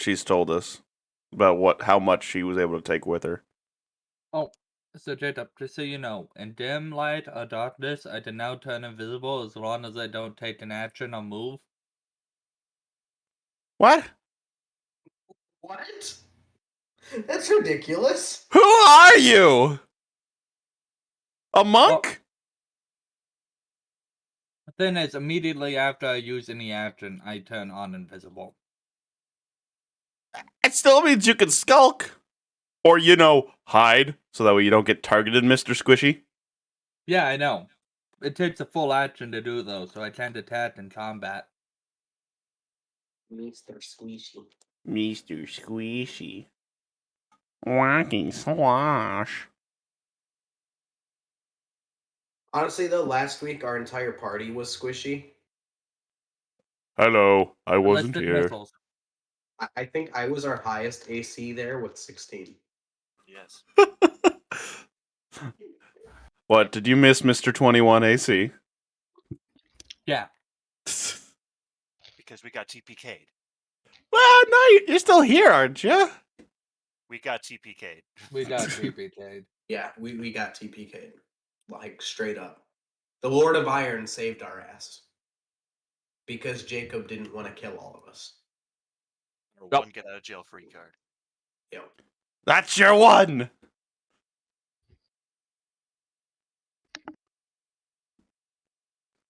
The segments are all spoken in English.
she's told us about how much she was able to take with her. Oh, so Jacob, just so you know, in dim light or darkness, I can now turn invisible as long as I don't take an action or move. What? What? That's ridiculous. Who are you? A Well, monk? the thing is, immediately after I use any action, I turn on invisible. It still means you can skulk. Or, hide, so that way you don't get targeted, Mr. Squishy. Yeah, I know. It takes a full action to do though, so I can't attack in combat. Mr. Squishy. Mr. Squishy. Walking slosh. Honestly, though, last week our entire party was squishy. Hello, I wasn't Ballistic here. missiles. I think I was our highest AC there with 16. Yes. What, did you miss Mr. 21 AC? Yeah. Because we got TPK'd. Well, no, you're still here, aren't you? We got TPK'd. We got TPK'd. Yeah, we got TPK'd. Like, straight up. The Lord of Iron saved our ass. Because Jacob didn't want to kill all of us. Or Yep. one get out of jail free card. Yep. That's your one!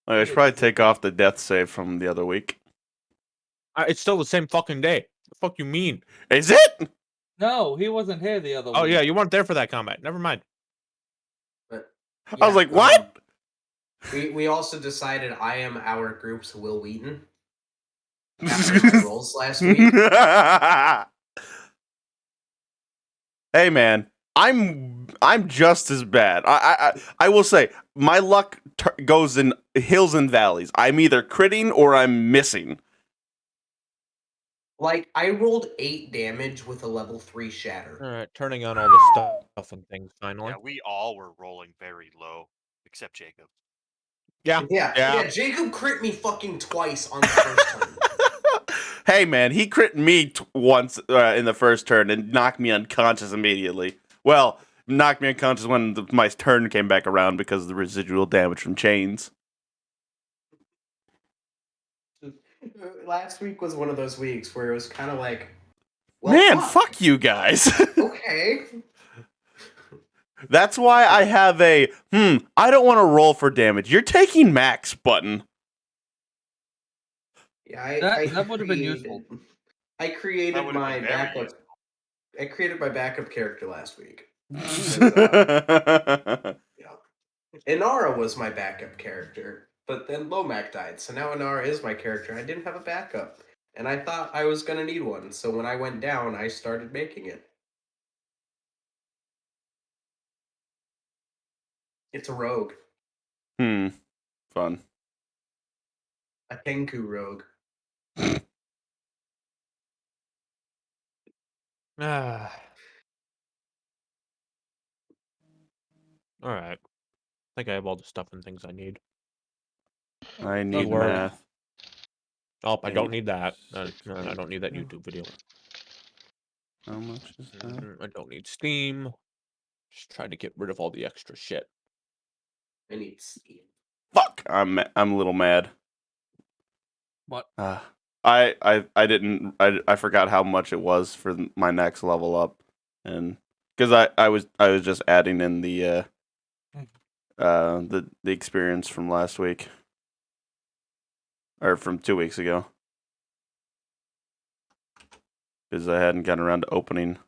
I should probably take off the death save from the other week. It's still the same fucking day. The fuck you mean? Is it? No, he wasn't here the other week. Oh yeah, you weren't there for that combat. Never mind. But, I was like, what? We also decided I am our group's Will Wheaton. After my rolls last week. Hey man, I'm just as bad. I will say my luck goes in hills and valleys. I'm either critting or I'm missing. Like, I rolled 8 damage with a level 3 shatter. Alright, turning on all the stuff and things finally. Yeah, we all were rolling very low, except Jacob. Yeah, Jacob crit me fucking twice on the first turn. Hey man, he crit me once in the first turn and knocked me unconscious immediately. Well, knocked me unconscious when my turn came back around because of the residual damage from chains. Last week was one of those weeks where it was kind of like, well, man, fuck you guys. Okay. That's why I have a, I don't want to roll for damage. You're taking max button. Yeah, that would have been useful. I created my backup. I created my backup character last week. Yeah. Inara was my backup character, but then Lomac died, so now Inara is my character. I didn't have a backup, and I thought I was gonna need one, so when I went down, I started making it. It's a rogue. Fun. A Kenku rogue. Alright. I think I have all the stuff and things I need. I need Good work. math. Oh, I don't need that. I don't need that YouTube video. How much is that? I don't need Steam. Just trying to get rid of all the extra shit. I need Steam. Fuck! I'm a little mad. What? I forgot how much it was for my next level up, and because I was just adding in the experience from last week or from 2 weeks ago, because I hadn't gotten around to opening.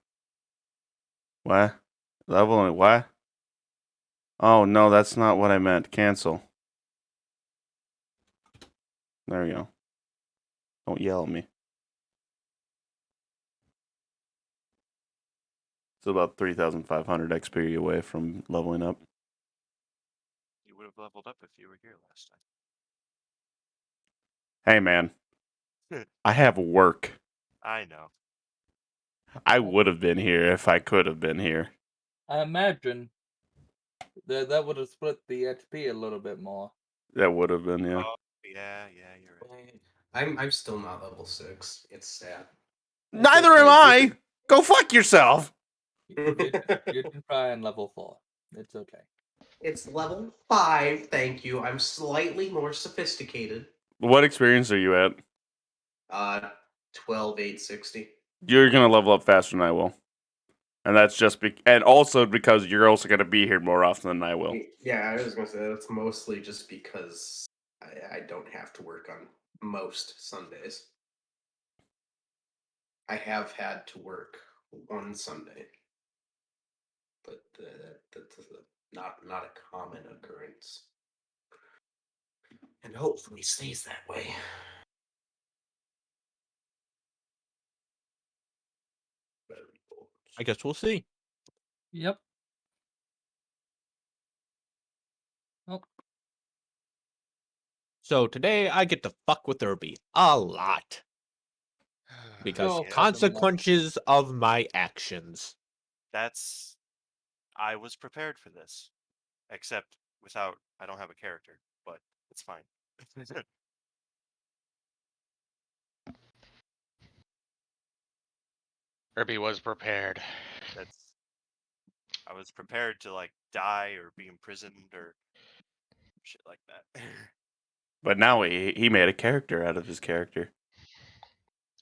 What? Level only what? Oh no, that's not what I meant. Cancel. There we go. Don't yell at me. It's about 3,500 XP away from leveling up. You would have leveled up if you were here last time. Hey man, I have work. I know. I would have been here if I could have been here. I imagine that would have split the XP a little bit more. That would have been, yeah. Oh, yeah, you're right. I'm still not level 6. It's sad. Neither am I. Go fuck yourself. You can try on level 4. It's okay. It's level 5, thank you. I'm slightly more sophisticated. What experience are you at? 12,860. You're gonna level up faster than I will, and that's just and also because you're also gonna be here more often than I will. Yeah, I was gonna say that's mostly just because I don't have to work on most Sundays. I have had to work one Sunday, but that's not a common occurrence, and hopefully stays that way. I guess we'll see. Yep. Oh, So today I get to fuck with Irby a lot because Oh, consequences of my actions. That's. I was prepared for this, except without. I don't have a character, but it's fine. Irby was prepared. That's. I was prepared to like die or be imprisoned or shit like that. But now he made a character out of his character.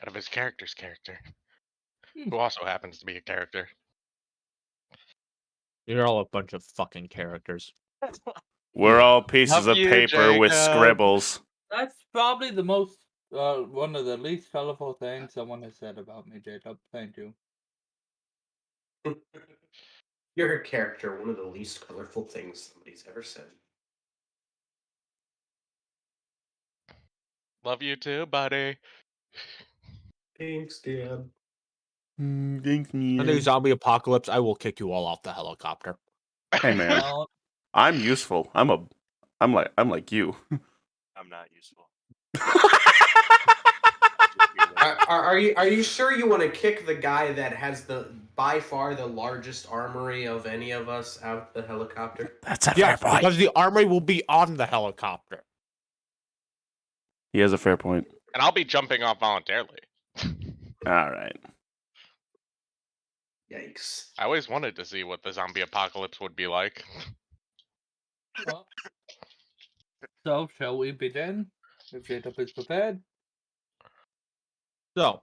Out of his character's character. Hmm. Who also happens to be a character. You're all a bunch of fucking characters. We're all pieces Love of you, paper with Jacob. scribbles. that's probably the most, one of the least colorful things someone has said about me, Jacob. Thank you. You're a character, one of the least colorful things somebody's ever said. Love you too, buddy. Thanks, Dad. Thanks, In the man. zombie apocalypse, I will kick you all off the helicopter. Hey, man. Well, I'm useful. I'm like you. I'm not useful. Are you sure you want to kick the guy that has by far the largest armory of any of us out the helicopter? That's a fair Yes, point. because the armory will be on the helicopter. He has a fair point. And I'll be jumping off voluntarily. All right. Yikes. I always wanted to see what the zombie apocalypse would be like. well. So, shall we begin? If Jacob is prepared. So,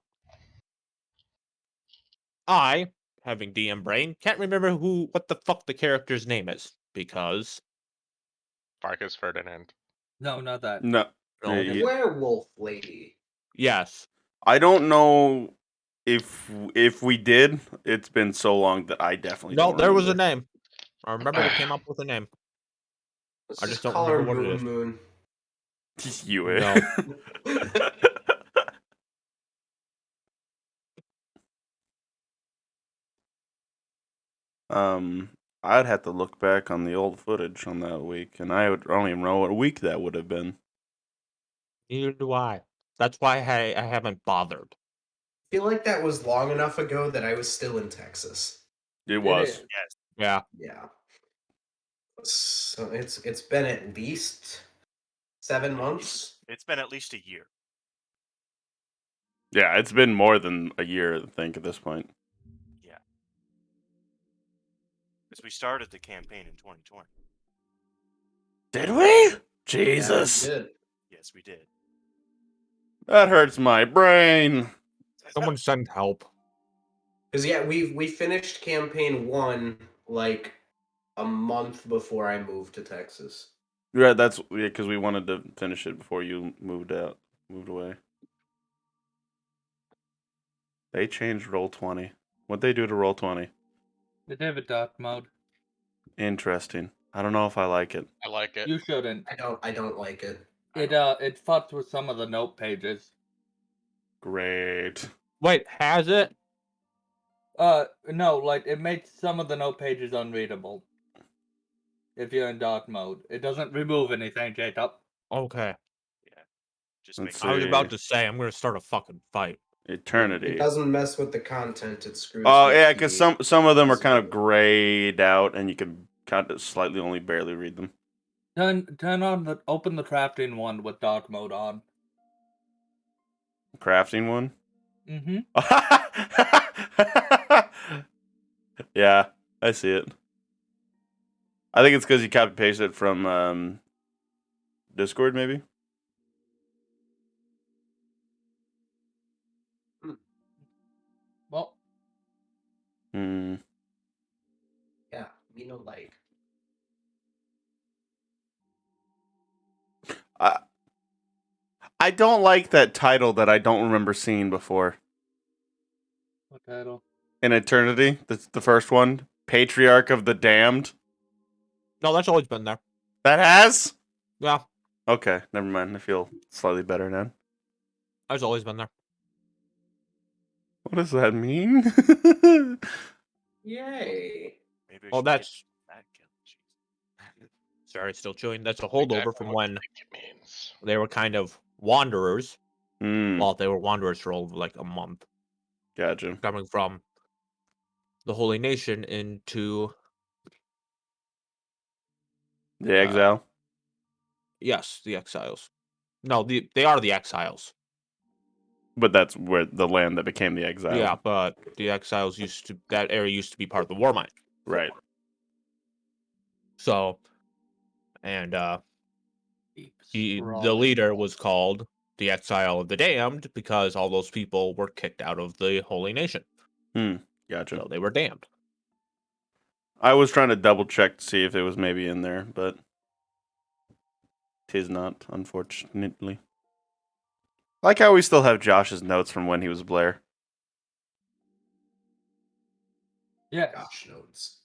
I, having DM brain, can't remember what the fuck the character's name is because Farkas Ferdinand. No, not that. No. No. Yeah, Werewolf lady. yes, I don't know if we did. It's been so long that I definitely no, don't there was a remember. name. I remember they came up with a name. Let's I just don't call her remember what it Moon is. Moon. You. No. I'd have to look back on the old footage on that week, and I don't even know what week that would have been. Neither do I. That's why I haven't bothered. I feel like that was long enough ago that I was still in Texas. It was. is. Yes. Yeah. Yeah. So it's been at least 7 months. It's been at least a year. Yeah, it's been more than a year, I think, at this point. Yeah. Because we started the campaign in 2020. Did we? Yeah, Jesus. we did. Yes, we did. That hurts my brain. Someone send help. Because yeah, we finished campaign 1 like a month before I moved to Texas. Yeah, that's because we wanted to finish it before you moved away. They changed Roll20. What'd they do to Roll20? They have a dark mode. Interesting. I don't know if I like it. I like it. You shouldn't. I don't like it. It fucks with some of the note pages. Great. Wait, has it? No, like it makes some of the note pages unreadable. If you're in dark mode, it doesn't remove anything, Jacob. Okay. Yeah. Just Let's make I was see. about to say I'm gonna start a fucking fight. Eternity. It doesn't mess with the content. It screws. Oh with yeah, because the- some of them are kind of grayed out, and you can kind of slightly only barely read them. Open the crafting one with dark mode on. Crafting one. Mm-hmm. Yeah, I see it. I think it's because you copy pasted it from Discord, maybe. Well, Hmm. Yeah, me no like. I don't like that title that I don't remember seeing before. what title? In Eternity, that's the first one. Patriarch of the Damned. No, that's always been there. That has? Yeah, Okay, never mind. I feel slightly better now. that's always been there. What does that mean? Yay! Maybe I Oh, should that's get that kill. Jeez. sorry, still chewing. That's a That's holdover exactly from what when I think it means. they were kind of wanderers. Hmm. Well, they were wanderers for like a month, Gotcha. coming from the Holy Nation into The exile. yes, the exiles. No, they are the exiles. But that's where the land that became the exile. Yeah, but the exiles that area used to be part of the war mine. Right. So, and Keep the scrolling. leader was called the Exile of the Damned because all those people were kicked out of the Holy Nation. Gotcha. So they were damned. I was trying to double check to see if it was maybe in there, but tis not, unfortunately. I like how we still have Josh's notes from when he was Blair. Yes. Gosh notes.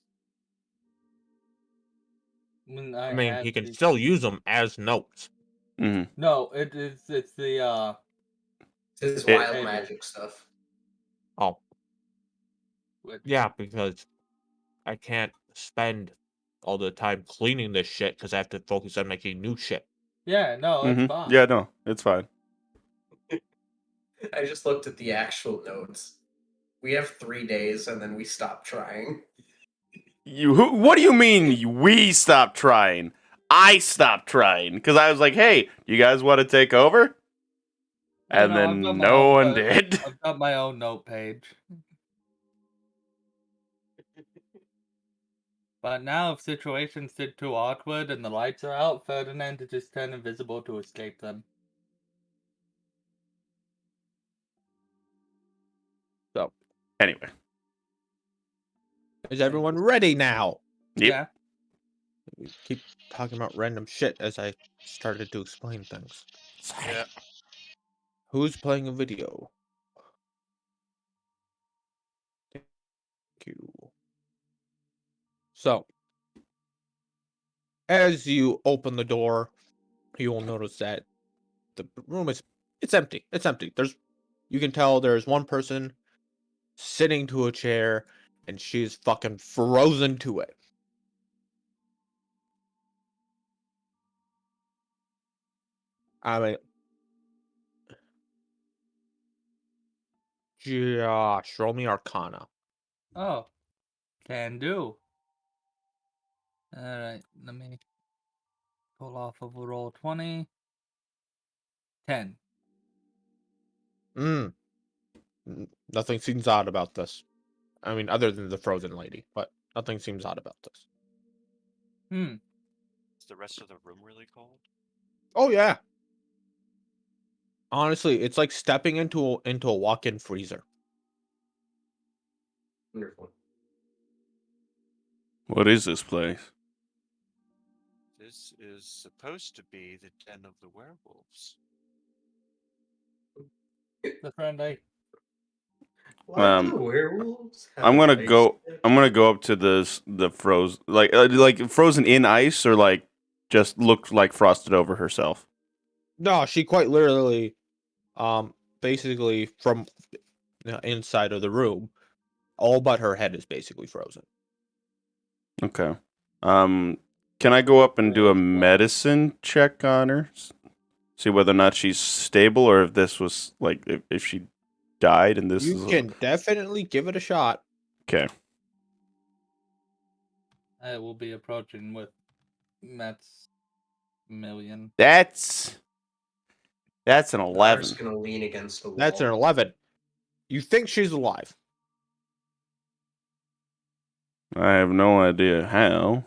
When I mean, had he can the- still use them as notes. Mm-hmm. No, it's the It's his It- wild Hey. magic stuff. Oh, which- yeah, because I can't spend all the time cleaning this shit because I have to focus on making new shit. Yeah, no, it's fine. Yeah, no, it's fine. I just looked at the actual notes. We have 3 days and then we stop trying. What do you mean we stopped trying? I stopped trying because I was like, "Hey, you guys want to take over?" Yeah, And no, I've then got my no own, one did. I've got my own note page. But now, if situations get too awkward and the lights are out, Ferdinand to just turn invisible to escape them. So, Anyway, is everyone ready now? Yep. Yeah. We keep talking about random shit as I started to explain things. Yeah. Who's playing a video? Thank you. So, as you open the door, you will notice that the room it's empty. It's empty. You can tell there's one person sitting to a chair and she's fucking frozen to it. I mean, Josh, roll me Arcana. Oh, can do. Alright, let me pull off of a roll 20. 10. Nothing seems odd about this. I mean, other than the frozen lady, but nothing seems odd about this. Is the rest of the room really cold? Oh yeah. Honestly, it's like stepping into a walk-in freezer. Wonderful. What is this place? This is supposed to be the den of the werewolves. The friend Why do the werewolves have I'm an gonna ice go. pick? I'm gonna go up to the froze like frozen in ice or like just looked like frosted over herself. No, she quite literally, basically from the inside of the room, all but her head is basically frozen. Okay. Can I go up and do a medicine check on her? See whether or not she's stable or if this was like if she died and this You is can definitely give it a shot. okay. I will be approaching with Matt's million. That's an Nara's 11. gonna lean against the wall. That's an 11. You think she's alive. I have no idea how.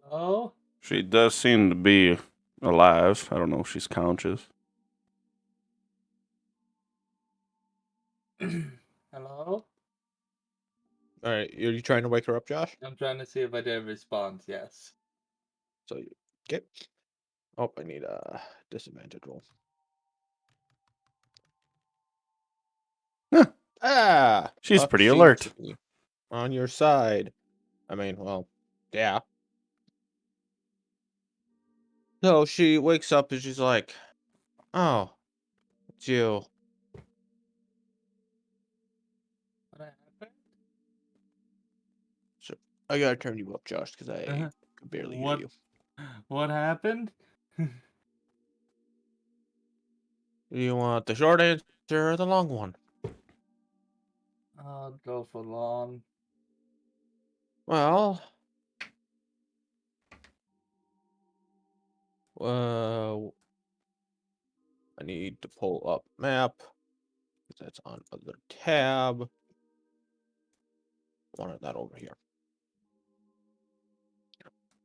Oh, She does seem to be alive. I don't know if she's conscious. hello. All right, are you trying to wake her up, Josh? I'm trying to see if I did a response. Yes. So you get. Oh, I need a disadvantage roll. Huh. Ah, She's Buck pretty seems alert. to be on your side. I mean, well, yeah. So she wakes up and she's like, "Oh, it's you." What happened? So I gotta turn you up, Josh, because I Uh-huh. can barely hear What? you. What happened? Do you want the short answer or the long one? I'll go for long. Well, uh, I need to pull up map. 'Cause that's on other tab. Wanted that over here.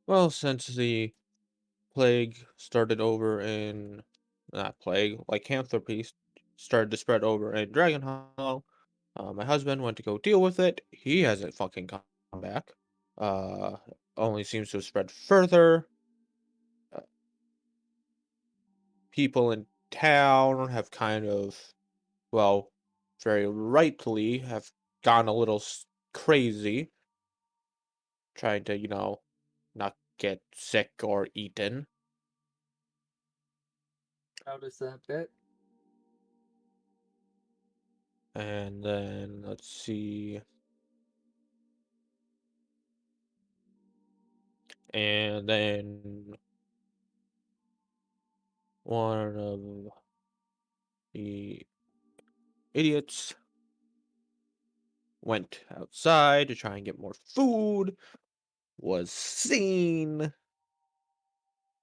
Well, since the plague started over in not plague, lycanthropy started to spread over in Dragon Hollow, my husband went to go deal with it. He hasn't fucking come back. Uh, only seems to have spread further. Uh, people in town have kind of, well, very rightly have gone a little crazy, trying to, not get sick or eaten. Notice that bit. And then let's see. And then one of the idiots went outside to try and get more food, was seen,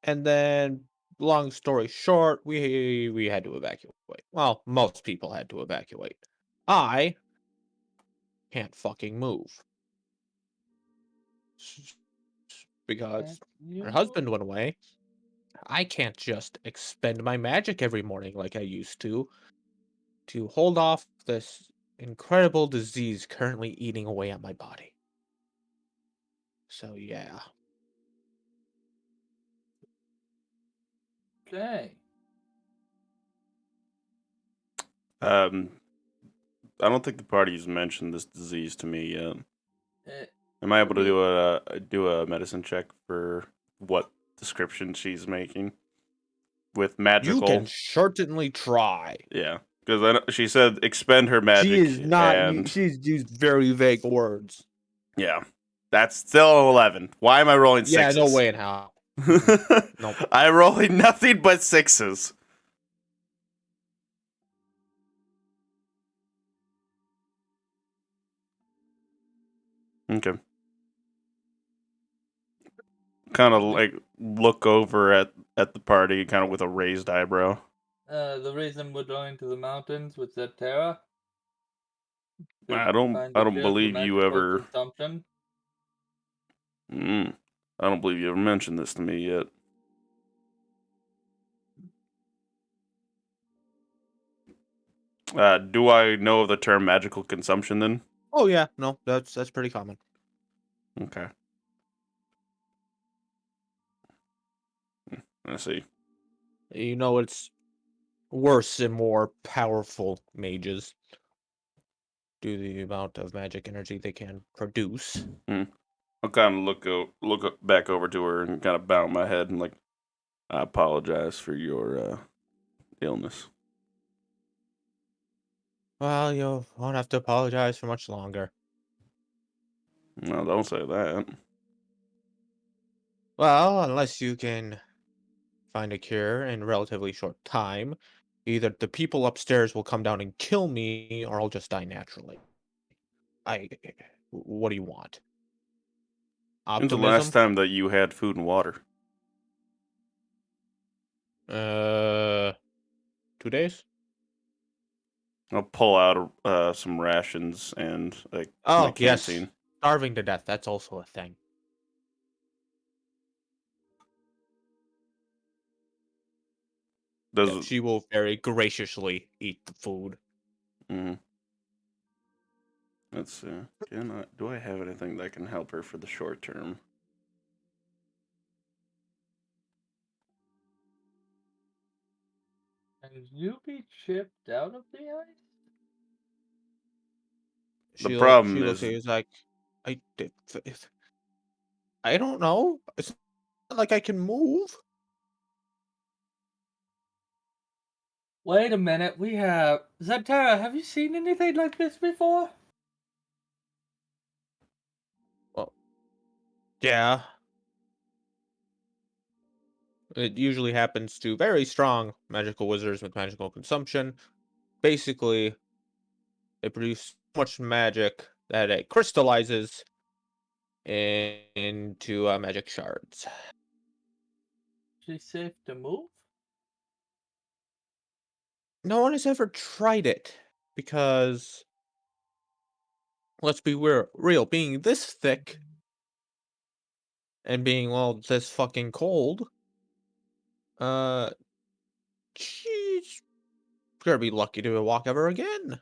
and then long story short, we had to evacuate. Well, most people had to evacuate. I can't fucking move because Can't you her move? husband went away. I can't just expend my magic every morning like I used to hold off this incredible disease currently eating away at my body. So yeah. Okay. I don't think the party's mentioned this disease to me yet. Eh, Am I able to we- do a medicine check for what description she's making with magical? You can certainly try. Yeah, because she said expend her magic, She is not. and She's used very vague words. yeah, that's still an 11. Why am I rolling Yeah, sixes? no way in hell. Nope. I'm rolling nothing but sixes. Okay. Kind of like look over at the party, kind of with a raised eyebrow. the reason we're going to the mountains with Zepterra? I don't Find a cure for believe you magical ever. consumption. I don't believe you ever mentioned this to me yet. Do I know of the term magical consumption then? Oh yeah, no, that's pretty common. Okay. I see. You know, it's worse and more powerful mages due to the amount of magic energy they can produce. I'll kind of back over to her and kind of bow my head and like, I apologize for your illness. Well, you won't have to apologize for much longer. No, don't say that. Well, unless you can find a cure in a relatively short time, either the people upstairs will come down and kill me, or I'll just die naturally. What do you want? When's the last Optimism? time that you had food and water? 2 days? I'll pull out some rations and my Oh, yes. canteen. Starving to death. That's also a thing. Does Yeah, she will very graciously eat the food. mhm. Let's see. Do I have anything that can help her for the short term? Can you be chipped out of the ice? The problem She looks is at you, is like, I don't know. It's not like I can move. Wait a minute, we have... Zantara, have you seen anything like this before? Well, yeah. It usually happens to very strong magical wizards with magical consumption. Basically, they produce so much magic that it crystallizes into magic shards. She's safe to move? No one has ever tried it because, let's be real, being this thick and being, well, this fucking cold, uh, she's gonna be lucky to walk ever again.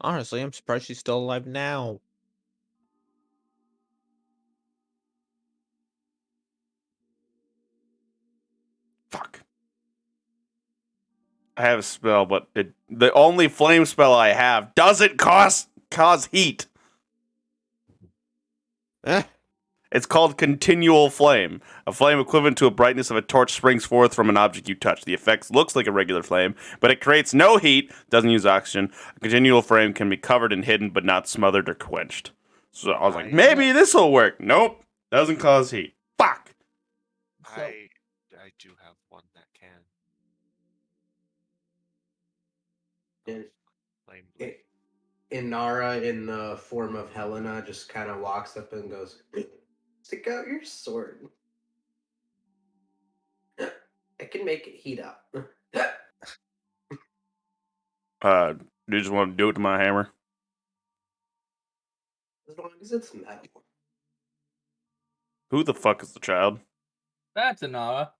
Honestly, I'm surprised she's still alive now. fuck. I have a spell, but the only flame spell I have doesn't cause heat. Eh, It's called Continual Flame. A flame equivalent to a brightness of a torch springs forth from an object you touch. The effect looks like a regular flame, but it creates no heat, doesn't use oxygen. A continual flame can be covered and hidden, but not smothered or quenched. So I was like, maybe this will work. Nope. Doesn't cause heat. Fuck. So, I do have one that can. And Flame I- Inara, in the form of Helena, just kind of walks up and goes, "Stick out your sword. I can make it heat up." You just want to do it to my hammer? As long as it's metal. Who the fuck is the child? that's Anara.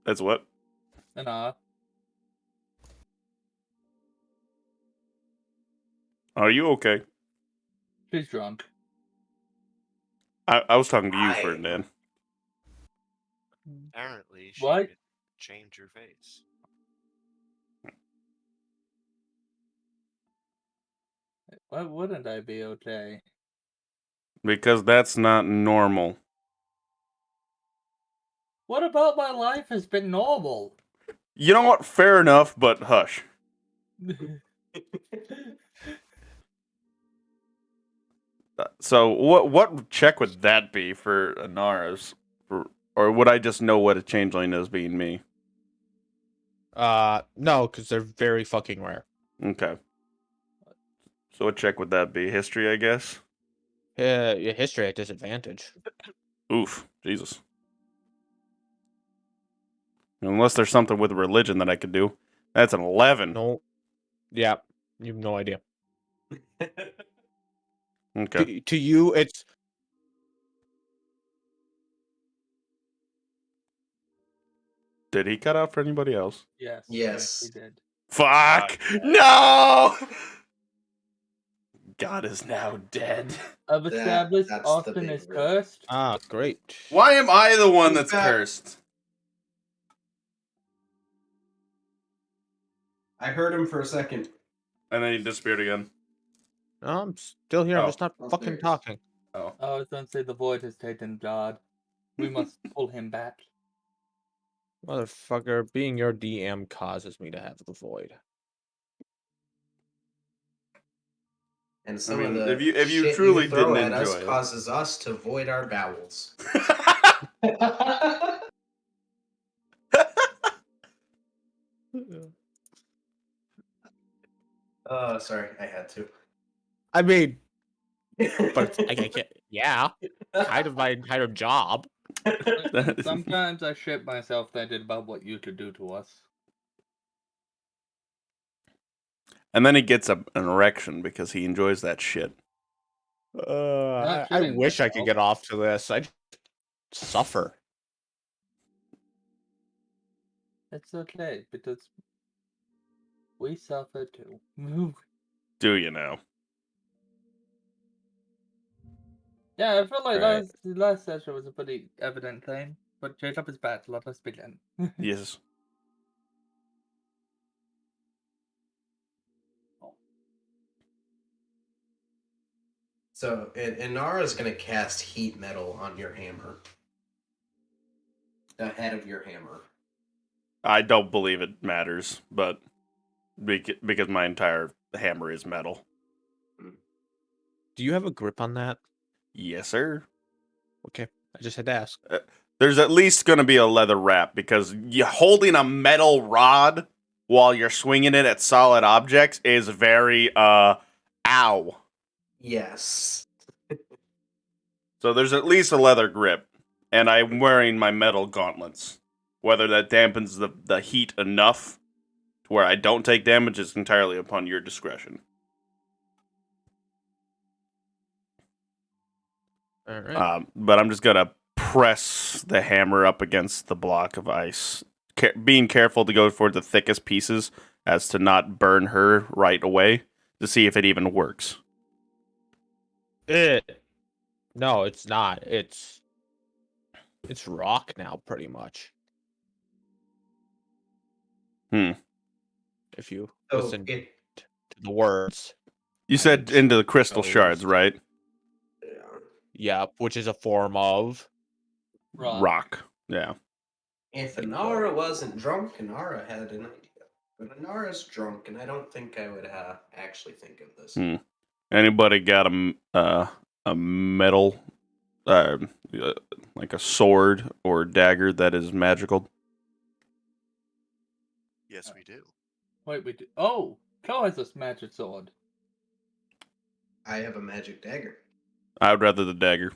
That's what? Anara. Are you okay? She's drunk. I was talking to you, I- Ferdinand. Apparently, she What? could change her face. Why wouldn't I be okay? Because that's not normal. What about my life has been normal? You know what? Fair enough, but hush. So what check would that be for Anara's? Or would I just know what a changeling is being me? no, because they're very fucking rare. Okay. So what check would that be? History, I guess? Your history at disadvantage. Oof. Jesus. Unless there's something with religion that I could do. That's an 11. No. Yeah, you have no idea. Okay. To you, it's Did he cut out for anybody else? Yes. Yes. He did. Fuck! No! God is now dead. I've established that's the Austin big is reveal. cursed. great. Why am I the one that's Back. cursed? I heard him for a second. And then he disappeared again. No, I'm still here. I'm Oh. just not Oh, there fucking he is. talking. Oh. I was going to say the void has taken God. We must pull him back. Motherfucker, being your DM causes me to have the void. And some I of mean, the if you shit truly you throw didn't at us enjoy it. causes us to void our bowels. Sorry, I had to. I mean, but I can't. Yeah. kind of my entire job. Listen, sometimes I shit myself thinking about what you could do to us. And then he gets an erection because he enjoys that shit. I shitting wish I could myself. get off to this. I suffer. It's okay, because we suffer too. Do you know? Yeah, I feel like Right. last session was a pretty evident thing. But Jacob is back. Let us begin. Yes. So, Inara's gonna cast heat metal on your hammer. The head of your hammer. I don't believe it matters, but because my entire hammer is metal. Do you have a grip on that? Yes, sir. Okay, I just had to ask. There's at least going to be a leather wrap because you holding a metal rod while you're swinging it at solid objects is very ow. Yes. So there's at least a leather grip, and I'm wearing my metal gauntlets. Whether that dampens the heat enough to where I don't take damage is entirely upon your discretion. All right. But I'm just gonna press the hammer up against the block of ice, being careful to go for the thickest pieces as to not burn her right away to see if it even works. No, it's not. It's rock now, pretty much. If you So listen to the words. You said And into the crystal those- shards, right? Yep, which is a form of. Rock. Yeah. If Inara wasn't drunk, Inara had an idea. But Inara's drunk, and I don't think I would actually think of this. Anybody got a metal, like a sword or dagger that is magical? Yes, we do. Wait, we do. Oh, Kel has this magic sword. I have a magic dagger. I would rather the dagger.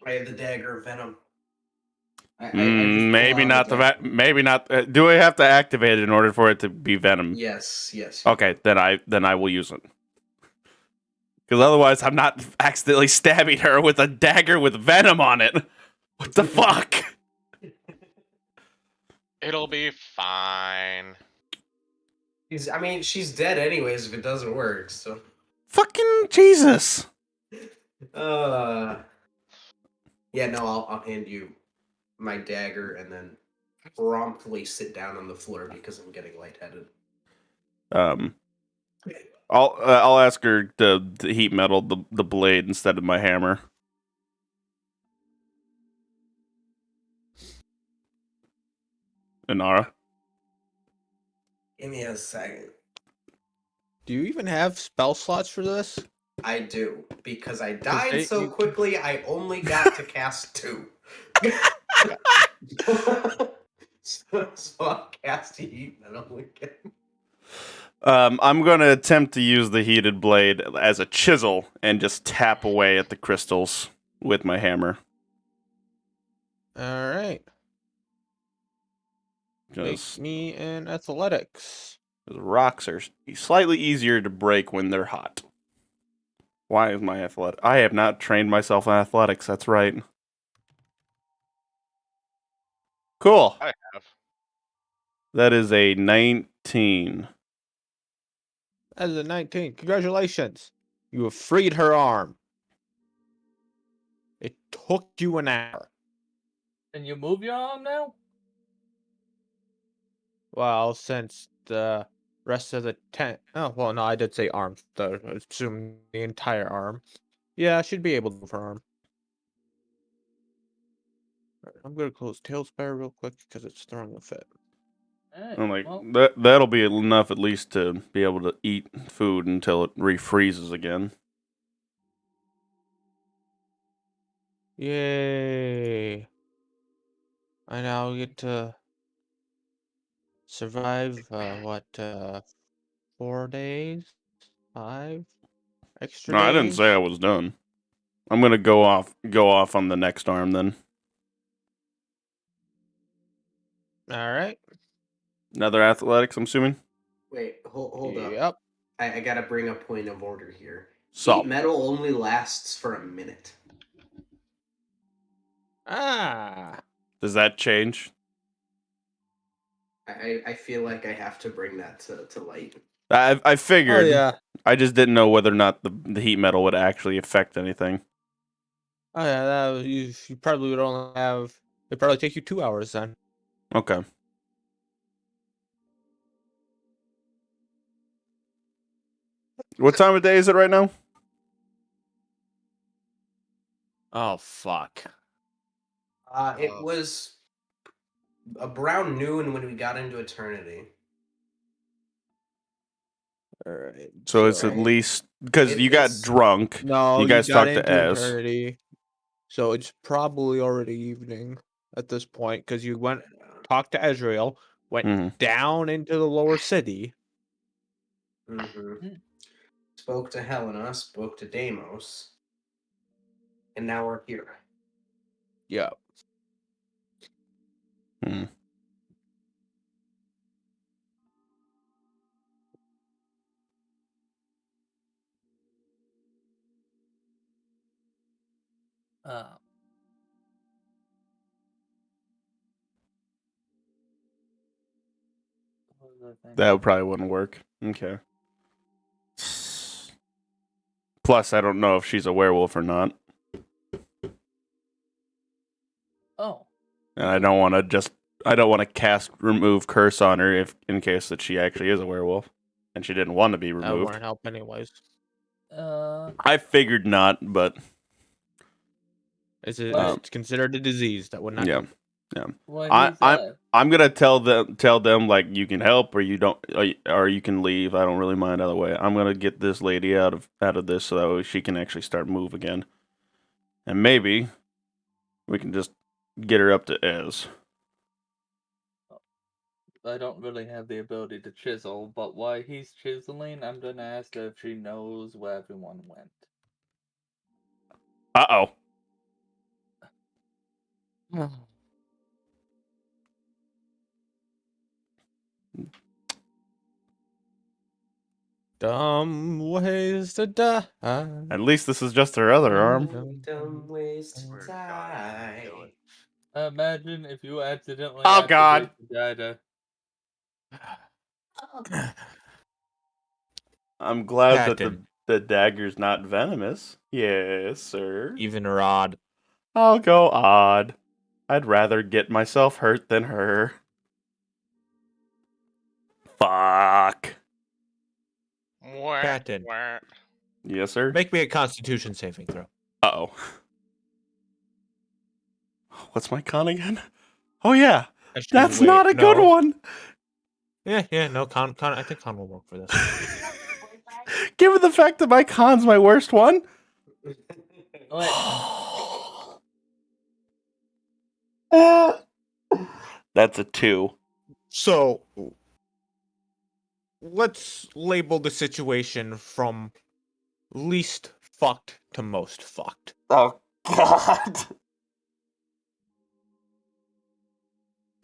I have the dagger of venom. Maybe not maybe not. Do I have to activate it in order for it to be venom? Yes. Okay, then I will use it. Because otherwise, I'm not accidentally stabbing her with a dagger with venom on it. What the fuck? It'll be fine. She's dead anyways if it doesn't work. So. Fucking Jesus. Yeah. No, I'll hand you my dagger and then promptly sit down on the floor because I'm getting lightheaded. I'll ask her to heat metal the blade instead of my hammer. Inara. Give me a second. Do you even have spell slots for this? I do, because I died so you- quickly I only got to cast 2. so I'll cast heat metal again. I'm going to attempt to use the heated blade as a chisel and just tap away at the crystals with my hammer. All right. Make Because me an athletics. rocks are slightly easier to break when they're hot. Why is my athletic? I have not trained myself in athletics. That's right. Cool. I have. That is a 19. That is a 19. Congratulations. You have freed her arm. It took you an hour. Can you move your arm now? Well, since the rest of the tent. Oh, well, no, I did say arm. I assume the entire arm. Yeah, I should be able to move her arm. Alright, I'm going to close Tailspire real quick because it's throwing a fit. Alright, I'm like, well, that'll be enough at least to be able to eat food until it refreezes again. Yay. I now get to survive, 4 days? 5 extra No, I didn't days? say I was done. I'm gonna go off on the next arm then. All right. Another athletics, I'm assuming. Wait, hold up. Yep. I gotta bring a point of order here. So Heat metal only lasts for a minute. Ah. does that change? I feel like I have to bring that to light. I Oh figured. yeah. I just didn't know whether or not the heat metal would actually affect anything. Oh yeah. You probably would only have. It'd probably take you 2 hours then. Okay. What time of day is it right now? Oh fuck. It was around noon when we got into Eternity. All right. So it's at least because It- you got it's- drunk. No, You guys got talked to into Ez. eternity, so it's probably already evening at this point because you went talked to Ezreal, went Mhm. down into the lower city. Mm-hmm. Spoke to Helena, spoke to Deimos, and now we're here. Yeah. Hmm. Uh, what was I thinking? That probably wouldn't work. Okay. Plus, I don't know if she's a werewolf or not, Oh, and I don't want to cast remove curse on her if in case that she actually is a werewolf, and she didn't want to be That removed. wouldn't help anyways. I figured not, but It's Um, it's considered a disease that would not yeah, help. yeah. what I- he's I'm gonna tell them like you can help or you don't or you can leave. I don't really mind either way. I'm gonna get this lady out of this so that way she can actually start move again, and maybe we can just get her up to Ez. I don't really have the ability to chisel, but while he's chiseling, I'm gonna ask her if she knows where everyone went. Uh oh. Dumb ways to die. At least this is just her other arm. Dumb ways to Swear to God, I can kill die. it. Imagine if you accidentally Oh, activate God. the data. I'm glad that Patton. the dagger's not venomous. Yes, sir. Even Rod. I'll go odd. I'd rather get myself hurt than her. Fuck. Patton. Yes, sir. Make me a Constitution saving throw. Uh-oh. What's my con again? Oh, yeah. Actually, That's wait, not a good no. one. Yeah, no, con. I think con will work for this. Given the fact that my con's my worst one. That's a 2. So, let's label the situation from least fucked to most fucked. Oh, God.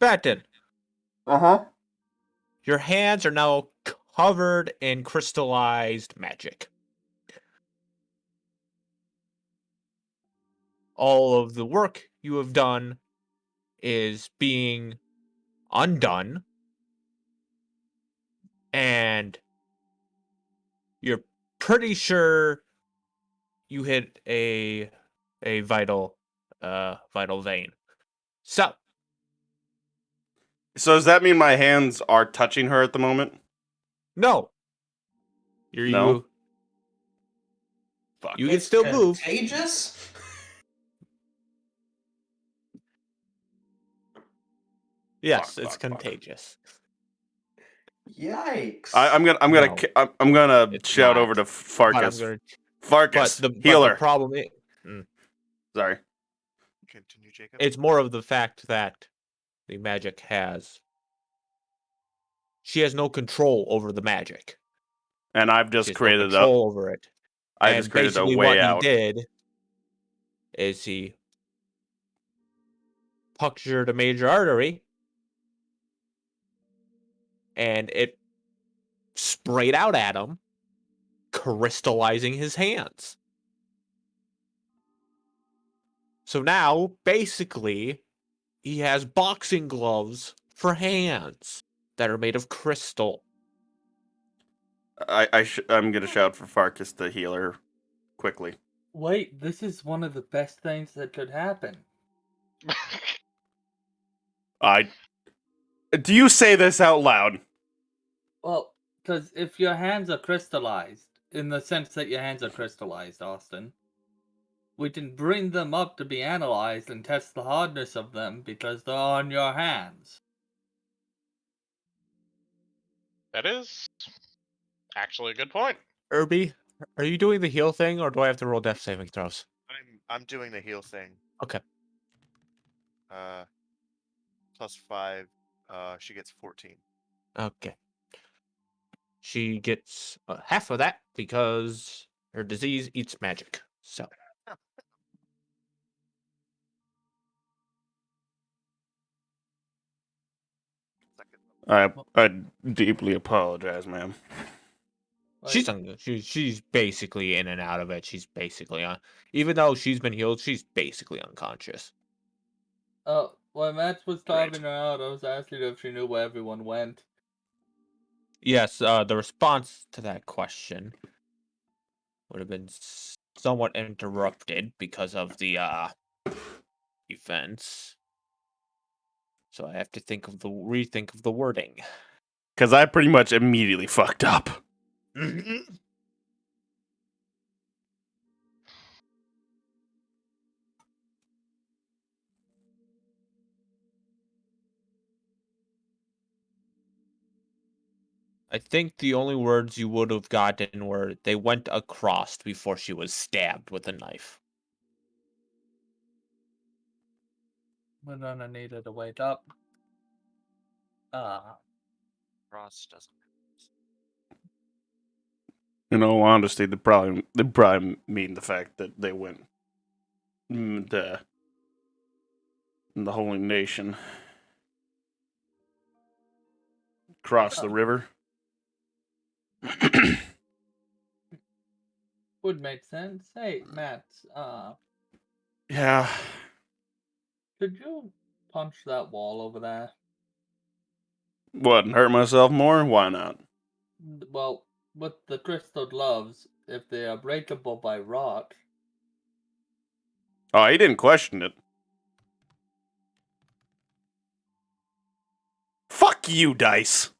Patton, Uh-huh. your hands are now covered in crystallized magic. All of the work you have done is being undone, and you're pretty sure you hit a vital vein. So So does that mean my hands are touching her at the moment? no, No? Fuck. you can It's still move. contagious? Yes, Fuck, it's fuck, fuck. contagious. Yikes. I'm No. gonna It's shout not. over to But Farkas. I'm gonna. Farkas, But the healer. problem is, Sorry. Continue, Jacob. it's more of the fact that the magic has. She has no control over the magic. And I've She just has no created control over it. I And just created a basically way what out. he did is he punctured a major artery, and it sprayed out at him, crystallizing his hands. So now, basically, he has boxing gloves for hands that are made of crystal. I'm gonna shout for Farkas to heal her quickly. Wait, this is one of the best things that could happen. Do you say this out loud? Well, because if your hands are crystallized, in the sense that your hands are crystallized, Austin, we can bring them up to be analyzed and test the hardness of them because they're on your hands. That is actually a good point. Irby, are you doing the heal thing, or do I have to roll death saving throws? I'm doing the heal thing. Okay. +5. She gets 14. Okay. She gets half of that because her disease eats magic. So. I deeply apologize, ma'am. She's she's basically in and out of it. She's basically on. Even though she's been healed, she's basically unconscious. Oh, when Matt was Great. talking her out, I was asking her if she knew where everyone went. Yes, the response to that question would have been somewhat interrupted because of the events. So I have to rethink of the wording. Because I pretty much immediately fucked up. I think the only words you would have gotten were they went across before she was stabbed with a knife. We're gonna need her to wake up. Ross doesn't. In all honesty, they probably mean the fact that they went the Holy Nation crossed the river. Would make sense. Hey, Matt, Yeah. could you punch that wall over there? What, and hurt myself more? Why not? Well, with the crystal gloves, if they are breakable by rock, Oh, he didn't question it. Fuck you, Dice.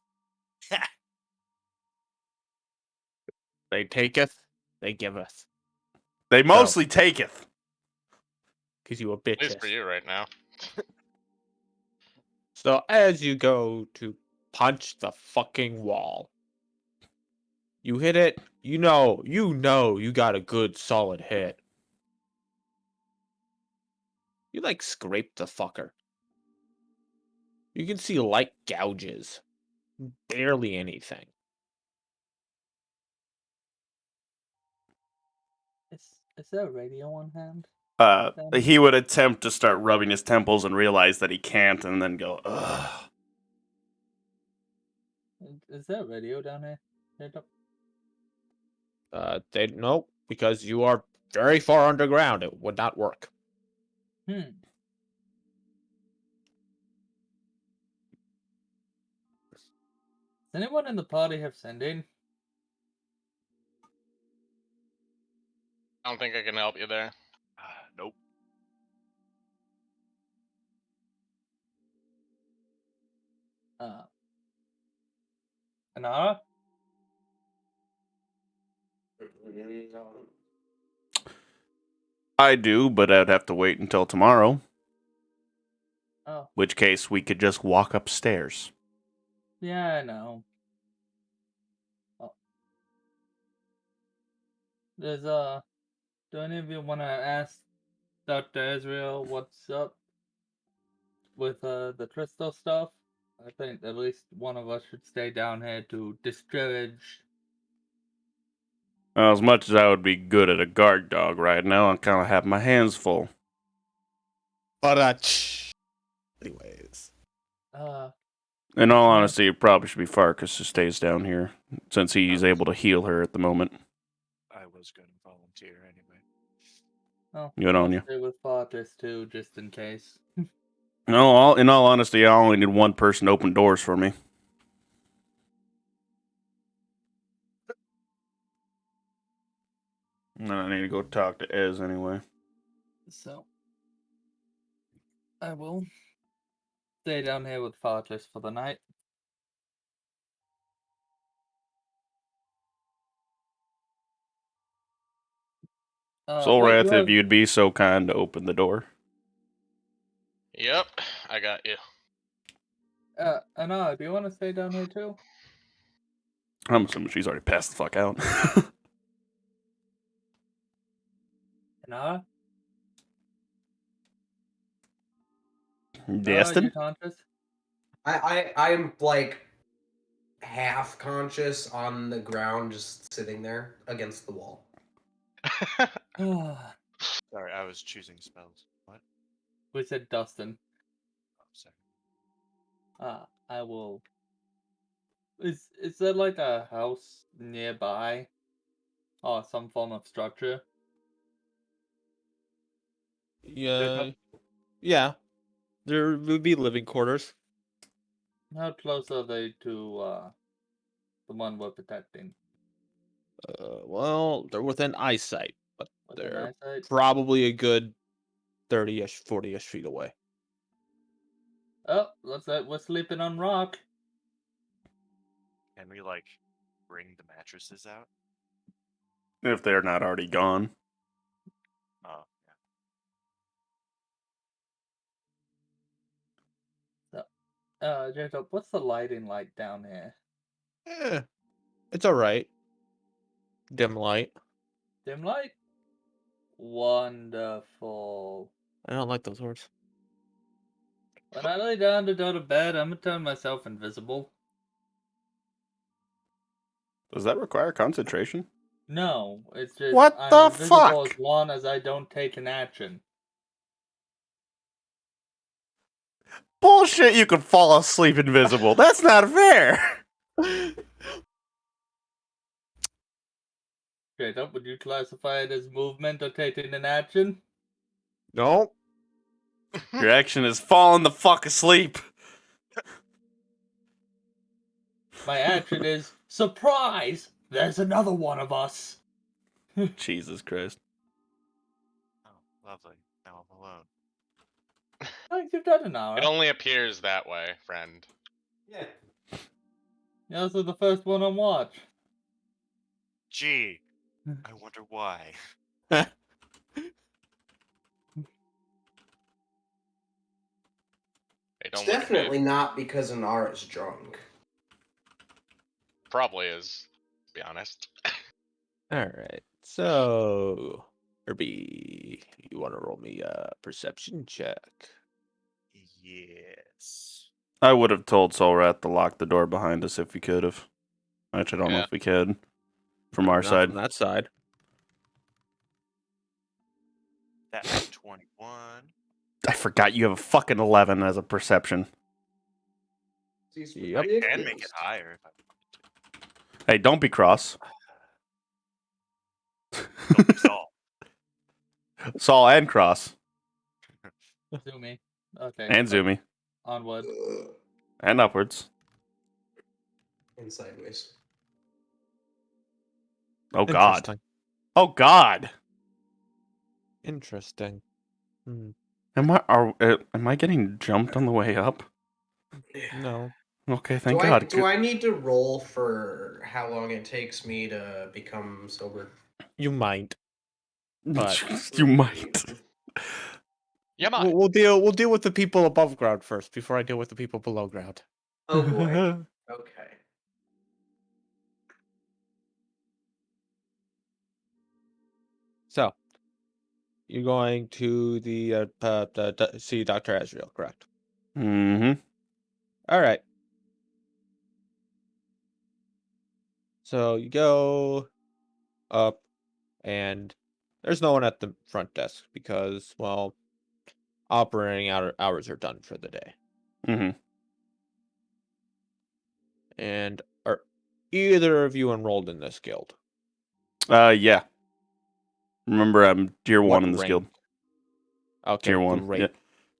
They taketh, they giveth. They mostly taketh. Because you a At least bitch. for you right now. So as you go to punch the fucking wall, you hit it, you know you got a good solid hit. You like scrape the fucker. You can see light gouges. Barely anything. is there a radio on hand? He would attempt to start rubbing his temples and realize that he can't, and then go, ugh. Is there a radio down here? Jacob? Nope, because you are very far underground. It would not work. Does anyone in the party have sending? I don't think I can help you there. Nope. Anara? I do, but I'd have to wait until tomorrow. Oh, Which case, we could just walk upstairs. yeah, I know. Oh. Do any of you want to ask Dr. Israel what's up with the crystal stuff? I think at least one of us should stay down here to discourage Well, as much as I would be good at a guard dog right now, I kind of have my hands full. But anyways, In all Yeah. honesty, it probably should be Farkas who stays down here, since he's able to heal her at the moment. I was going to volunteer anyway. Oh, Good on I'll you. stay with Farkas too, just in case. No, in all honesty, I only need one person to open doors for me. And I need to go talk to Ez anyway. So, I will stay down here with Farkas for the night. Soulwrath, you if have- you'd be so kind to open the door. Yep, I got you. Anna, do you want to stay down here too? I'm assuming she's already passed the fuck out. Anna? Destin? You conscious? I'm like half conscious on the ground, just sitting there against the wall. Sorry, I was choosing spells. What? We said Dustin. Oh, sorry. I will. Is there like a house nearby? Or some form of structure? yeah, yeah, there would be living quarters. How close are they to the one we're protecting? Well, they're within eyesight, but Within they're eyesight? probably a good 30-ish, 40-ish feet away. Oh, looks like we're sleeping on rock. Can we, like, bring the mattresses out? If they're not already gone. Oh, Jacob, what's the lighting like down here? It's all right. Dim light. Dim light? Wonderful. I don't like those words. When I lay down to go to bed, I'm gonna turn myself invisible. Does that require concentration? No, it's just What I'm the invisible fuck? as long as I don't take an action. Bullshit, you could fall asleep invisible. That's not fair. Jacob, would you classify it as movement or taking an action? No. Your action is falling the fuck asleep. My action is surprise! There's another one of us! Jesus Christ. Oh, lovely. Now I'm alone. Thanks, you've done an hour. It only appears that way, friend. Yeah. You're also the first one on watch. Gee, I wonder why. Hey, It's don't look at me. definitely not because Inara's drunk. Probably is, to be honest. All right. So, Herbie, you want to roll me a perception check? Yes. I would have told Soulwrath to lock the door behind us if we could have. Actually, I don't know Yeah. if we could. From our Not side. From that side. That's 21. I forgot you have a fucking 11 as a perception. Yep. I can make it higher if I Hey, don't be cross. don't be Saul. Saul and cross. Zoomy. Okay. And Zoomy. Onward. And upwards. And sideways. Oh, God. Interesting. Oh, God. Interesting. Am I getting jumped on the way up? No. Okay, thank do God. I need to roll for how long it takes me to become sober? You might. But You might. Yeah, man. we'll deal with the people above ground first before I deal with the people below ground. Oh boy. Okay. So, you're going to the see Dr. Azrael, correct? Mm-hmm. All right. So you go. up, and there's no one at the front desk because, well, operating hours are done for the day. Mm-hmm. And are either of you enrolled in this guild? Yeah. Remember, I'm tier What 1 in this rank? guild. Okay, Tier 1. great. Yeah.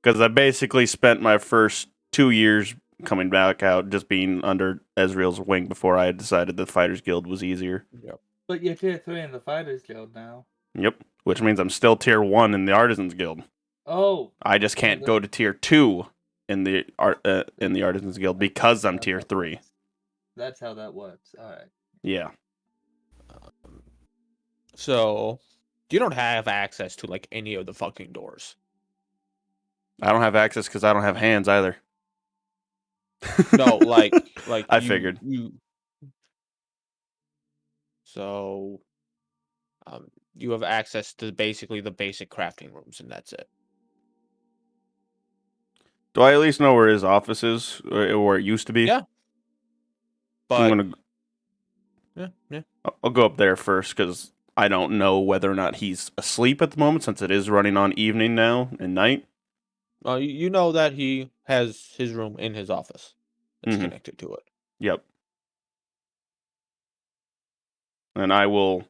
Because I basically spent my first 2 years coming back out just being under Ezreal's wing before I had decided the Fighters Guild was easier. Yep. But you're tier 3 in the Fighters Guild now. Yep. Which means I'm still tier 1 in the Artisans Guild. Oh. I just can't go to tier 2 in the Artisans Guild because I'm tier 3. That's how that works. All right. Yeah. So you don't have access to like any of the fucking doors. I don't have access because I don't have hands either. No, like I figured. So you have access to basically the basic crafting rooms, and that's it. Do I at least know where his office is, or where it used to be? Yeah. But yeah. I'll go up there first because I don't know whether or not he's asleep at the moment since it is running on evening now and night. You know that he has his room in his office that's Mhm. connected to it. Yep. And I will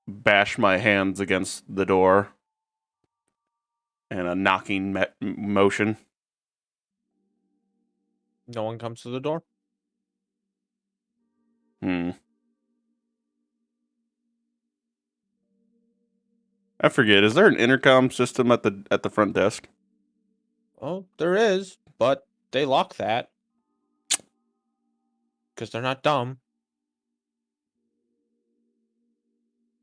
bash my hands against the door and a knocking motion. No one comes to the door. I forget. Is there an intercom system at the front desk? Oh, there is, but they lock that because they're not dumb.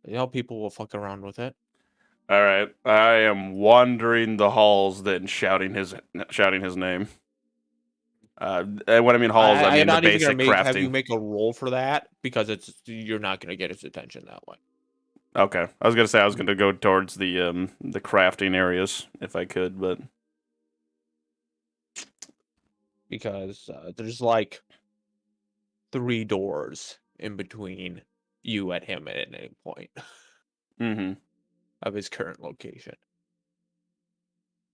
They know people will fuck around with it. All right. I am wandering the halls, then shouting his name. And when I mean halls, I mean I'm the not even basic gonna have you crafting. make a roll for that because you're not gonna get his attention that way. Okay, I was gonna say I was gonna go towards the crafting areas if I could, but Because there's like 3 doors in between you and him at any point mm-hmm. of his current location.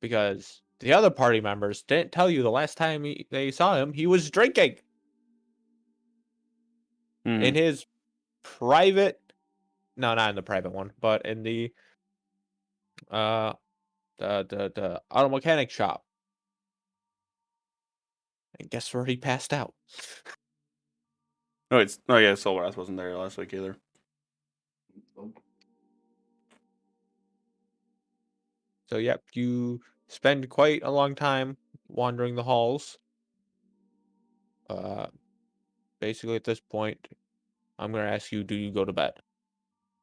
Because the other party members didn't tell you the last time they saw him, he was drinking in his private. No, not in the private one, but in the auto mechanic shop. And guess where he passed out? Oh yeah, Solrath wasn't there last week either. So yep, you spend quite a long time wandering the halls. Basically at this point, I'm gonna ask you, do you go to bed?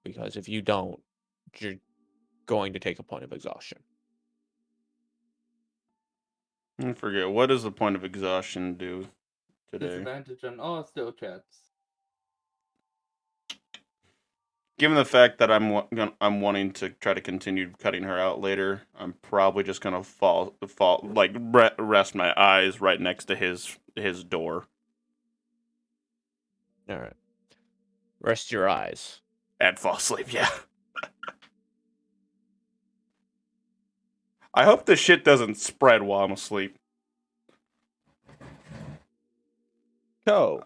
Because if you don't, you're going to take a point of exhaustion. I forget, what does the point of exhaustion do today? Disadvantage on all skill checks. Given the fact that I'm wanting to try to continue cutting her out later, I'm probably just gonna rest my eyes right next to his door All right. Rest your eyes. and fall asleep. Yeah. I hope this shit doesn't spread while I'm asleep. So,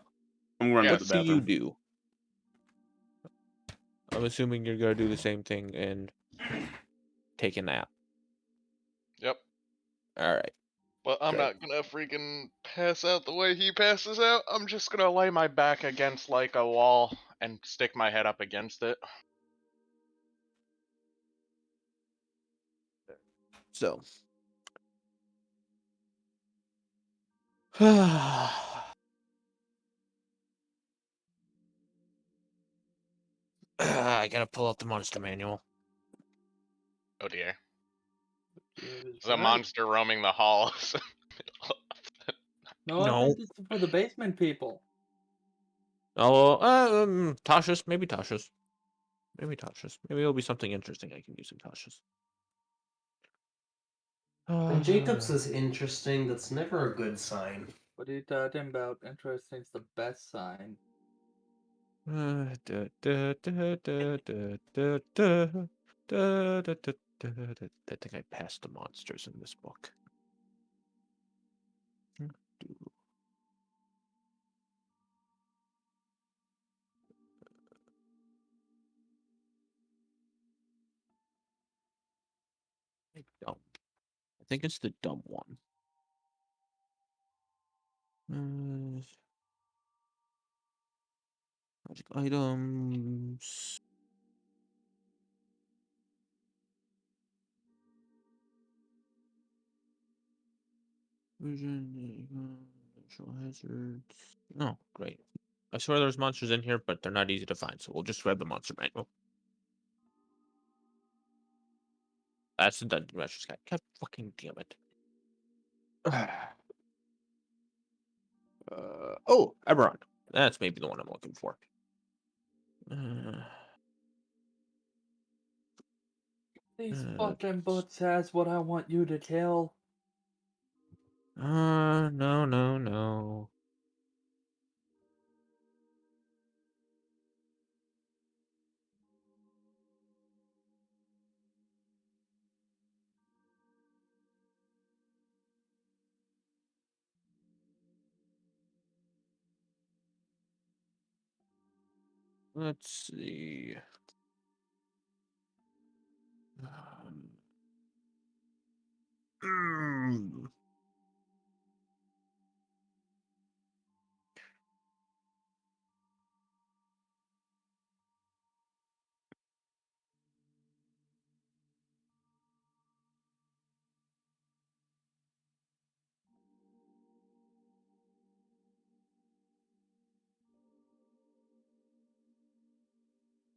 I'm going to what the do you bathroom. do? I'm assuming you're gonna do the same thing and take a nap. Yep. All right. But I'm Good. not gonna freaking pass out the way he passes out. I'm just gonna lay my back against like a wall and stick my head up against it. So. I gotta pull out the monster manual. Oh dear. Is There's a that- monster roaming the halls. No, I No. think this is for the basement people. Oh, Tasha's. Maybe Tasha's. Maybe Tasha's. Maybe it'll be something interesting I can use in Tasha's. When Jacob's is interesting, that's never a good sign. What are you talking about? Interesting is the best sign. I think I passed the monsters in this book. Dumb. I think it's the dumb one. Magic items. Natural hazards. Oh, great. I swear there's monsters in here, but they're not easy to find, so we'll just grab the monster manual. That's the dungeon master's guide. God fucking damn it. Oh, Eberron. That's maybe the one I'm looking for. These fucking books has what I want you to kill. No. Let's see. Mm.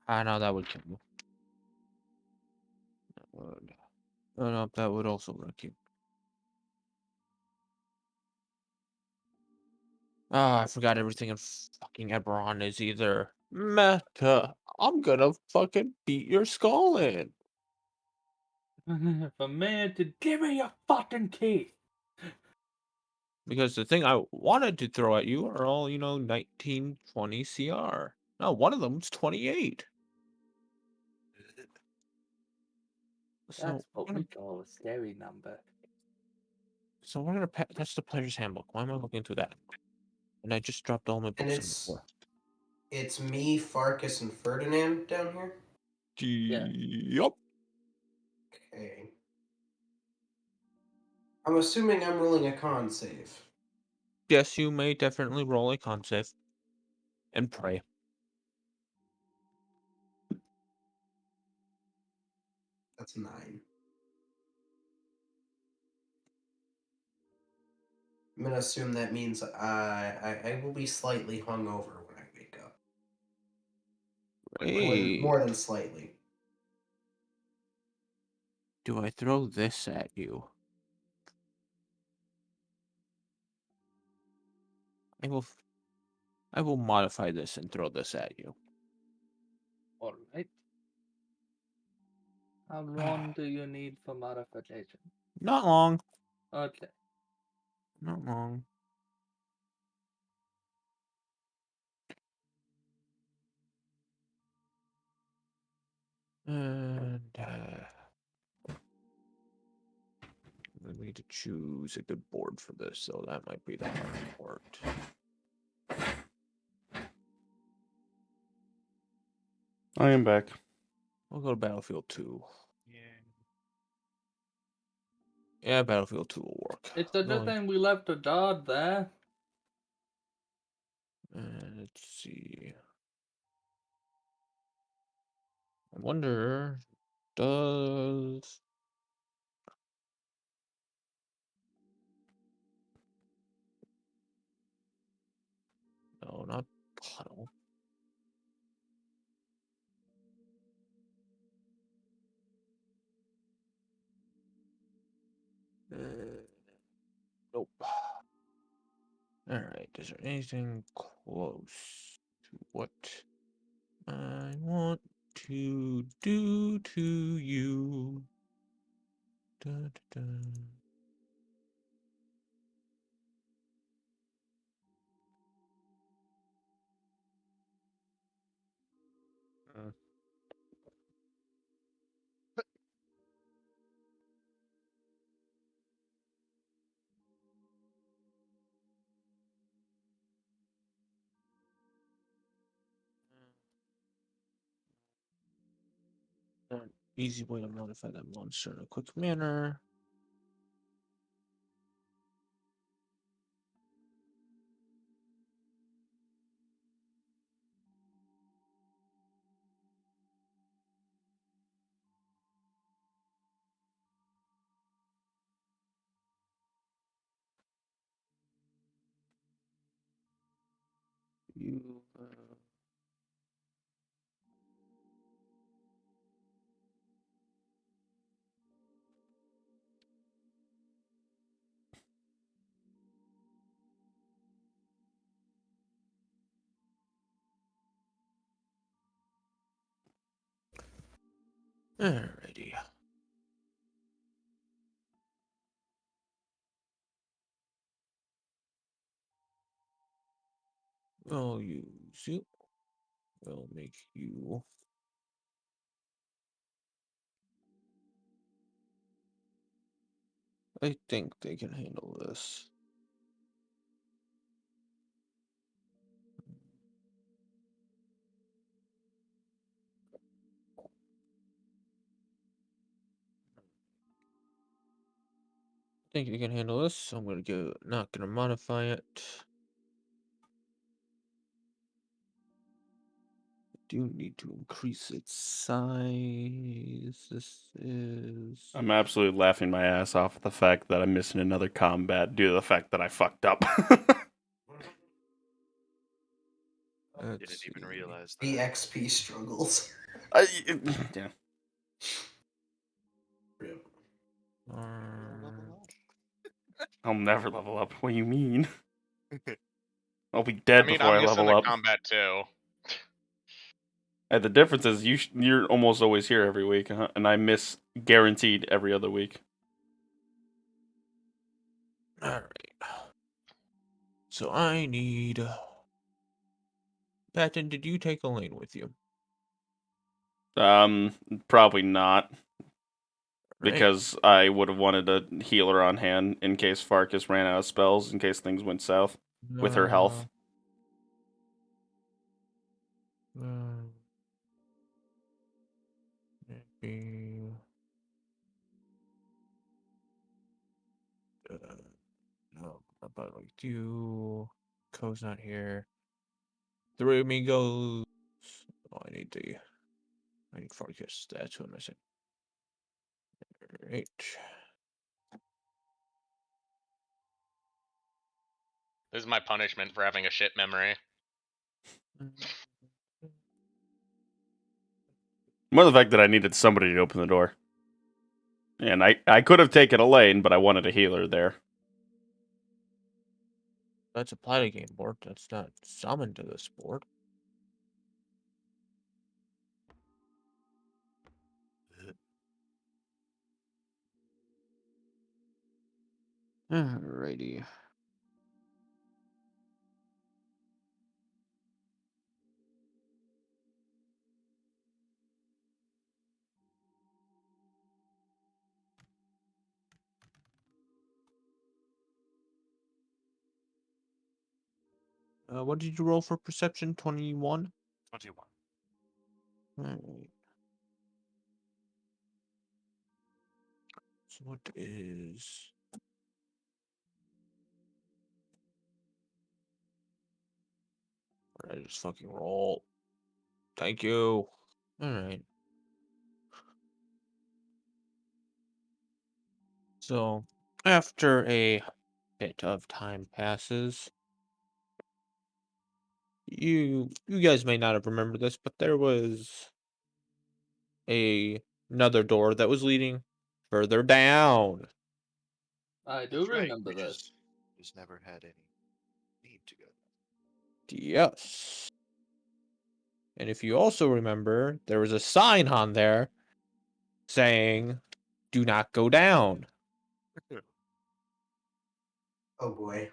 I know that would kill you. Oh, no, that would also wreck you. Ah, I forgot everything in fucking Eberron is either meta. I'm gonna fucking beat your skull in. For man to give me your fucking teeth. Because the thing I wanted to throw at you are all, 19, 20 CR. No, one of them's 28. So That's we're what gonna, we call a scary number. that's the player's handbook. Why am I looking through that? And I just dropped all my And books on the floor. it's me, Farkas, and Ferdinand down here? Yeah. Yup. Okay. I'm assuming I'm rolling a con save. Yes, you may definitely roll a con save. And pray. That's 9. I'm gonna assume that means I will be slightly hungover when I wake up. Hey, More than slightly. do I throw this at you? I will modify this and throw this at you. Alright. How long do you need for modification? Not long. Okay. Not long. And I need to choose a good board for this, so that might be the hard part. I am back. We'll go to Battlefield 2. Yeah. Yeah, Battlefield 2 will work. It's a good thing we left a guard there. Let's see. I wonder, does... No, not puddle. Nope. Alright, is there anything close to what I want to do to you? Da, da, da. Easy way to modify that monster in a quick manner. You. Alrighty. We'll use you. We'll make you. I think they can handle this. I think they can handle this. So I'm gonna go. Not gonna modify it. Do need to increase its size. This is. I'm absolutely laughing my ass off at the fact that I'm missing another combat due to the fact that I fucked up. Let's Didn't even see. realize that. The XP struggles. Yeah. I'll never level up. What do you mean? I'll be dead I mean, before I'm I missing level a up. combat too. And the difference is you're almost always here every week, and I miss guaranteed every other week. Alright. So I need. Patton, did you take Elaine with you? Probably not, Right. because I would have wanted a healer on hand in case Farkas ran out of spells, in case things went south with her health. Maybe. No, about like you. Ko's not here. Three amigos. Oh, I need Farkas. That's who I'm missing. Right. This is my punishment for having a shit memory. More the fact that I needed somebody to open the door. And I could have taken Elaine, but I wanted a healer there. That's applied to game board. That's not summoned to this board. Alrighty. What did you roll for perception? 21? 21. Alright. So what is... I just fucking roll. Thank you. Alright. So, after a bit of time passes, you guys may not have remembered this, but there was another door that was leading further down. I do That's right. remember We this. just never had any need to go. Yes. And if you also remember, there was a sign on there saying, "Do not go down." Oh boy.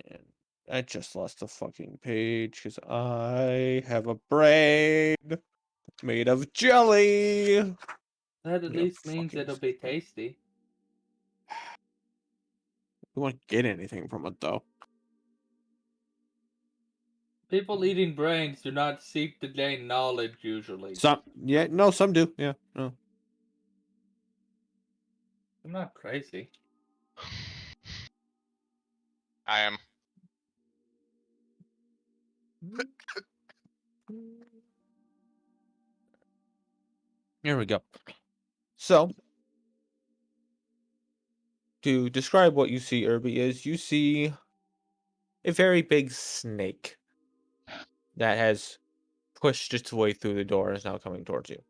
And I just lost the fucking page because I have a brain made of jelly. That at Yeah, least means fucking it'll be tasty. You won't get anything from it though. People eating brains do not seek to gain knowledge usually. Some do. Yeah, no. I'm not crazy. I am. Here we go. So, to describe what you see, Irby, is you see a very big snake that has pushed its way through the door and is now coming towards you.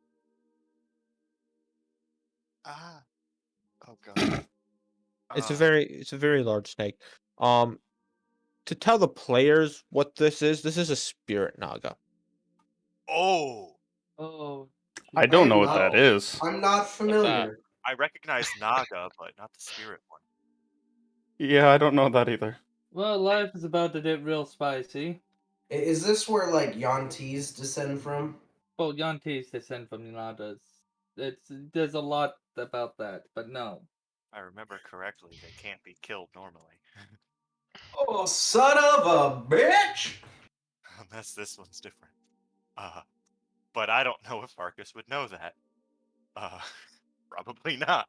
Ah. Oh god. It's Ah. a very large snake. To tell the players what this is a spirit Naga. Oh. Oh, I don't know what not- that is. I'm not familiar. I recognize Naga, but not the spirit one. Yeah, I don't know that either. well, life is about to get real spicy. Is this where like Yantees descend from? Well, Yantees descend from Nagas. There's a lot about that, but no. If I remember correctly, they can't be killed normally. Oh, son of a bitch! Unless this one's different. But I don't know if Arcus would know that. Probably not.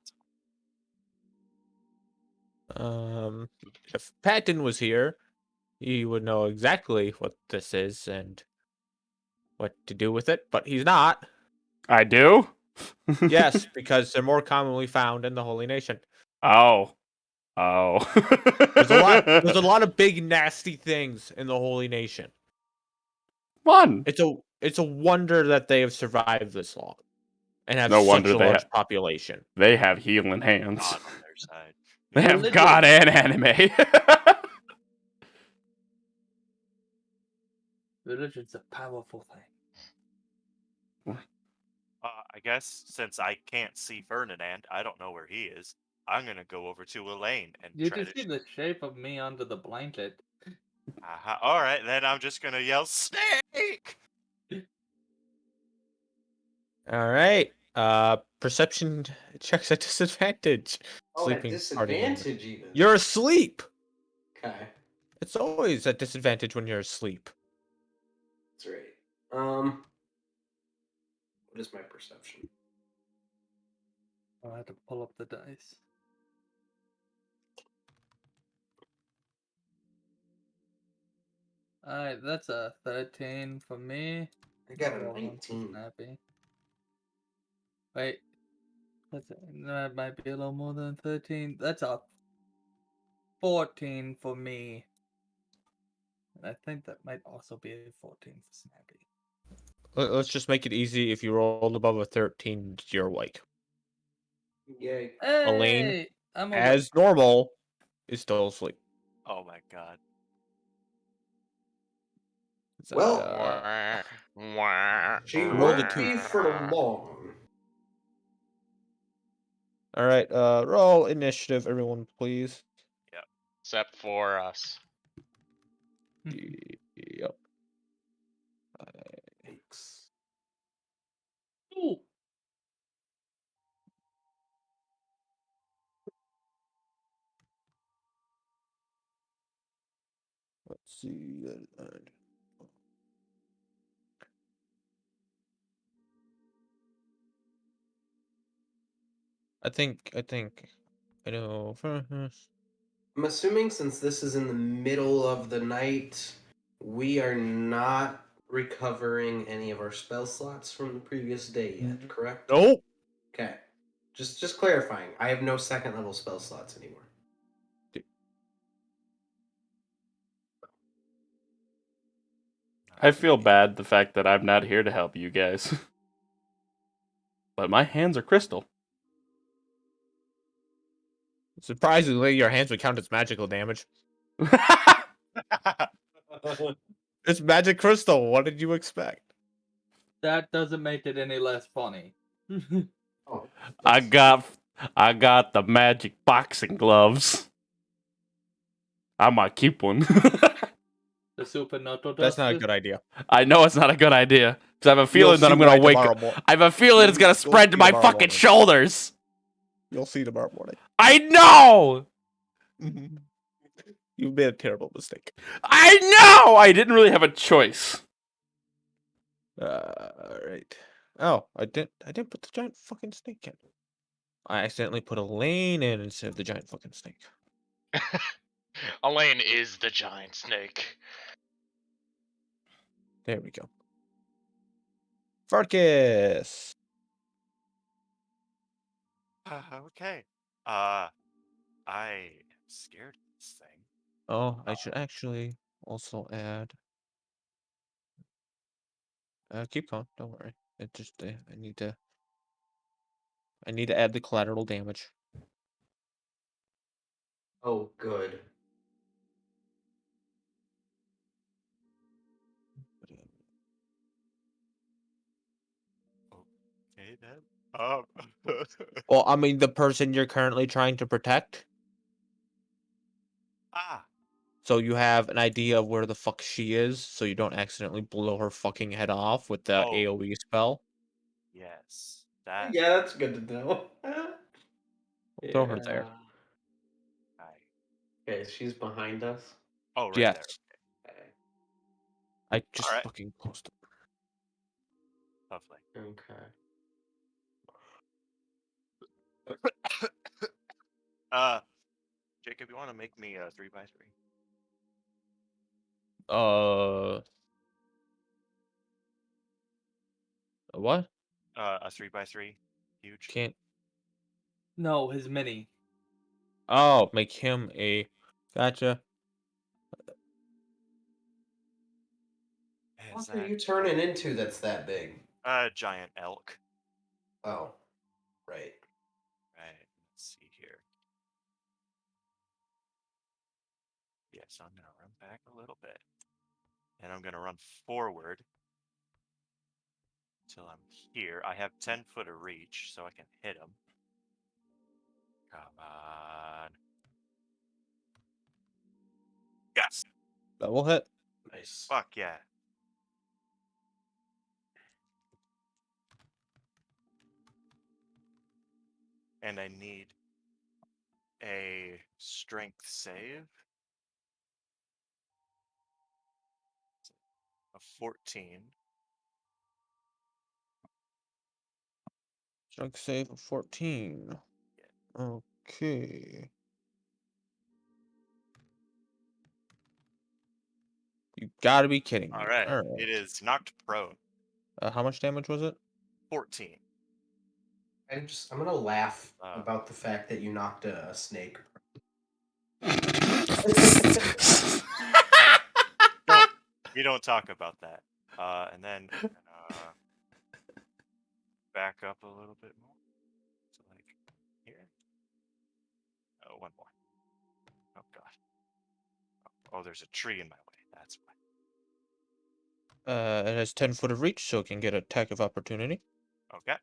If Patton was here, he would know exactly what this is and what to do with it, but he's not. I do? Yes, because they're more commonly found in the Holy Nation. Oh. Oh. There's a lot of big nasty things in the Holy Nation. Fun. It's a wonder that they have survived this long and have No such wonder a they large population. They have healing hands. God on their side. They have Religion. God and anime. Religion's a powerful thing. I guess since I can't see Ferdinand, I don't know where he is. I'm gonna go over to Elaine and You try can to. see the shape of me under the blanket. All right, then I'm just gonna yell snake. All right. Perception checks at disadvantage. Oh, at Sleeping party member. disadvantage even. You're asleep. Okay, It's always at disadvantage when you're asleep. that's right. What is my perception? Oh, I had to pull up the dice. Alright, that's a 13 for me. I got a Roll one for 19. Snappy. Wait. That might be a little more than 13. That's a 14 for me. And I think that might also be a 14 for Snappy. Let's just make it easy. If you rolled above a 13, you're awake. Yay. Elaine, Hey! I'm awake. As normal, is still asleep. Oh my god. So, Well, she roll the won't two. be for long. All right. Roll initiative, everyone, please. Except for us. Yep. Thanks. Ooh. Let's see. I think I know. I'm assuming since this is in the middle of the night, we are not recovering any of our spell slots from the previous day yet, correct? Nope. Okay. Just clarifying. I have no second level spell slots anymore. I feel bad the fact that I'm not here to help you guys. But my hands are crystal. Surprisingly, your hands would count as magical damage. It's magic crystal. What did you expect? That doesn't make it any less funny. Oh, I got the magic boxing gloves. I might keep one. The supernatural That's not a dust good idea. I know it's not a good idea. Because I have a You'll feeling that see I'm gonna why wake tomorrow up. I have a feeling it's You'll- gonna you'll spread to see my tomorrow fucking morning. shoulders. You'll see tomorrow morning. I know! You made a terrible mistake. I know! I didn't really have a choice. All right. Oh, I didn't put the giant fucking snake in. I accidentally put a lane in instead of the giant fucking snake. Elaine is the giant snake. There we go. Farkas. Okay. I am scared of this thing. Oh, I should actually also add. Keep going. Don't worry. It just I need to add the collateral damage. Oh, good. Okay then. Um. Well, I mean, the person you're currently trying to protect, ah. so you have an idea of where the fuck she is, so you don't accidentally blow her fucking head off with the Oh. AoE spell. Yes. That. Yeah, that's good to know. Throw her there. I. Okay, she's behind us. Oh, right Yes. there. Okay. I just Alright. fucking posted. Lovely. Okay. Jacob, you want to make me a 3x3? What? A 3x3. Huge. Can't. No, his mini. Oh, make him a. Gotcha. Is What are that you turning into that's that big? a giant elk? Oh, right. Right. Let's see here. Yes, I'm gonna run back a little bit, and I'm gonna run forward till I'm here. I have 10 foot of reach, so I can hit him. Come on. Yes. Double hit. Nice. Fuck yeah. And I need a strength save. A 14. Strength save of 14. Okay. You gotta be kidding me. All right. All It right. is knocked prone. How much damage was it? 14. I'm gonna laugh Uh. about the fact that you knocked a snake. We don't talk about that. And then back up a little bit more. So like here. Oh, one more. Oh god. Oh, there's a tree in my way. That's why. It has 10 foot of reach, so it can get attack of opportunity. Okay.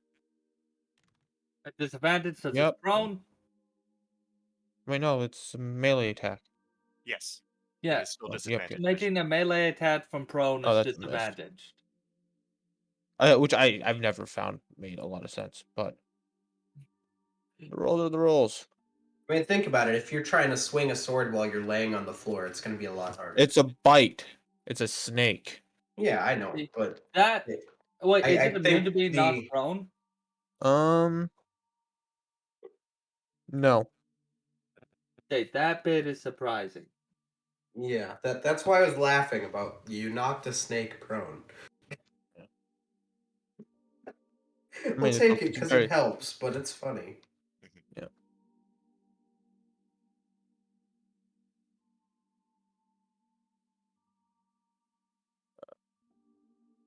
At disadvantage, since Yep. it's prone. Wait, no, it's a melee attack. Yes. Yeah. It is still Oh, yep, disadvantage. yep. Making a melee attack from prone Oh, is that's a miss. disadvantaged. Which I've never found made a lot of sense, but the rules are the rules. I mean, think about it. If you're trying to swing a sword while you're laying on the floor, it's gonna be a lot harder. It's a bite. It's a snake. Yeah, I know, See, but That it- wait, is I it immune think to being knocked prone? No. Okay, that bit is surprising. yeah, that's why I was laughing about you knocked a snake prone. We'll mean, take it it's because very- it helps, but it's funny. Yeah.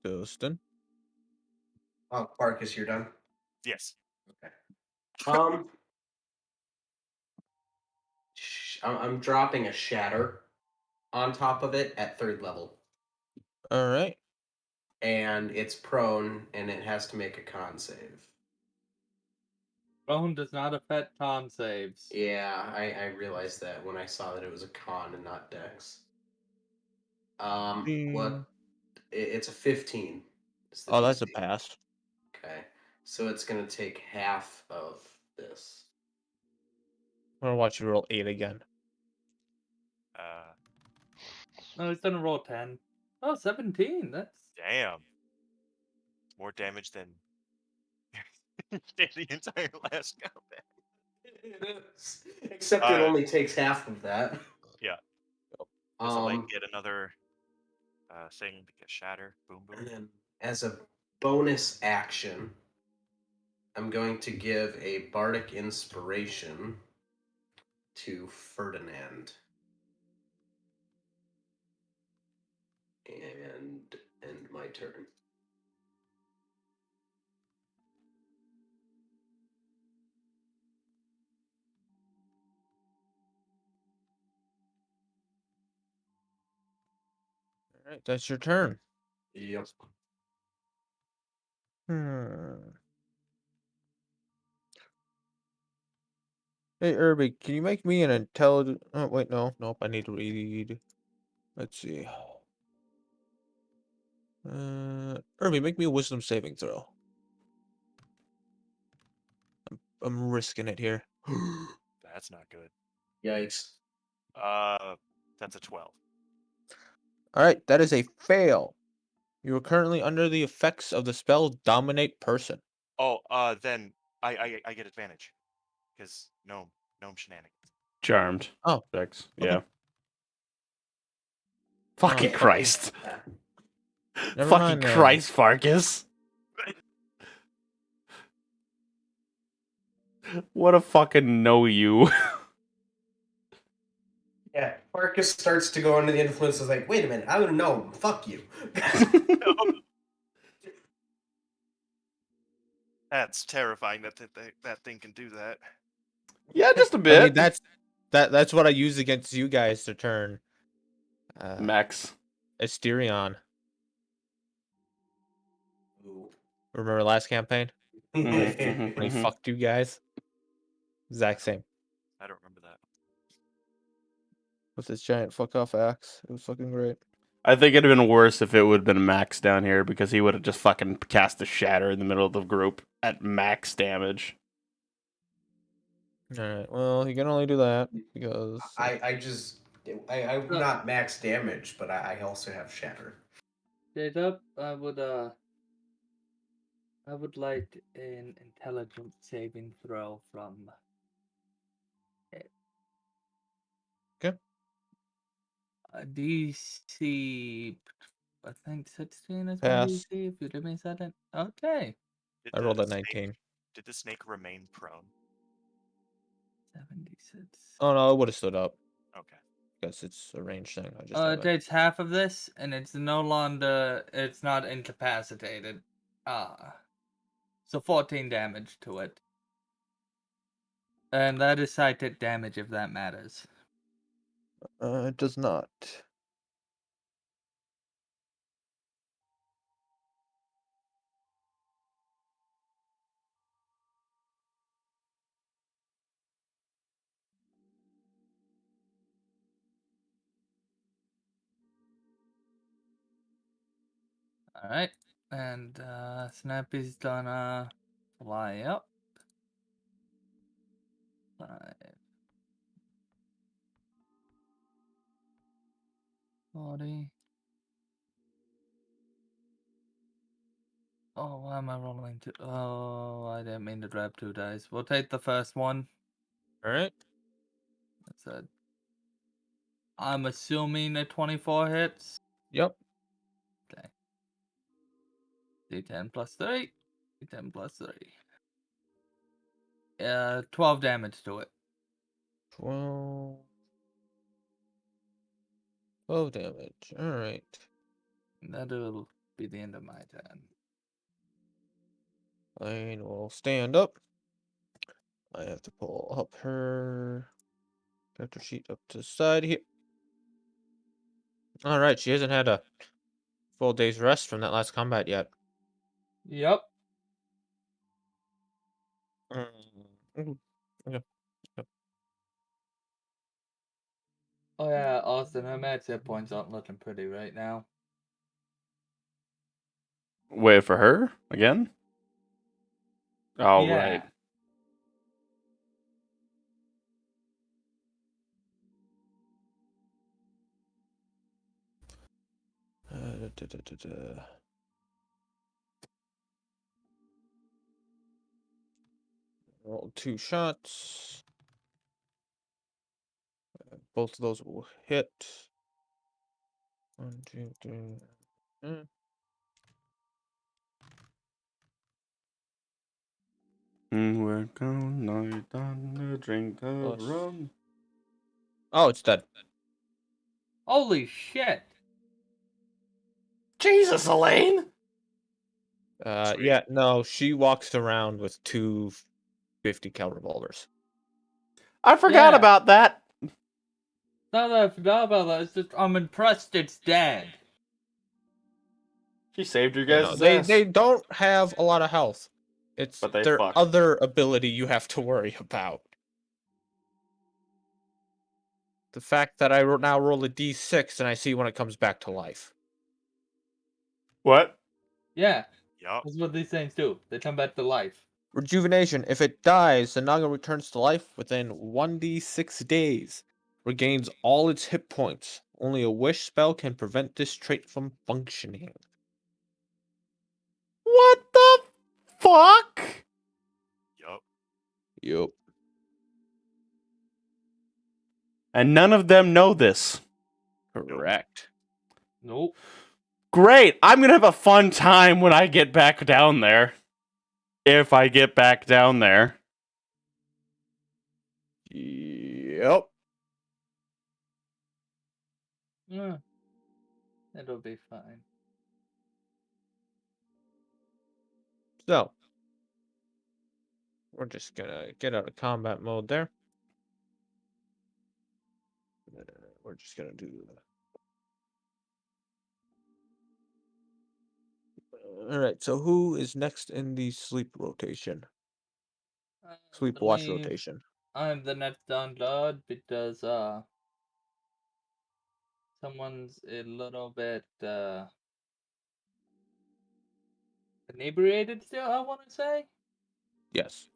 Dustin. Oh, Marcus, you're done. Yes. Okay. I'm dropping a shatter on top of it at 3rd level, All right. and it's prone, and it has to make a con save. Prone does not affect con saves. Yeah, I realized that when I saw that it was a con and not dex. What? It's a 15. Is the Oh, that's a DC. pass. Okay, so it's gonna take half of this. I'm gonna watch you roll 8 again. No, he's gonna roll 10. Oh, 17. That's Damn. More damage than the entire last combat. It is. Except it only takes half of that. Yeah. Does it like get another thing to get shatter? Boom And boom. then as a bonus action, I'm going to give a bardic inspiration to Ferdinand. And end my turn. All right, that's your turn. Yep. Hey, Irby, can you make me an intelligent? Oh, wait, no, nope. I need to read. Let's see. Irby, make me a wisdom saving throw. I'm risking it here. That's not good. Yikes. That's a 12. All right, that is a fail. You are currently under the effects of the spell Dominate Person. Oh, then I get advantage because gnome shenanigans. Charmed. Oh, Six. okay. Yeah. Fucking okay. Christ. Never Fucking mind then. Christ, Farkas. What a fucking know you. Yeah, Marcus starts to go under the influence. Is like, wait a minute, I would know. Fuck you. That's terrifying that thing can do that. Yeah, just a I bit. mean, that's what I use against you guys to turn Max. Asterion. Ooh. Remember last campaign when he fucked you guys? Exact same. I don't remember that. With this giant fuck off axe. It was fucking great. I think it'd have been worse if it would have been Max down here because he would have just fucking cast a shatter in the middle of the group at max damage. Alright, well, he can only do that because I'm not max damage, but I also have shatter. Jacob, I would like an intelligence saving throw from Okay. DC. I think 16 is my Pass. DC. If you give me a second. Okay. Did I rolled the a snake- 19. Did the snake remain prone? 76. Oh no, it would have stood up. Okay. Because it's a range thing. I just It have it. takes half of this, and it's no longer. It's not incapacitated. So 14 damage to it. And that is psychic damage if that matters. It does not. Alright. And Snappy's gonna fly up. 5. 40. Oh, why am I rolling two? Oh, I didn't mean to grab 2 dice. We'll take the first one. Alright. That's a. I'm assuming a 24 hits. Yep. Okay. D10 plus 3. D10 plus 3. 12 damage to it. 12 damage. Alright. That'll be the end of my turn. Lane will stand up. I have to pull up her character sheet up to the side here. Alright, she hasn't had a full day's rest from that last combat yet. Yep. Okay. Oh yeah, Austin, her max hit points aren't looking pretty right now. Wait for her again? Oh, Yeah. right. Roll 2 shots. Both of those will hit. 1, 2, 3. We're gonna drink the Plus- rum. Oh, it's dead. Holy shit! Jesus, Elaine! Sweet. Yeah, no, she walks around with 2 50 cal revolvers. I forgot Yeah. about that. Now that I forgot about that, it's just I'm impressed it's dead. She saved your You know, guys' they ass. they don't have a lot of health. It's But they their fuck. other ability you have to worry about. The fact that I now roll a d6 and I see when it comes back to life. What? Yeah, Yup. that's what these things do. They come back to life. Rejuvenation. If it dies, the Naga returns to life within 1d6 days. Regains all its hit points. Only a wish spell can prevent this trait from functioning. What the fuck? Yup. Yup. And none of them know this. Correct. Nope. Great. I'm gonna have a fun time when I get back down there. If I get back down there. Yep. Yeah. It'll be fine. So, we're just gonna get out of combat mode there. We're just gonna do Alright, so who is next in the sleep rotation? Sleep watch believe rotation. I'm the next download because someone's a little bit inebriated still, I wanna say. Yes.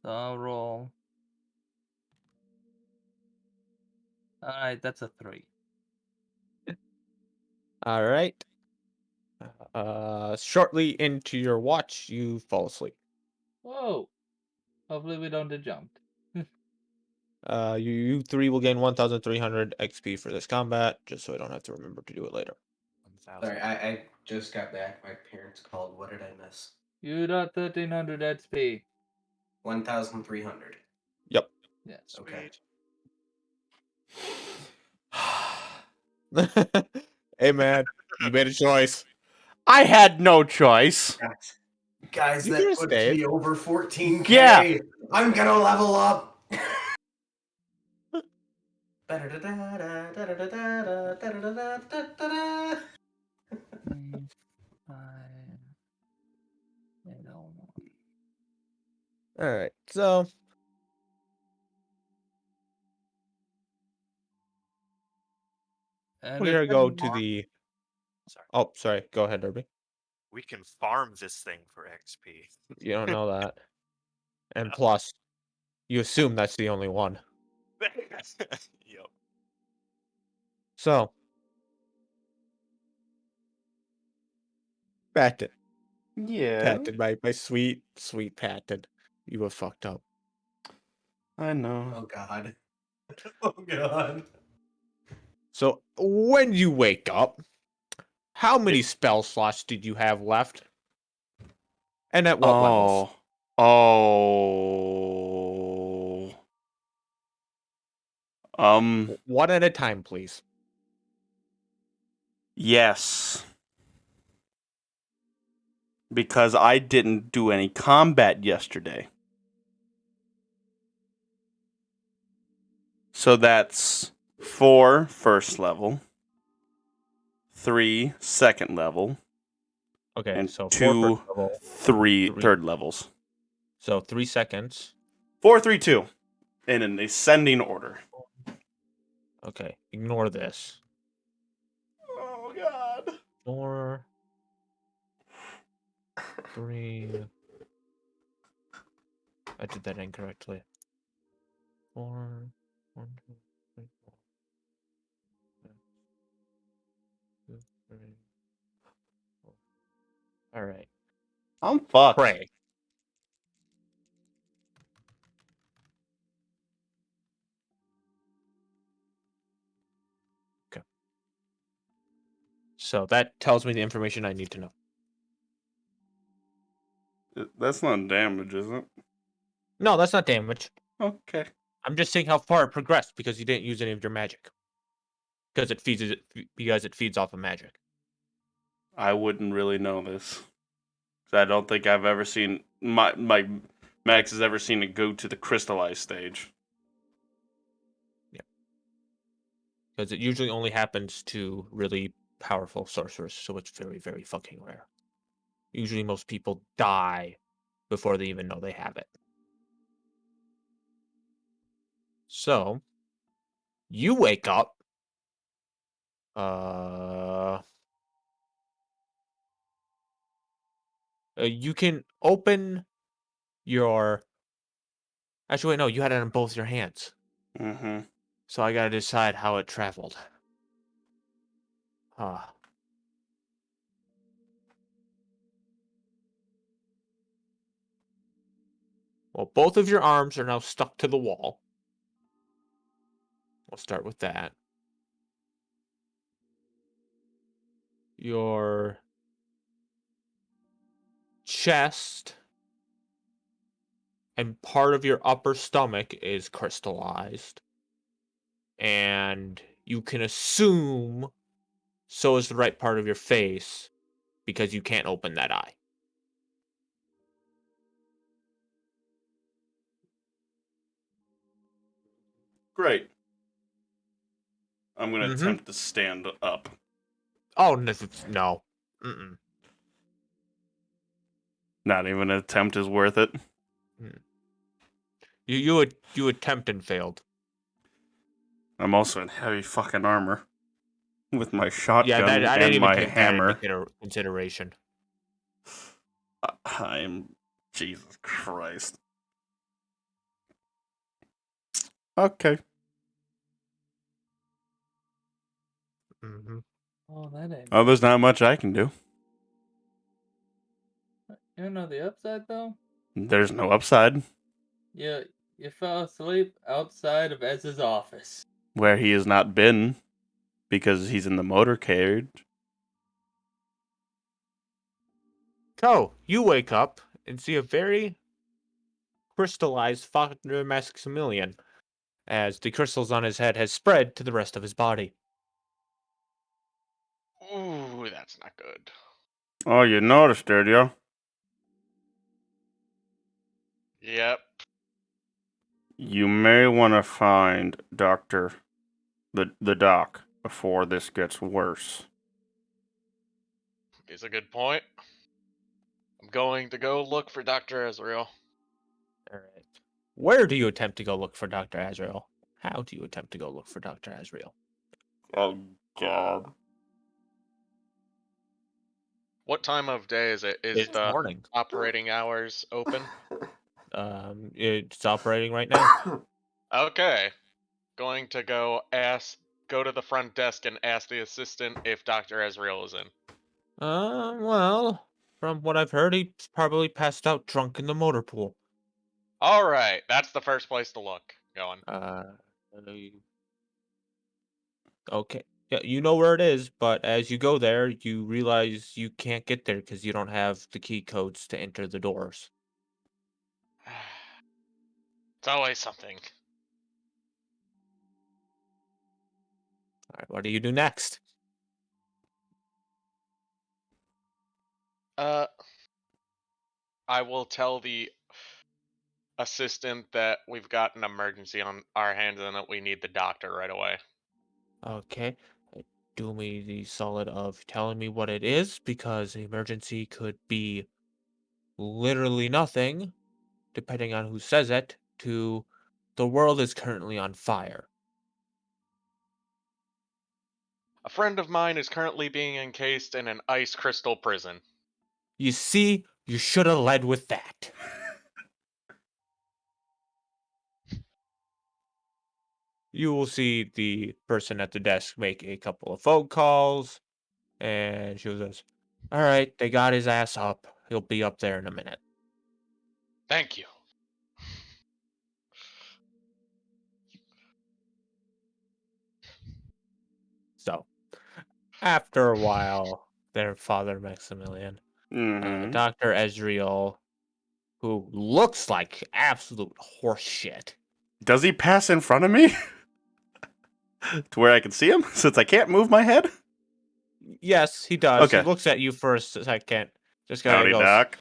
So I'll roll. Alright, that's a 3. Alright. Shortly into your watch, you fall asleep. Whoa. Hopefully we don't get jumped. You three will gain 1,300 XP for this combat, just so I don't have to remember to do it later. 1,000. Sorry, I just got back. My parents called. What did I miss? You got 1300 XP. 1,300. Yep. Yes. Okay. Sweet. Hey man, you made a choice. I had no choice. Guys, You that could've puts stayed. me over 14K. Yeah. I'm gonna level up. Alright, so And we're gonna it's go been to the Sorry. Oh, sorry, go ahead, Derby. We can farm this thing for XP. You don't know that. And No. plus, you assume that's the only one. Yup. So Patton. Yeah. Patton, my sweet, sweet Patton. You were fucked up. I know. Oh god. Oh god. So when you wake up, how many spell slots did you have left? And at what levels? Oh. One at a time, please. Yes. Because I didn't do any combat yesterday. So that's 4 first level, 3 second level, Okay, and so 2 4 first level. 3 3. third levels. So 3 seconds. 4, 3, 2. In an ascending order. Okay, ignore this. Oh god. 4, 3. I did that incorrectly. 4, 1, 2, 3, 4. All right. I'm fucked. Pray. Okay. So that tells me the information I need to know. That's not damage, is it? No, that's not damage. Okay. I'm just seeing how far it progressed because you didn't use any of your magic. Because it feeds off of magic. I wouldn't really know this. I don't think I've ever seen my Max has ever seen it go to the crystallized stage. Yeah. Because it usually only happens to really powerful sorcerers, so it's very, very fucking rare. Usually most people die before they even know they have it. So, you wake up. You can open your... Actually, wait, no, you had it on both your hands. Mm-hmm. So I gotta decide how it traveled. Well, both of your arms are now stuck to the wall. We'll start with that. Your chest and part of your upper stomach is crystallized. And you can assume so is the right part of your face because you can't open that eye. Great. I'm gonna Mhm. attempt to stand up. Oh, no. Mm-mm. Not even an attempt is worth it. You attempt and failed. I'm also in heavy fucking armor with my Yeah, shotgun that I didn't and even my take that hammer. into consideration. I'm Jesus Christ. Okay. Mm-hmm. Oh, that ain't. Oh, there's not much I can do. You know the upside though? There's no upside. You fell asleep outside of Ez's office. Where he has not been because he's in the motor carriage. So, you wake up and see a very crystallized Father Maximilian, as the crystals on his head has spread to the rest of his body. Ooh, that's not good. Oh, you noticed, did you? Yep. You may want to find the doc before this gets worse. Is a good point. I'm going to go look for Dr. Ezreal. Alright. Where do you attempt to go look for Dr. Azrael? How do you attempt to go look for Dr. Azrael? Oh, God. What time of day is it? Is It's the morning. operating hours open? It's operating right now. Okay. Going to go to the front desk and ask the assistant if Dr. Ezreal is in. Well, from what I've heard, he probably passed out drunk in the motor pool. Alright, that's the first place to look. Going. Okay. Yeah, you know where it is, but as you go there, you realize you can't get there because you don't have the key codes to enter the doors. It's always something. Alright, what do you do next? I will tell the assistant that we've got an emergency on our hands and that we need the doctor right away. Okay. Do me the solid of telling me what it is, because the emergency could be literally nothing, depending on who says it, to the world is currently on fire. A friend of mine is currently being encased in an ice crystal prison. You see, you should have led with that. You will see the person at the desk make a couple of phone calls, And she says, "All right, they got his ass up. He'll be up there in a minute." Thank you. So, after a while, their father Maximilian, Mm-hmm. Dr. Ezreal, who looks like absolute horseshit. Does he pass in front of me to where I can see him since I can't move my head? Yes, he does. He Okay. looks at you for a second. Just kind Howdy, of goes, Doc.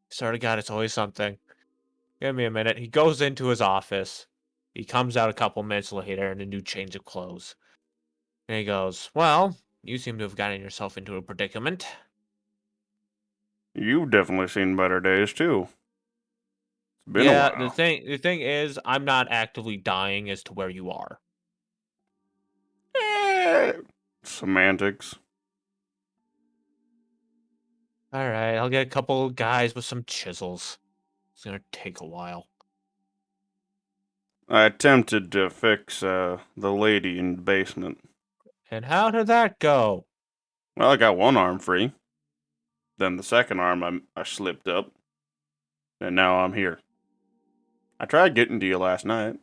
"Swear to God, it's always something. Give me a minute." He goes into his office. He comes out a couple minutes later in a new change of clothes. And he goes, "Well, you seem to have gotten yourself into a predicament." You've definitely seen better days too. It's been a Yeah, while. the thing is, I'm not actively dying as to where you are. Semantics. All right, I'll get a couple guys with some chisels. It's gonna take a while. I attempted to fix the lady in the basement. And how did that go? Well, I got one arm free. Then the second arm I slipped up. And now I'm here. I tried getting to you last night.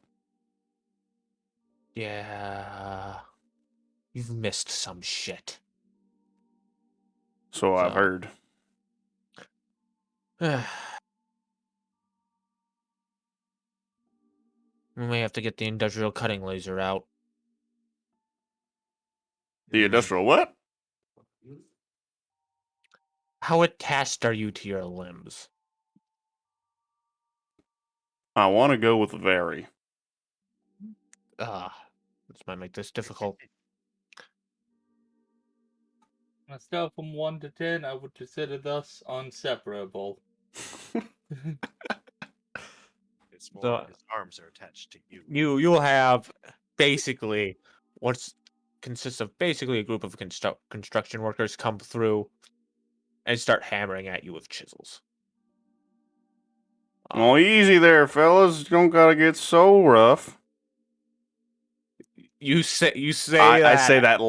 Yeah, you've missed some shit. So I've So, heard. we may have to get the industrial cutting laser out. The industrial what? How attached are you to your limbs? I want to go with very. This might make this difficult. On a scale from 1 to 10, I would consider thus inseparable. It's more So- his arms are attached to you. You'll have basically what's consists of basically a group of construction workers come through and start hammering at you with chisels. Well, easy there, fellas. You don't gotta get so rough. You say I that. say that.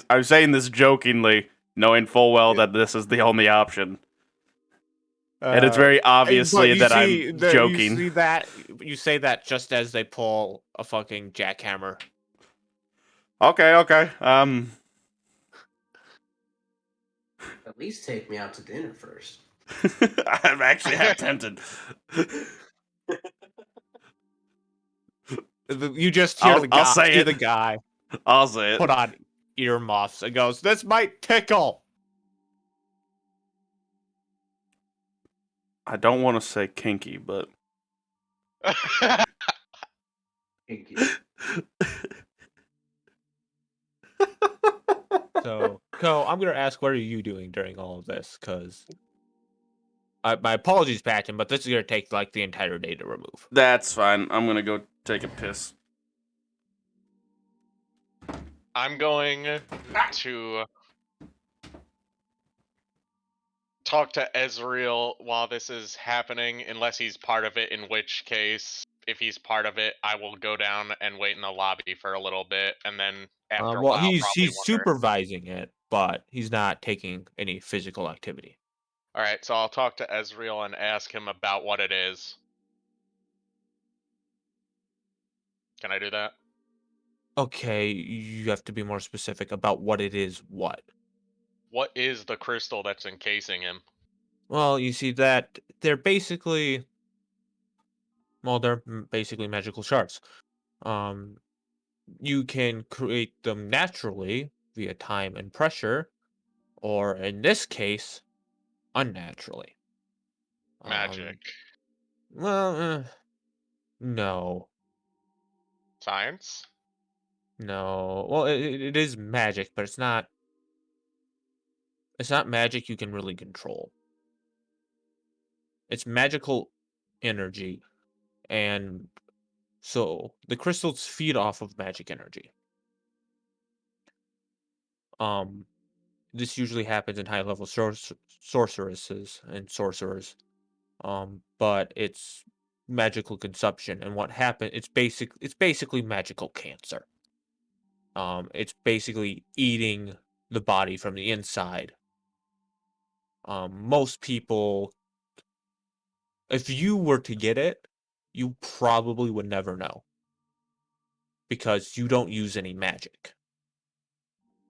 I'm saying this jokingly, knowing full well that this is the only option. And it's very obviously that I'm joking. You say that just as they pull a fucking jackhammer. Okay. At least take me out to dinner first. I'm actually half tempted. You just hear I'll say it. the guy I'll say it. put on earmuffs and goes, "This might tickle." I don't want to say kinky, but Thank you. So, Co, I'm gonna ask, what are you doing during all of this? Because my apologies, Patton, but this is gonna take like the entire day to remove. that's fine. I'm gonna go take a piss. I'm going to talk to Ezreal while this is happening, unless he's part of it, in which case, if he's part of it, I will go down and wait in the lobby for a little bit, and then after a Well, while, he's probably wonder. supervising it, but he's not taking any physical activity. Alright, so I'll talk to Ezreal and ask him about what it is. Can I do that? Okay, you have to be more specific about what it is. What? What is the crystal that's encasing him? Well, you see that they're basically, basically magical shards. You can create them naturally via time and pressure, or in this case, unnaturally. Magic. Well, no, Science? no. Well, it is magic, but it's not. It's not magic you can really control. It's magical energy, and so the crystals feed off of magic energy. Um, this usually happens in high level sorceresses and sorcerers. But it's magical consumption, and what happened? It's basically magical cancer. It's basically eating the body from the inside. Most people, if you were to get it, you probably would never know. Because you don't use any magic.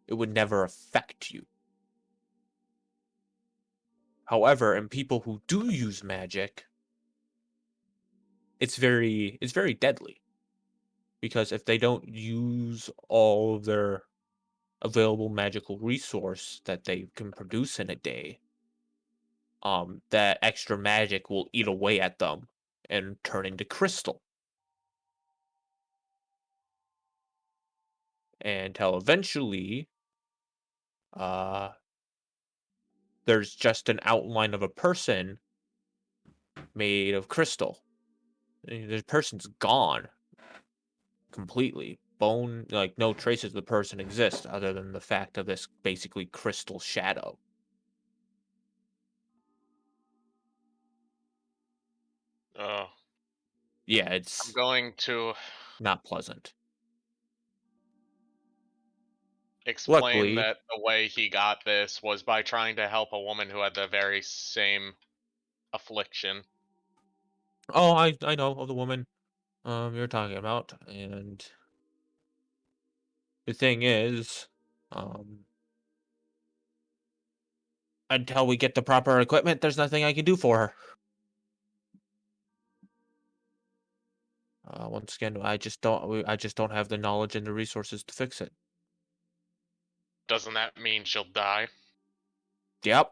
It would never affect you. However, in people who do use magic, it's very deadly. Because if they don't use all of their available magical resource that they can produce in a day, that extra magic will eat away at them and turn into crystal. Until eventually, there's just an outline of a person made of crystal. The person's gone completely. Bone, like no traces of the person exist other than the fact of this basically crystal shadow. Oh, Yeah, I'm it's going to not pleasant. explain Luckily, that the way he got this was by trying to help a woman who had the very same affliction. oh, I know of the woman you're talking about, and the thing is, until we get the proper equipment, there's nothing I can do for her. Once again, I just don't have the knowledge and the resources to fix it. Doesn't that mean she'll die? Yep.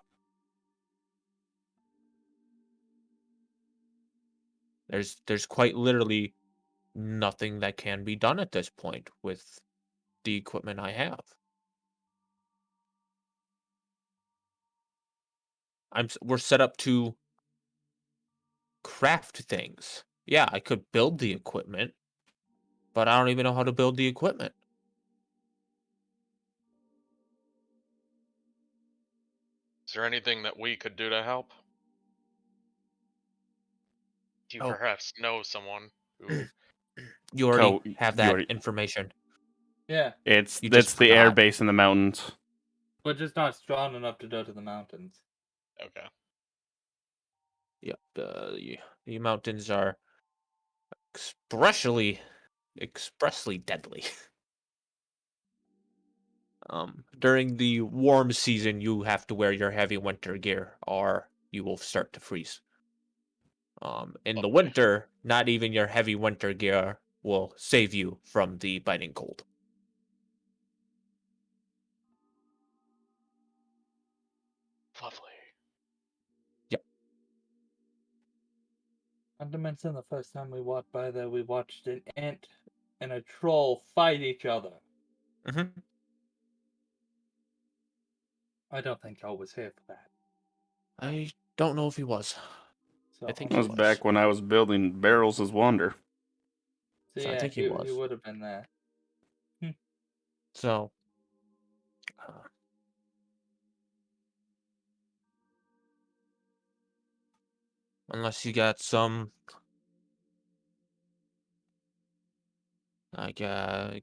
There's quite literally nothing that can be done at this point with the equipment I have. We're set up to craft things. Yeah, I could build the equipment, but I don't even know how to build the equipment. Is there anything that we could do to help? Do you Oh, perhaps know someone who... you already You have that already- information. Yeah, It's You just the air forgot. base in the mountains. but just not strong enough to go to the mountains. Okay. Yep. The mountains are expressly deadly. During the warm season, you have to wear your heavy winter gear, or you will start to freeze. In the Lovely. winter, not even your heavy winter gear will save you from the biting cold. Lovely. Yep. Not to mention the first time we walked by there, we watched an ant and a troll fight each other. Mm-hmm. I don't think I was here for that. I don't know if he was. So, I think That he was was. back when I was building Barrels as Wonder. so So I yeah, think he he was. would have been there. So, unless you got some like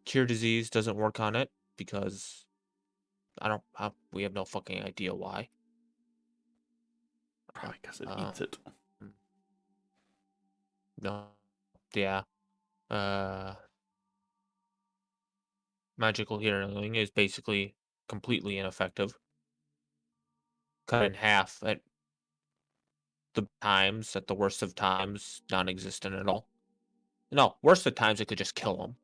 cure disease doesn't work on it because we have no fucking idea why. Probably because it Uh, eats it. No. Yeah. Uh, Magical healing is basically completely ineffective. Cut in half at the worst of times, non-existent at all. No, worst of times it could just kill them.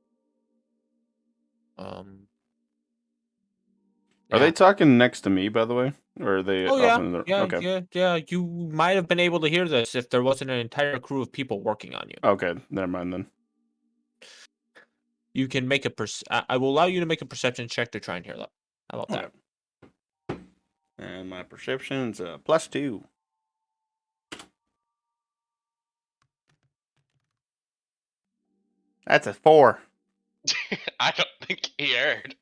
Are they Yeah. talking next to me, by the way? Or are they Oh off yeah, in the... yeah, Okay. yeah. You might have been able to hear this if there wasn't an entire crew of people working on you. Okay, never mind then. You can make I will allow you to make a perception check to try and hear that. How about that? Okay. And my perception's +2. That's a 4. I don't think he heard.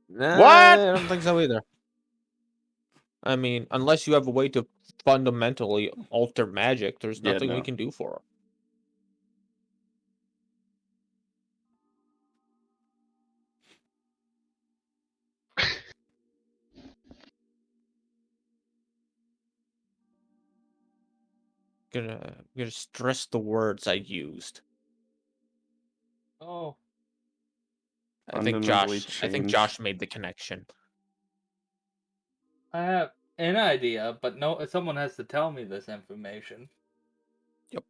What? I don't think so either. I mean, unless you have a way to fundamentally alter magic, there's Yeah, nothing we no. can do for her. gonna stress the words I used. Oh, Fundamentally I think changed. Josh made the connection. I have an idea, but no, someone has to tell me this information. Yep.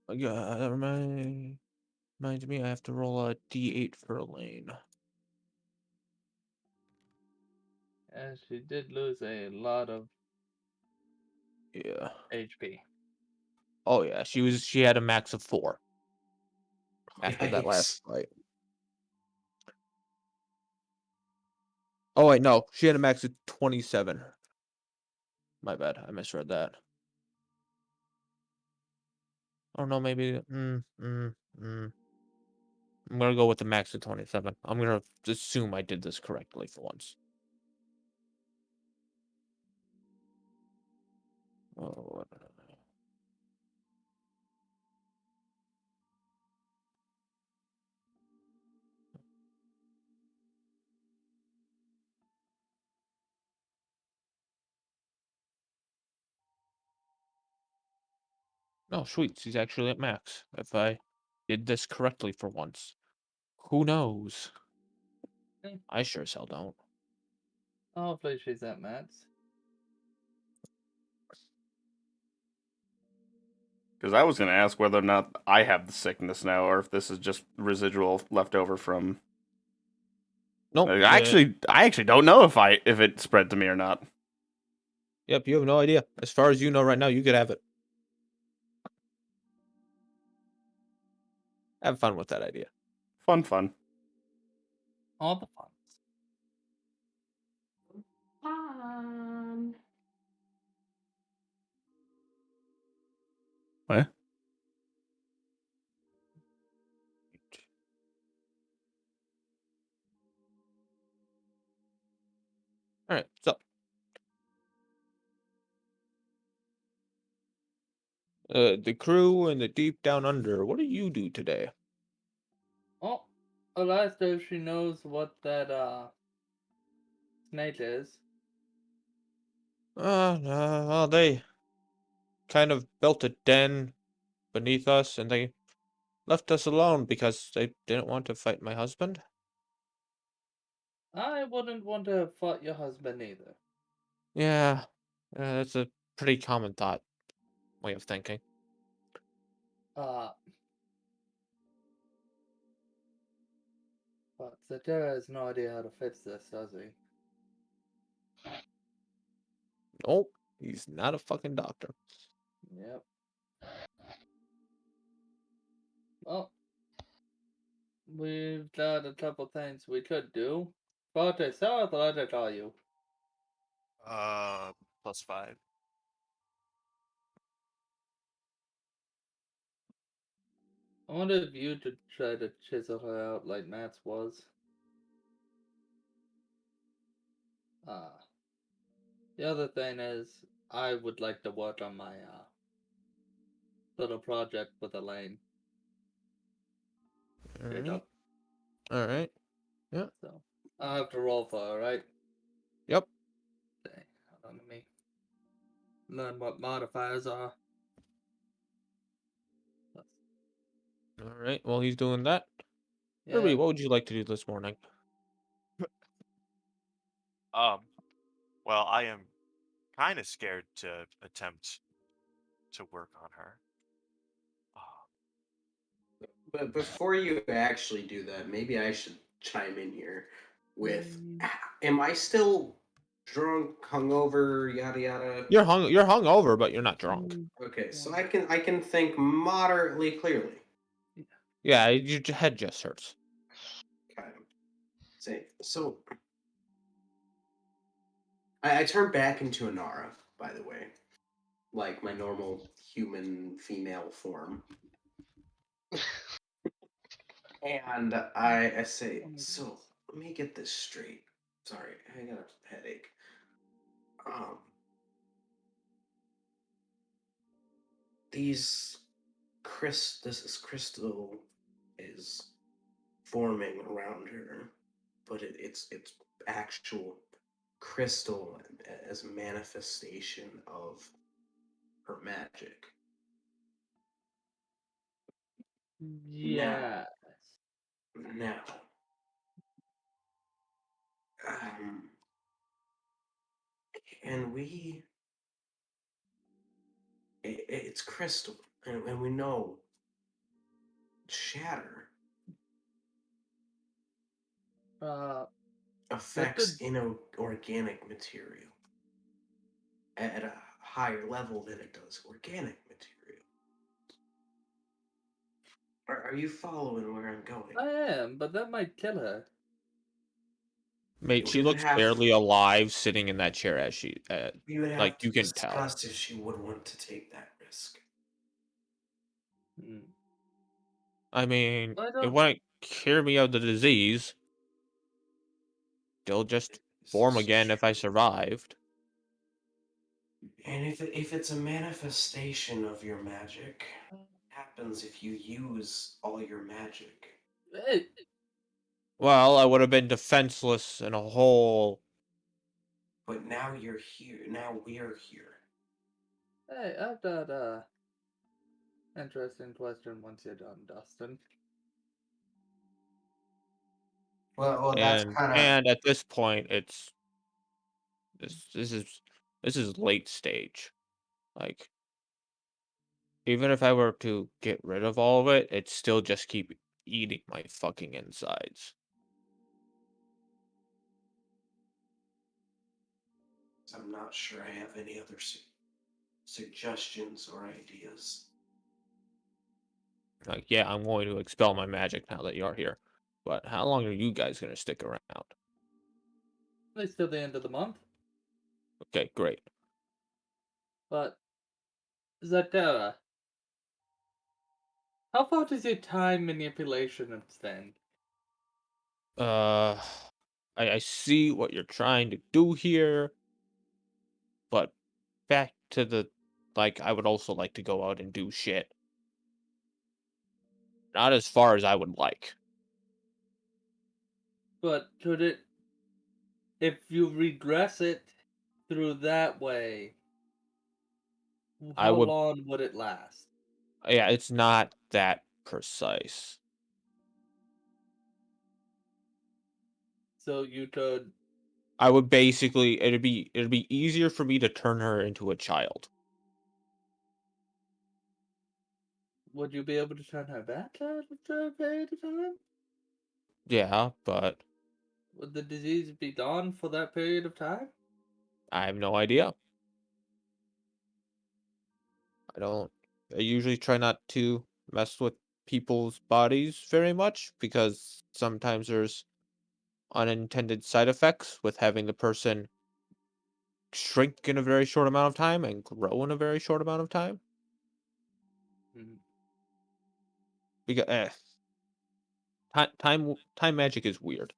That reminds me, I have to roll a d8 for Elaine. And she did lose a lot of Yeah. HP. Oh yeah, she had a max of 4 after that last Yikes. fight. Oh wait, no, she had a max of 27. My bad, I misread that. Oh no, maybe. I'm gonna go with the max of 27. I'm gonna assume I did this correctly for once. Oh. No, sweet. She's actually at max. If I did this correctly for once. Who knows? Okay. I sure as hell don't. Hopefully she's at max. Because I was going to ask whether or not I have the sickness now, or if this is just residual left over from. Nope. I actually don't know if it spread to me or not. Yep, you have no idea. As far as you know right now, you could have it. Have fun with that idea. Fun. All the fun. What? All right, so the crew and the deep down under. What do you do today? Oh, I'll ask her if she knows what that snake is. Well, they kind of built a den beneath us, and they left us alone because they didn't want to fight my husband. I wouldn't want to fight your husband either. Yeah, that's a pretty common way of thinking. Uh, but Zatara has no idea how to fix this, does he? Nope, he's not a fucking doctor. Yep. Well, we've got a couple things we could do. Fortis, how athletic are you? +5. I wonder if you could try to chisel her out like Matt's was. The other thing is, I would like to work on my little project with Elaine. All Straight right, up. all right, yeah, So I'll have to roll for her, right? yep. Okay, hold on to me. Learn what modifiers are. All right. Well, he's doing that. Kirby, Yeah. what would you like to do this morning? Well, I am kind of scared to attempt to work on her. But before you actually do that, maybe I should chime in here with am I still drunk, hungover, yada yada? You're hung over, but you're not drunk. Okay, so I can think moderately clearly. Yeah, your head just hurts. Kind of. Say so I turned back into Anara, by the way. Like my normal human female form. And I say, so let me get this straight. Sorry, I got a headache. These this crystal is forming around her. but it's actual crystal as a manifestation of her magic. Yeah. Now, um, and it's crystal, and we know shatter Uh, affects the inorganic material at a higher level than it does organic material. Are you following where I'm going? I am, but that might kill her. Mate, We she would looks have barely alive sitting in that chair as we would like have to you can tell. discuss if she would want to take that risk. Hmm. I mean, I it don't. wouldn't cure me of the disease. They'll just This form is again if I true. survived. And if it's a manifestation of your magic, happens if you use all your magic. Hey, Well, I would have been defenseless in a hole. But now you're here. Now we're here. hey, I've got interesting question once you're done, Dustin. Well, that's And kind of. and at this point, it's this is late stage. Like even if I were to get rid of all of it, it'd still just keep eating my fucking insides. I'm not sure I have any other suggestions or ideas. Like, yeah, I'm going to expel my magic now that you're here. But how long are you guys gonna stick around? At least till the end of the month. Okay, great. But Zatera, how far does your time manipulation extend? Uh, I see what you're trying to do here, but back to the like, I would also like to go out and do shit. Not as far as I would like. But could it, if you regress it through that way, I how would, long would it last? yeah, it's not that precise. So you could. I would basically, it'd be easier for me to turn her into a child. Would you be able to turn her back after a period of time? Yeah, but Would the disease be gone for that period of time? I have no idea. I don't. I usually try not to mess with people's bodies very much because sometimes there's unintended side effects with having the person shrink in a very short amount of time and grow in a very short amount of time. Hmm. Because time magic is weird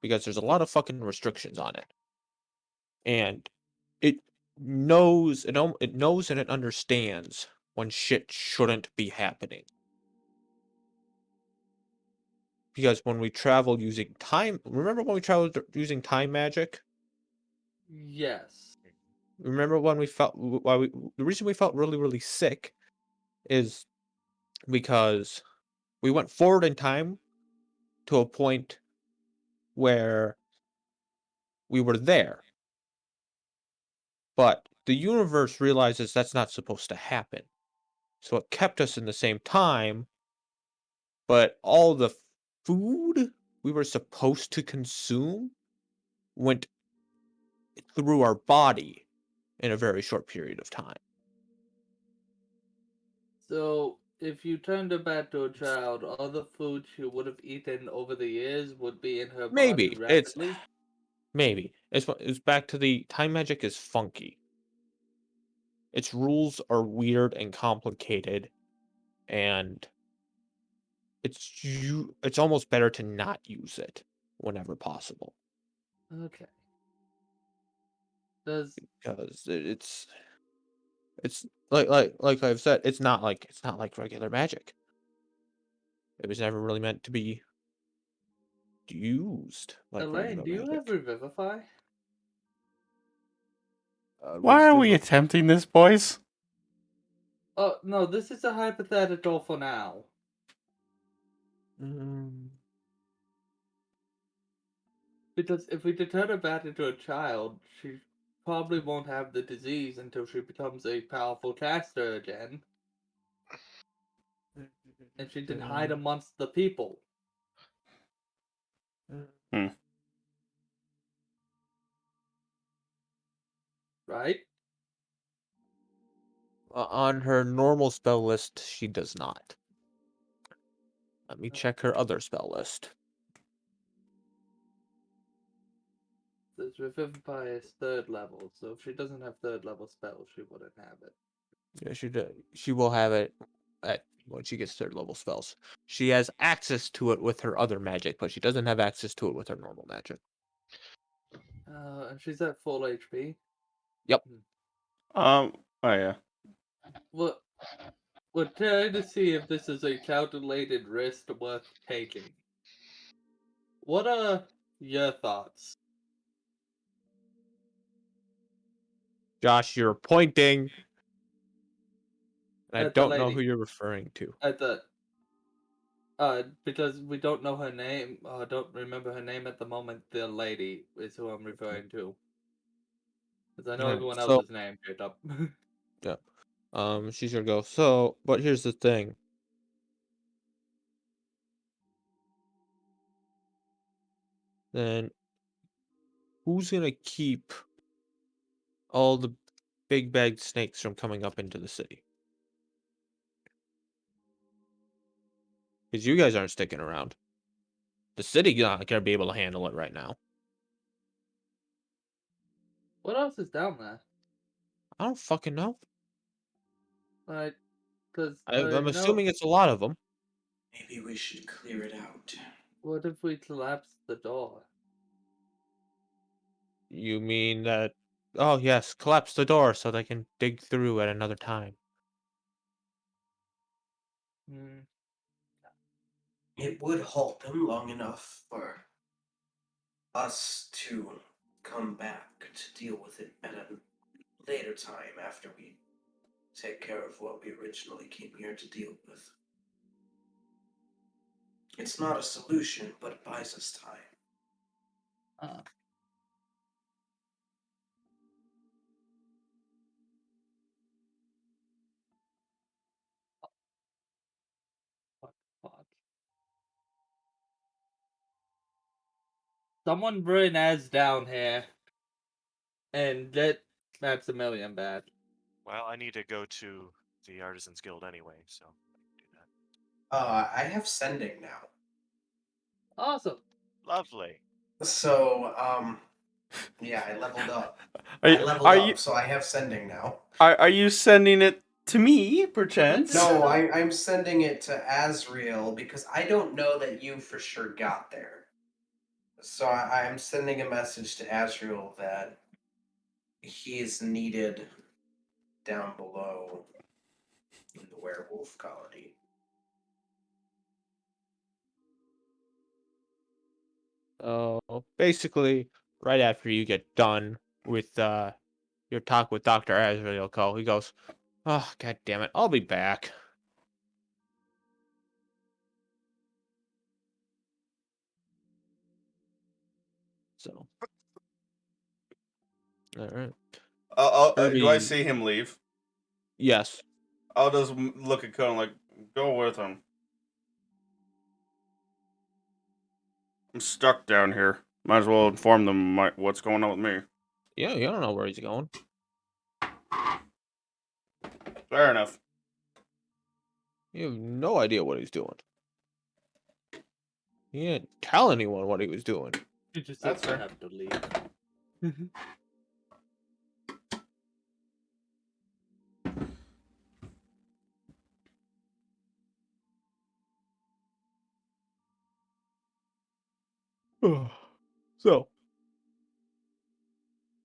because there's a lot of fucking restrictions on it, and it it knows and it understands when shit shouldn't be happening. Because when we travel using time, remember when we traveled using time magic? Yes. Remember when we felt why we the reason we felt really sick is because we went forward in time to a point where we were there, but the universe realizes that's not supposed to happen. So it kept us in the same time, but all the food we were supposed to consume went through our body in a very short period of time. So, if you turned her back to a child, all the food she would have eaten over the years would be in her body Maybe rapidly? it's back to the time magic is funky. Its rules are weird and complicated, and it's almost better to not use it whenever possible Okay. Does. because it's like I've said, it's not like regular magic. It was never really meant to be used like Elaine, regular do you have magic. Revivify? What Why is are the we attempting this, boys? Oh, no, this is a hypothetical for now. Because if we turn her back into a child, she probably won't have the disease until she becomes a powerful caster again. And she can hide amongst the people. Hmm. Right? On her normal spell list, she does not. Let me check her other spell list. This Revivify is 3rd level, so if she doesn't have 3rd level spells, she wouldn't have it. Yeah, she will have it when she gets 3rd level spells. She has access to it with her other magic, but she doesn't have access to it with her normal magic. And she's at full HP. Yep. Oh yeah. Well, we're trying to see if this is a calculated risk worth taking. What are your thoughts? Josh, you're pointing. And I At the don't know who lady. you're referring to. At the because we don't know her name, don't remember her name at the moment. The lady is who I'm referring to. Because I know Alright, everyone so else's name straight up. yeah. She's gonna go. So, but here's the thing. Then who's gonna keep all the big bag snakes from coming up into the city? Because you guys aren't sticking around. The city not gonna be able to handle it right now. What else is down there? I don't fucking know. Like, because I'm know. assuming it's a lot of them. Maybe we should clear it out. What if we collapse the door? You mean that? Oh yes, collapse the door so they can dig through at another time. Hmm. It would halt them long enough for us to come back to deal with it at a later time after we take care of what we originally came here to deal with. It's not a solution, but it buys us time. Uh, fuck. Someone bring Az down here and get Maximilian back. Well, I need to go to the Artisans Guild anyway, so I can do that. I have sending now. Awesome. Lovely. So, yeah, I leveled up. Are I you, leveled are up, you so I have sending now. are you sending it to me, perchance? No, I'm sending it to Azriel because I don't know that you for sure got there. So I'm sending a message to Azriel that he is needed down below in the werewolf colony. So basically, right after you get done with your talk with Dr. Azrael Cole, he goes, "Oh, god damn it, I'll be back." So, all right. Do I Irby, see him leave? yes. I'll just look at Conan like, go with him. I'm stuck down here. Might as well inform them what's going on with me. Yeah, you don't know where he's going. Fair enough. You have no idea what he's doing. He didn't tell anyone what he was doing. You just That's said I fair. have to leave. So,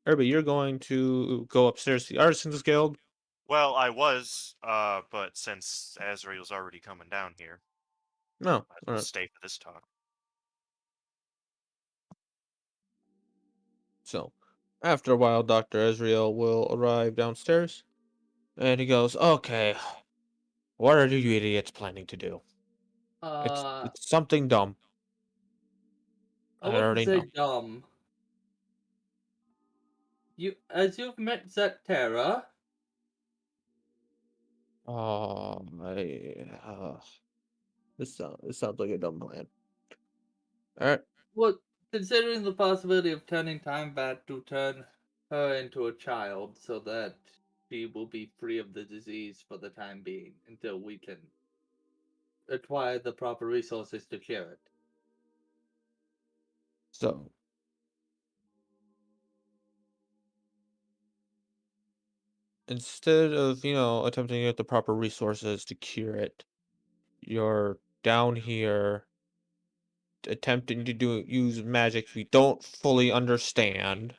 Irby, you're going to go upstairs to the Artisans Guild. Well, I was, but since Azrael's already coming down here, No, might as all well right. stay for this talk. So, after a while, Dr. Ezreal will arrive downstairs, and he goes, "Okay, what are you idiots planning to do? Uh, It's something dumb. I I wouldn't already say know." dumb. As you've met Zetera, Oh, this sounds like a dumb plan. All right. well, considering the possibility of turning time back to turn her into a child so that she will be free of the disease for the time being until we can acquire the proper resources to cure it. So, instead of, attempting to get the proper resources to cure it, you're down here attempting to use magic we don't fully understand,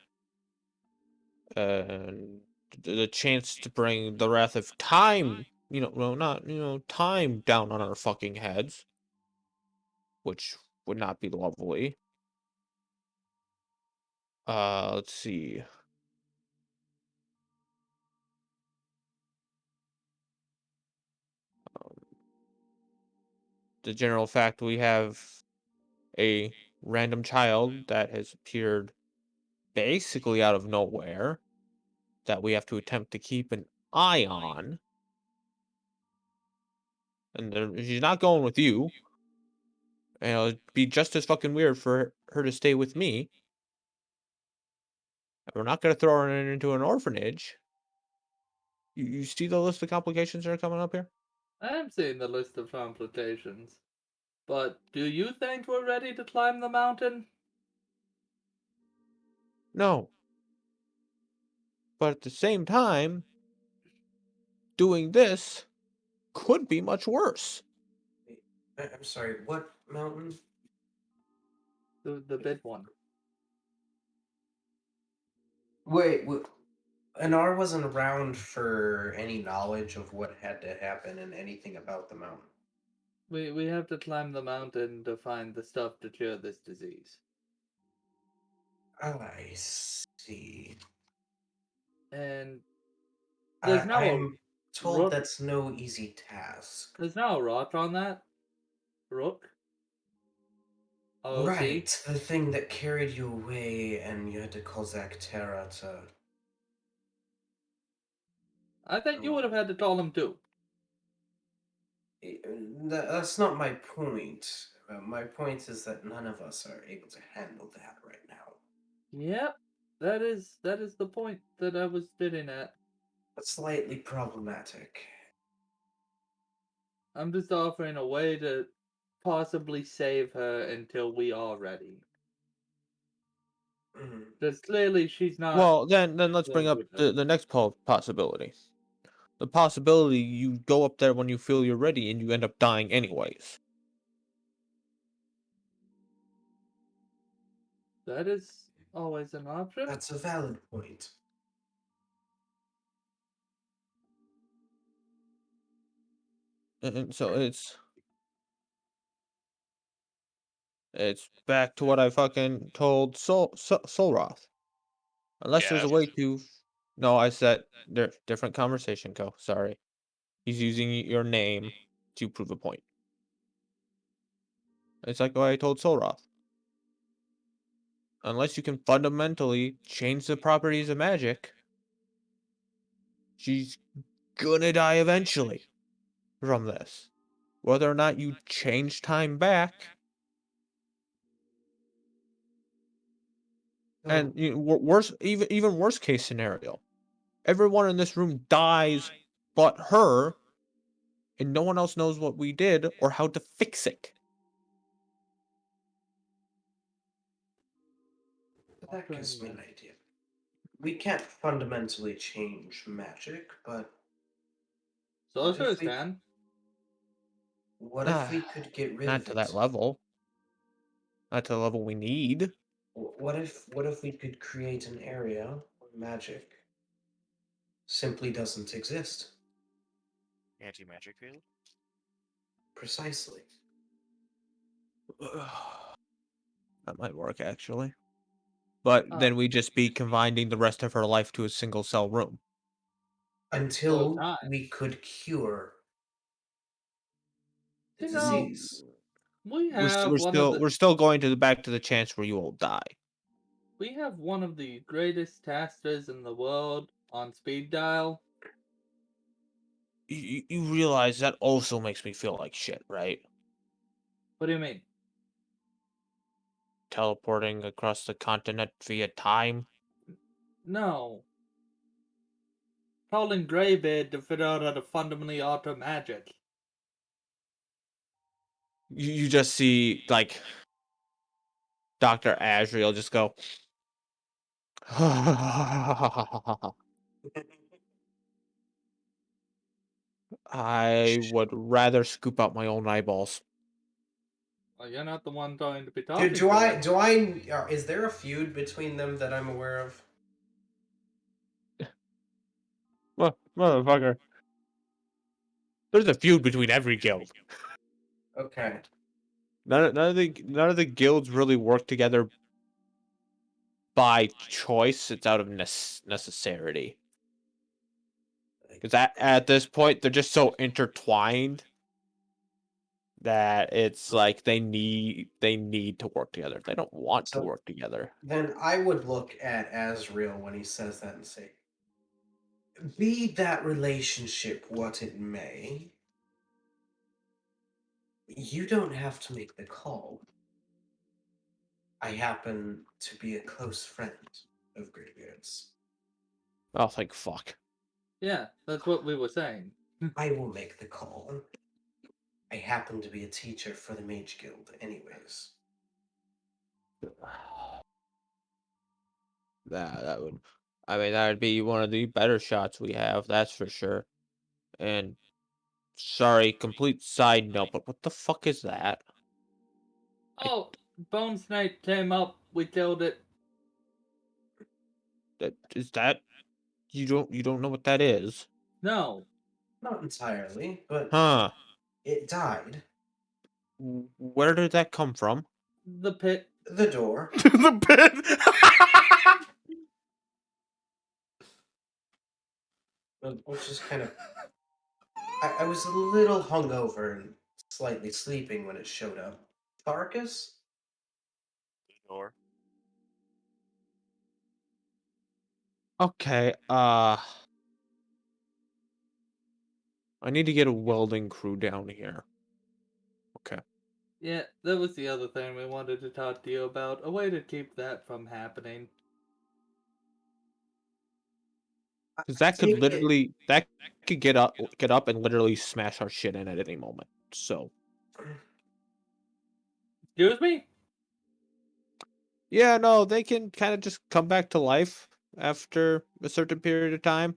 and the chance to bring the wrath of time, well, not, time down on our fucking heads, which would not be lovely. Let's see. The general fact we have a random child that has appeared basically out of nowhere that we have to attempt to keep an eye on. And she's not going with you. And it'll be just as fucking weird for her to stay with me. And we're not going to throw her into an orphanage. You see the list of complications that are coming up here? I am seeing the list of complications. But do you think we're ready to climb the mountain? No. But at the same time, doing this could be much worse. I'm sorry, what mountain? The big one. Wait, Anar wasn't around for any knowledge of what had to happen and anything about the mountain. We have to climb the mountain to find the stuff to cure this disease. I see. And there's now a I'm told rook. that's no easy task. There's now a rock on that. Rook. Right, OC. the thing that carried you away and you had to call Zactera to... I think you would have had to call him too. That's not my point. My point is that none of us are able to handle that right now. Yep. That is the point that I was getting at. But slightly problematic. I'm just offering a way to possibly save her until we are ready. Mm. Because clearly she's not. Well, then let's bring going up with us. the next possibility. The possibility you go up there when you feel you're ready and you end up dying anyways. That is always an option. That's a valid point. And so it's back to what I fucking told Solroth. Unless there's Yeah. a way to. No, I said different conversation, Co. Sorry. He's using your name to prove a point. It's like what I told Solroth. Unless you can fundamentally change the properties of magic, she's gonna die eventually from this. Whether or not you change time back, So, and worse, even worst case scenario, everyone in this room dies but her, and no one else knows what we did or how to fix it. that gives me an idea. We can't fundamentally change magic, but Sorcerers can. what if we could get rid Not of to it? that level. Not to the level we need. What if we could create an area where magic simply doesn't exist? Anti-magic field? Precisely. That might work, actually. But Oh. then we'd just be confining the rest of her life to a single cell room. Until time. we could cure the You know, disease. we We're, s- have we're one of still the we're still going to the back to the chance where you all die. we have one of the greatest casters in the world on speed dial. You realize that also makes me feel like shit, right? What do you mean? Teleporting across the continent via time. No. Calling Greybeard to figure out how to fundamentally alter magic. You just see like Dr. Asriel just go. I would rather scoop out my own eyeballs. Well, you're not the one going to be talking Do to I? him. Do I? Is there a feud between them that I'm aware of? Motherfucker. There's a feud between every guild. Okay. None of the guilds really work together by choice. It's out of necessity. Because at this point, they're just so intertwined that it's like they need to work together. They don't want to So work together. then I would look at Asriel when he says that and say, "Be that relationship what it may, you don't have to make the call. I happen to be a close friend of Greybeard's. Oh, thank fuck. Yeah, that's what we were saying. I will make the call. I happen to be a teacher for the Mage Guild, anyways." That would, I mean, that would be one of the better shots we have. That's for sure. And sorry, complete side note, but what the fuck is that? Oh, Bone Snake came up, we killed it. That you don't know what that is? No. Not entirely, but Huh? it died. Where did that come from? The pit. The door. The pit. Which is kind of. I was a little hungover and slightly sleeping when it showed up. Tharkus? Or Okay, I need to get a welding crew down here. Okay. Yeah, that was the other thing we wanted to talk to you about. A way to keep that from happening. Because that could Take it. literally get up and literally smash our shit in at any moment. So Excuse me? yeah, no, they can kind of just come back to life after a certain period of time.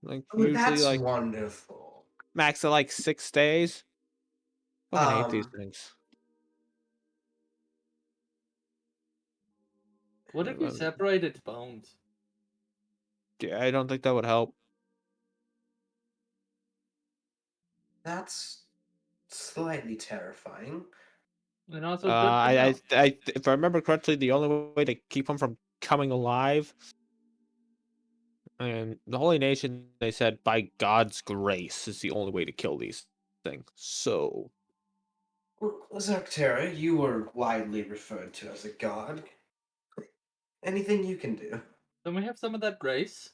Like Oh, usually that's like wonderful. max of like 6 days. Fucking hate these Um, things. What if you separate its bones? Yeah, I don't think that would help. that's slightly terrifying. And also good to know. If I remember correctly, the only way to keep them from coming alive, and the Holy Nation, they said, by God's grace, is the only way to kill these things. So, Well, Zarktera, you were widely referred to as a god. Anything you can do. Then we have some of that grace.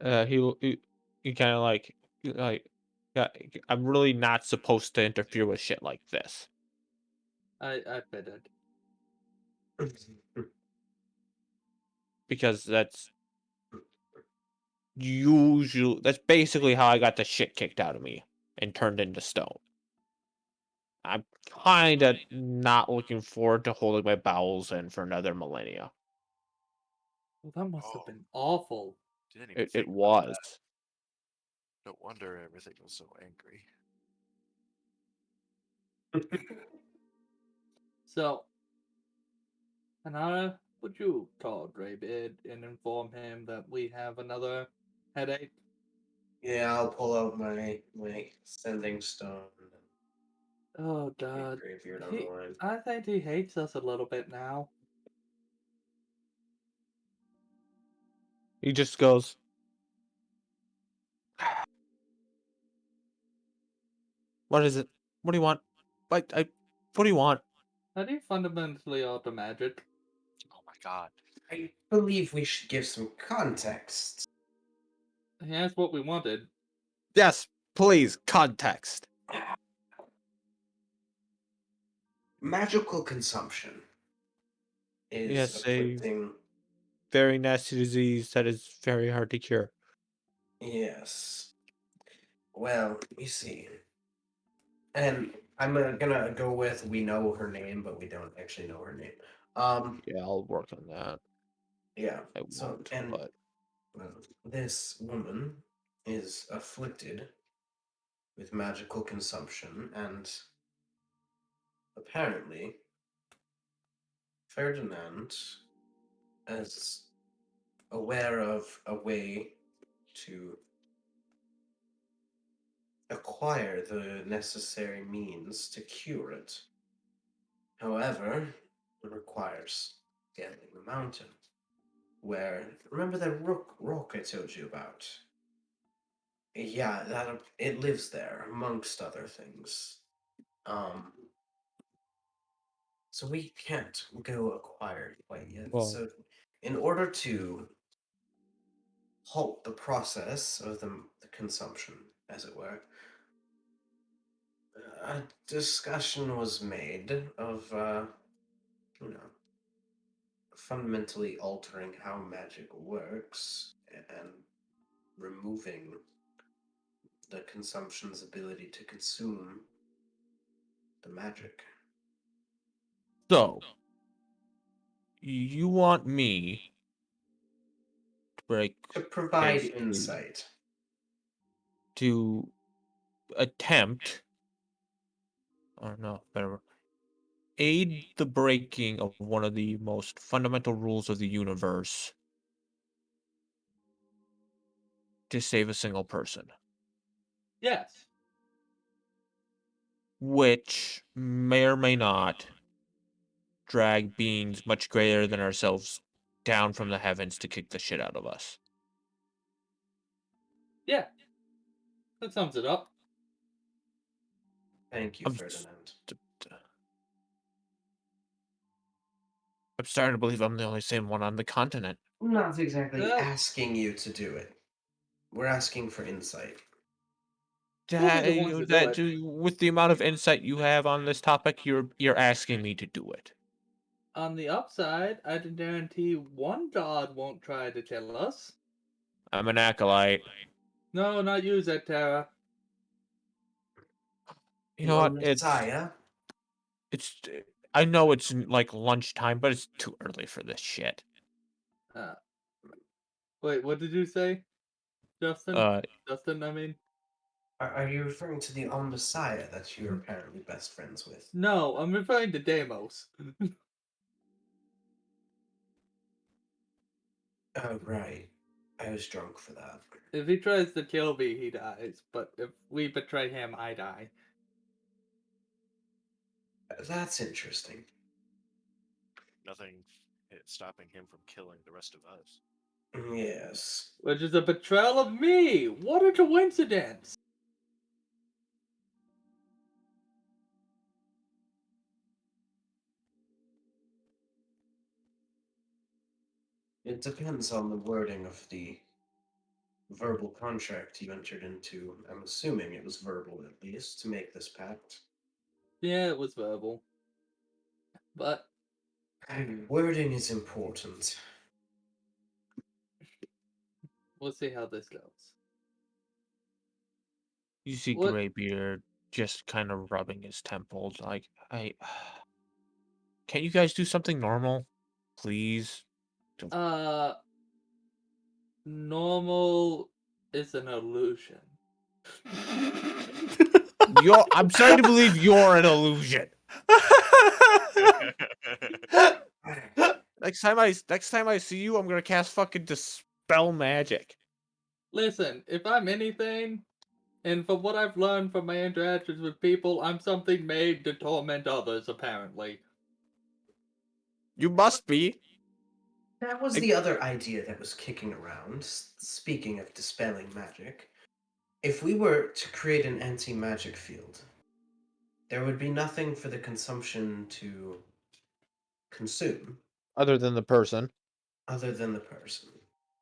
he kind of like, yeah, I'm really not supposed to interfere with shit like this I figured. because that's basically how I got the shit kicked out of me and turned into stone. I'm kind of not looking forward to holding my bowels in for another millennia. Well, that must have Oh. been awful. didn't even It think about was. that. No wonder everything was so angry. So, Anara, would you call Greybeard and inform him that we have another headache? Yeah, I'll pull out my sending stone. Oh Big god. graveyard on the line. I think he hates us a little bit now. He just goes, "What is it? What do you want? What do you want?" How do you fundamentally alter magic? Oh my god. I believe we should give some context. Here's what we wanted. Yes, please, context. Magical consumption is Yes, a afflicting. very nasty disease that is very hard to cure. Yes. Well, you see. And I'm gonna go with we know her name, but we don't actually know her name. Yeah, I'll work on that. Yeah. I So, won't, and but well, this woman is afflicted with magical consumption, and apparently Ferdinand is aware of a way to acquire the necessary means to cure it. However, it requires scaling the mountain. Where, remember that rock I told you about? Yeah, it lives there amongst other things. Um, so we can't go acquire it quite yet. well, So, in order to halt the process of the consumption, as it were, a discussion was made of, you know, fundamentally altering how magic works and removing the consumption's ability to consume the magic. so you want me to break To provide basically insight. to attempt, or no, better, aid the breaking of one of the most fundamental rules of the universe to save a single person, Yes. which may or may not drag beings much greater than ourselves down from the heavens to kick the shit out of us. Yeah. That sums it up. Thank you, I'm, Ferdinand. I'm starting to believe I'm the only sane one on the continent. I'm not exactly Well- asking you to do it. We're asking for insight. We'll be the ones to do it. With the amount of insight you have on this topic, you're asking me to do it. On the upside, I can guarantee one god won't try to kill us. I'm an acolyte. No, not you, Zectera. You know what? Messiah. It's. I know it's like lunchtime, but it's too early for this shit. Wait, what did you say, Justin? Justin, I mean. Are you referring to the Messiah that you're apparently best friends with? No, I'm referring to Deimos. Oh, right. I was drunk for that. If he tries to kill me, he dies. But if we betray him, I die. That's interesting. Nothing stopping him from killing the rest of us. Yes. Which is a betrayal of me! What a coincidence! It depends on the wording of the verbal contract you entered into. I'm assuming it was verbal, at least, to make this pact. Yeah, it was verbal. But Wording is important. we'll see how this goes. You see What? Greybeard just kind of rubbing his temples, like, can't you guys do something normal, please? Normal is an illusion. I'm starting to believe you're an illusion. Next time I see you, I'm gonna cast fucking dispel magic. Listen, if I'm anything, And from what I've learned from my interactions with people, I'm something made to torment others, apparently. You must be. That was I- the other idea that was kicking around. Speaking of dispelling magic, if we were to create an anti-magic field, there would be nothing for the consumption to consume Other than the person. other than the person.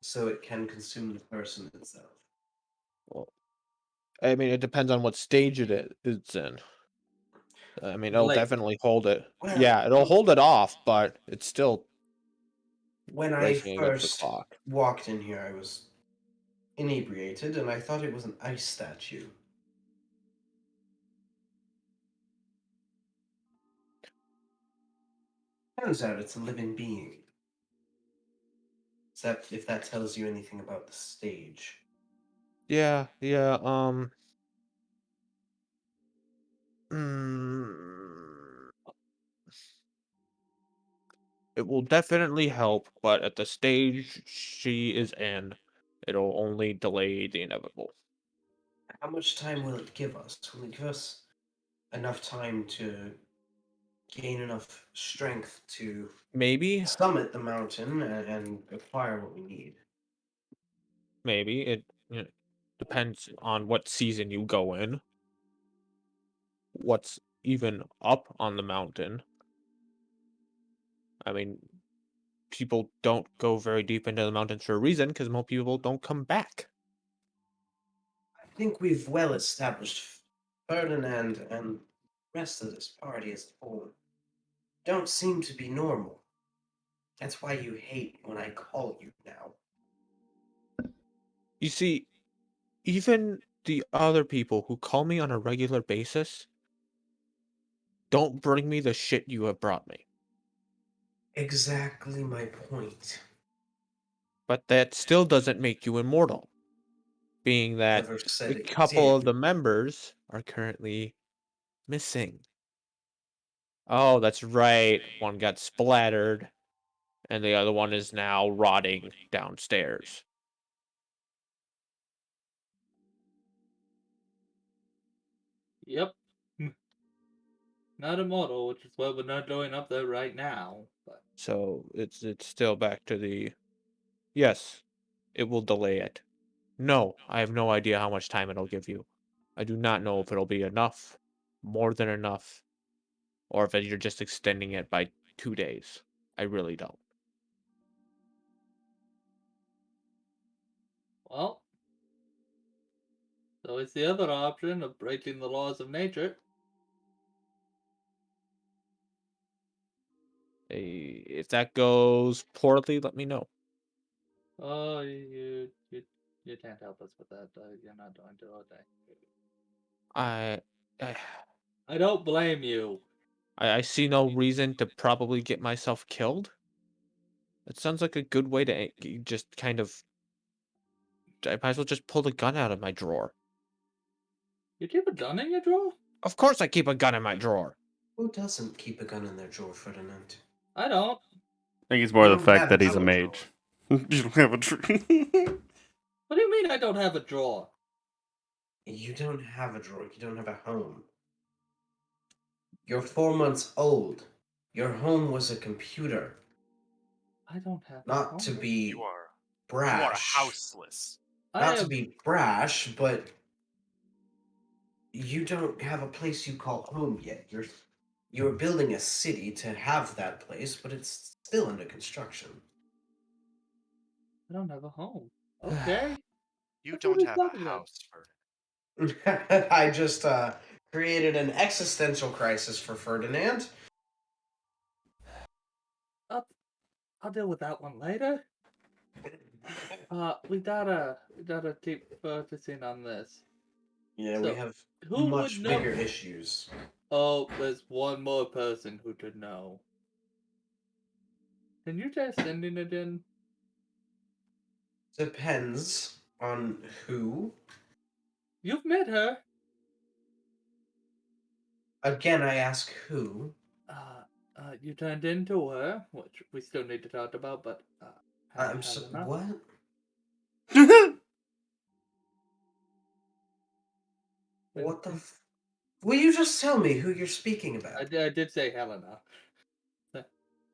So it can consume the person itself. Well, I mean, it depends on what stage it's in. I mean, it'll Late. definitely hold it. Well, Yeah, it'll hold it off, but it's still when I racing against the first clock. walked in here, I was inebriated and I thought it was an ice statue. Turns out it's a living being. Except if that tells you anything about the stage. Yeah, yeah, mm, it will definitely help, but at the stage she is in, it'll only delay the inevitable. How much time will it give us? Will it give us enough time to gain enough strength to Maybe, summit the mountain and acquire what we need? maybe it depends on what season you go in, what's even up on the mountain. I mean, people don't go very deep into the mountains for a reason because most people don't come back. I think we've well established Ferdinand and the rest of this party as a whole don't seem to be normal. That's why you hate when I call you now. You see, even the other people who call me on a regular basis don't bring me the shit you have brought me. Exactly my point. But that still doesn't make you immortal, being that Never a said it couple of did. the members are currently missing. Oh, that's right. One got splattered, and the other one is now rotting downstairs. Yep. Not immortal, which is why we're not going up there right now. But So it's still back to the yes, it will delay it. No, I have no idea how much time it'll give you. I do not know if it'll be enough, more than enough, or if you're just extending it by 2 days. I really don't. well, so it's the other option of breaking the laws of nature. If that goes poorly, let me know. Oh, you can't help us with that. You're not going to, okay? I, I, I don't blame you. I see no reason to probably get myself killed. It sounds like a good way to just kind of. I might as well just pull the gun out of my drawer. You keep a gun in your drawer? Of course, I keep a gun in my drawer. Who doesn't keep a gun in their drawer, Ferdinand? I don't. I think it's more You the don't fact have that a he's a drawer. mage. You don't have a tree. What do you mean I don't have a drawer? You don't have a drawer. You don't have a home. You're 4 months old. Your home was a computer, I don't have a not to home. be You are brash. houseless. I Not to have. be brash, but you don't have a place you call home yet. You're building a city to have that place, but it's still under construction. I don't have a home. Okay. You That's what don't he's have talking a about. house, Ferdinand. I just created an existential crisis for Ferdinand. I'll deal with that one later. We gotta keep focusing on this. Yeah, So, we have who would much know? bigger issues. Oh, there's one more person who could know. Can you try sending it in? Depends on who. You've met her. Again, I ask who. You turned into her, which we still need to talk about, but haven't I'm had so enough. what? What the? Will you just tell me who you're speaking about? I did say Helena.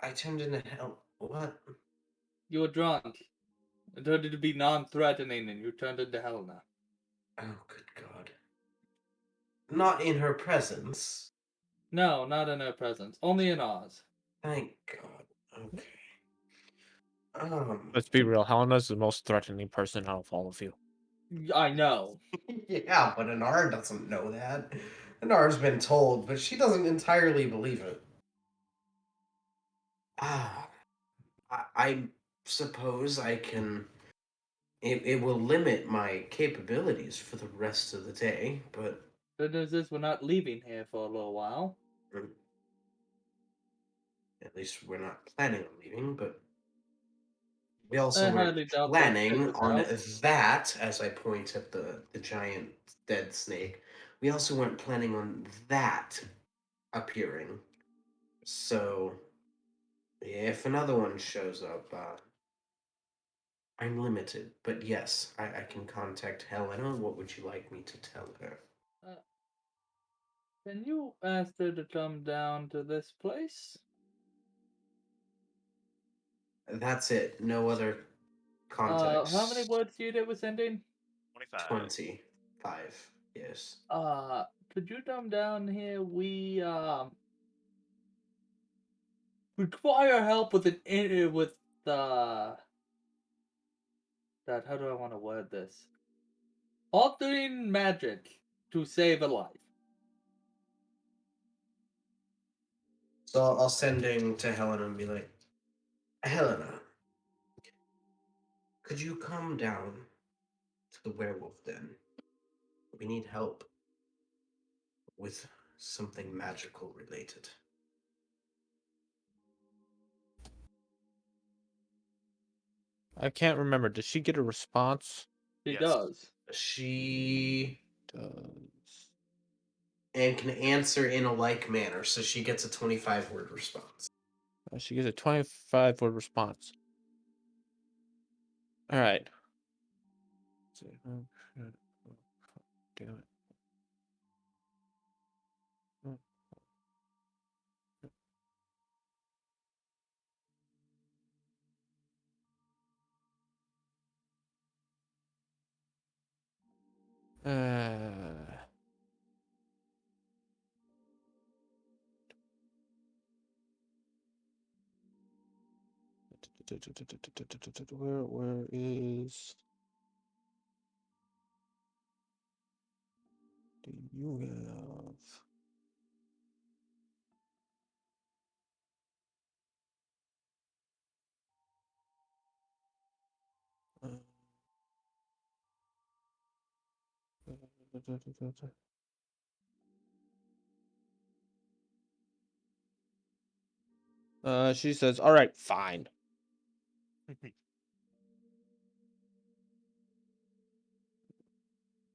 I turned into hell. What? You were drunk. I told you to be non-threatening, and you turned into Helena. Oh, good God. Not in her presence. No, not in her presence. Only in Oz. Thank God. Okay. Let's be real. Helena's the most threatening person out of all of you. I know. Yeah, but Anara doesn't know that. Anara's been told, but she doesn't entirely believe it. Ah, I suppose I can. It will limit my capabilities for the rest of the day, but Good news is we're not leaving here for a little while. at least we're not planning on leaving. But we I also weren't highly doubt they'll planning kick us on out. that, as I point at the giant dead snake. We also weren't planning on that appearing. So, if another one shows up, I'm limited. But yes, I can contact Helena. What would you like me to tell her? Can you ask her to come down to this place? That's it. No other context. How many words do you did with sending? 25. 25. Yes. Could you come down here? We require help with that. How do I want to word this? Altering magic to save a life. So I'll send in to Helena and be like, Helena, could you come down to the werewolf den? We need help with something magical related. I can't remember. Does she get a response? She Yes. does. She Does. and can answer in a like manner, so she gets a 25-word response. She gets a 25-word response. All right. Oh, shit. Oh, fuck. Damn it. Oh. Where is do you have? She says, "All right, fine.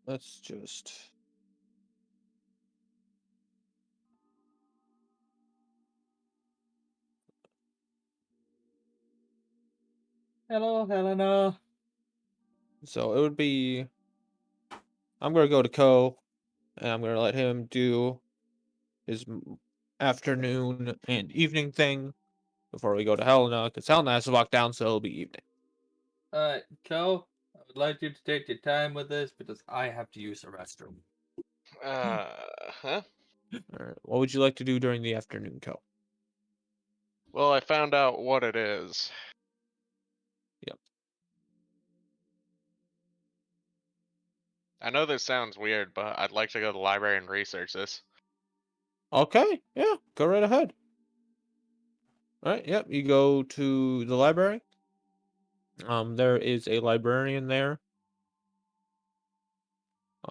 Let's just." Hello, Helena. So it would be. I'm gonna go to Ko, and I'm gonna let him do his afternoon and evening thing before we go to Helena, because Helena has to walk down, so it'll be evening. Alright, Kel, I would like you to take your time with this because I have to use the restroom. Huh? All right. What would you like to do during the afternoon, Ko? Well, I found out what it is. Yep. I know this sounds weird, but I'd like to go to the library and research this. Okay. Yeah. Go right ahead. All right. Yep. You go to the library. There is a librarian there.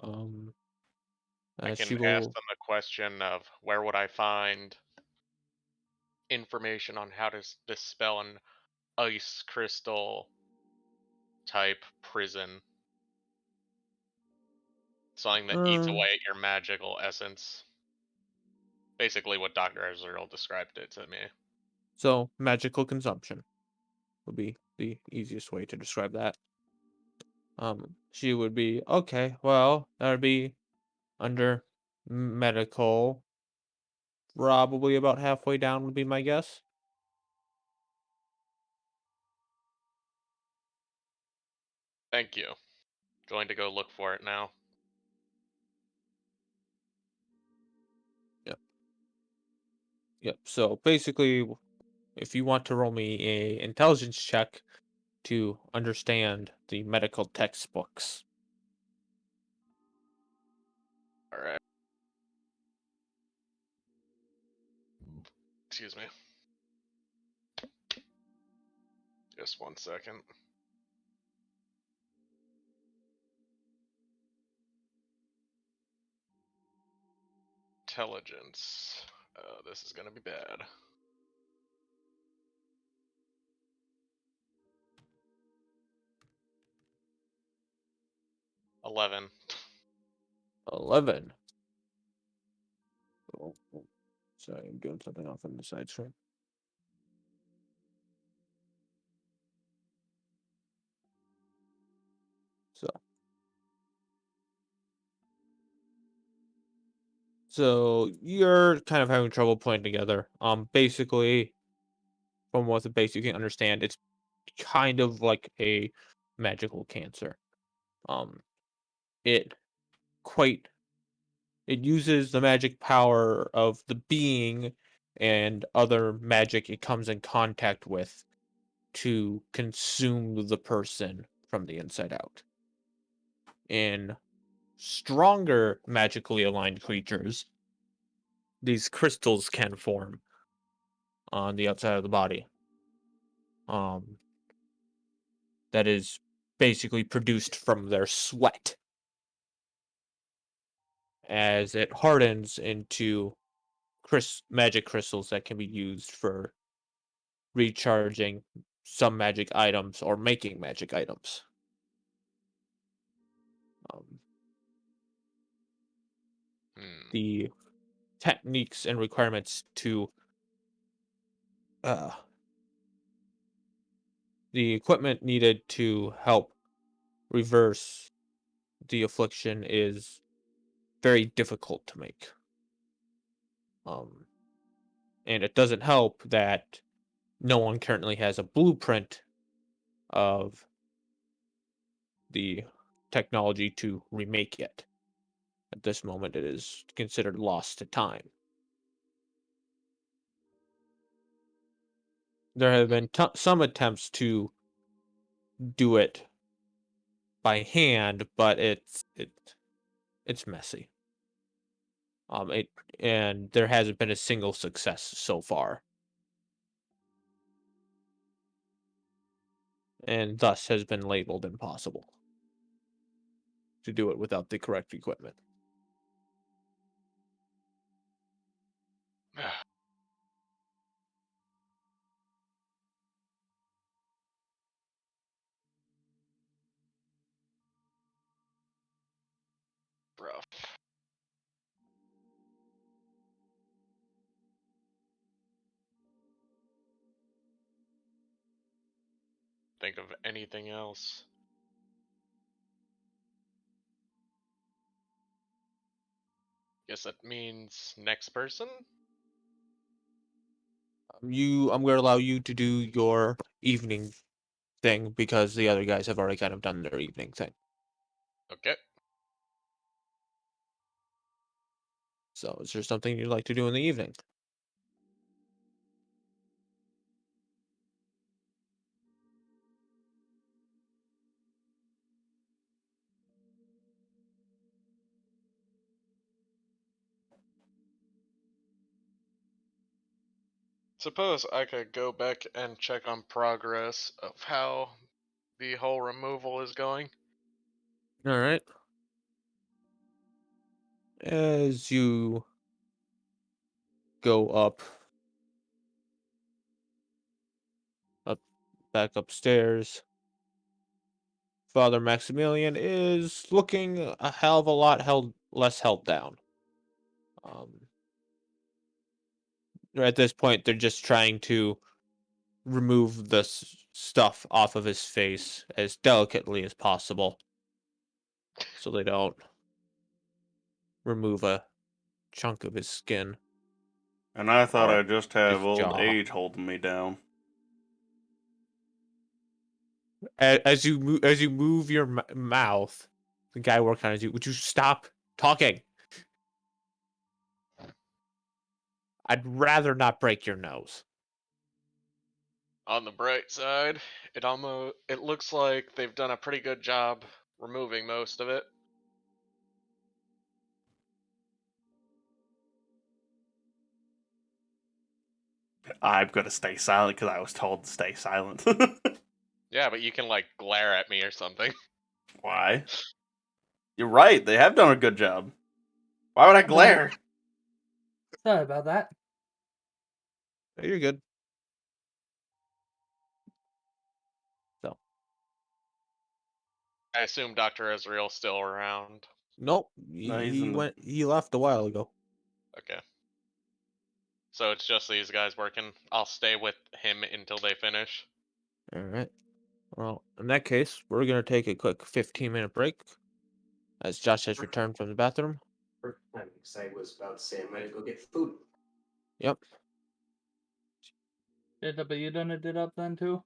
I She can ask will. them the question of where would I find information on how to dispel an ice crystal type prison. Something that eats Um. away at your magical essence. Basically what Dr. Ezreal described it to me. So magical consumption would be the easiest way to describe that. She would be okay. Well, that would be Under medical, probably about halfway down would be my guess. Thank you. Going to go look for it now. Yep. So basically, if you want to roll me a intelligence check to understand the medical textbooks. All right. Excuse me. Just 1 second. Intelligence. This is gonna be bad. $11. 11. Oh, sorry, I'm doing something off on the side screen. So you're kind of having trouble putting together. Basically, from what the base you can understand, it's kind of like a magical cancer. Um, it quite it uses the magic power of the being and other magic it comes in contact with to consume the person from the inside out. In stronger magically aligned creatures, these crystals can form on the outside of the body. Um, that is basically produced from their sweat as it hardens into magic crystals that can be used for recharging some magic items or making magic items. Um, Hmm. the techniques and requirements to uh, the equipment needed to help reverse the affliction is very difficult to make. And it doesn't help that no one currently has a blueprint of the technology to remake it. At this moment, it is considered lost to time. There have been some attempts to do it by hand, but it's messy. It and there hasn't been a single success so far, and thus has been labeled impossible to do it without the correct equipment. Rough. Think of anything else. Guess that means next person? I'm going to allow you to do your evening thing because the other guys have already kind of done their evening thing. Okay. So, is there something you'd like to do in the evening? Suppose I could go back and check on progress of how the whole removal is going. All right. As you go up, back upstairs, Father Maximilian is looking a hell of a lot less held down. Um, at this point, they're just trying to remove the stuff off of his face as delicately as possible, so they don't remove a chunk of his skin. And I thought Or I'd just have his old jaw. age holding me down. As you move your mouth, the guy working on you. Would you stop talking? I'd rather not break your nose. On the bright side, it looks like they've done a pretty good job removing most of it. I'm gonna stay silent because I was told to stay silent. Yeah, but you can like glare at me or something. Why? You're right. They have done a good job. Why would I glare? Sorry about that. You're good. So, I assume Dr. Ezreal's still around. nope. No, he's in the- He left a while ago. Okay. So it's just these guys working. I'll stay with him until they finish. All right. Well, in that case, we're gonna take a quick 15-minute break as Josh has returned from the bathroom. First time because I was about to say I might go get food. Yep. But you done it up then too?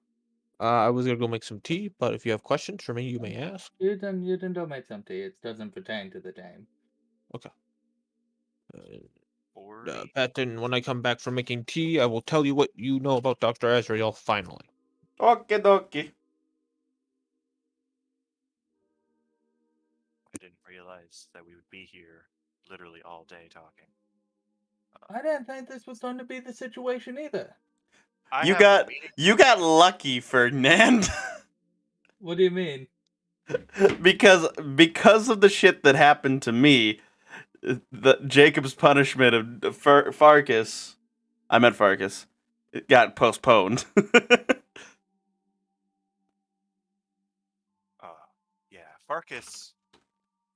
I was gonna go make some tea, but if you have questions for me, you may ask. You done go make some tea. It doesn't pertain to the game. Okay. 40. Patton, when I come back from making tea, I will tell you what you know about Dr. Ezreal finally. Okie dokie. I didn't realize that we would be here literally all day talking. I didn't think this was going to be the situation either. I You have got a meeting. you got lucky, Ferdinand. What do you mean? because of the shit that happened to me, the Jacob's punishment of Farkas, I meant Farkas, it got postponed. Yeah, Farkas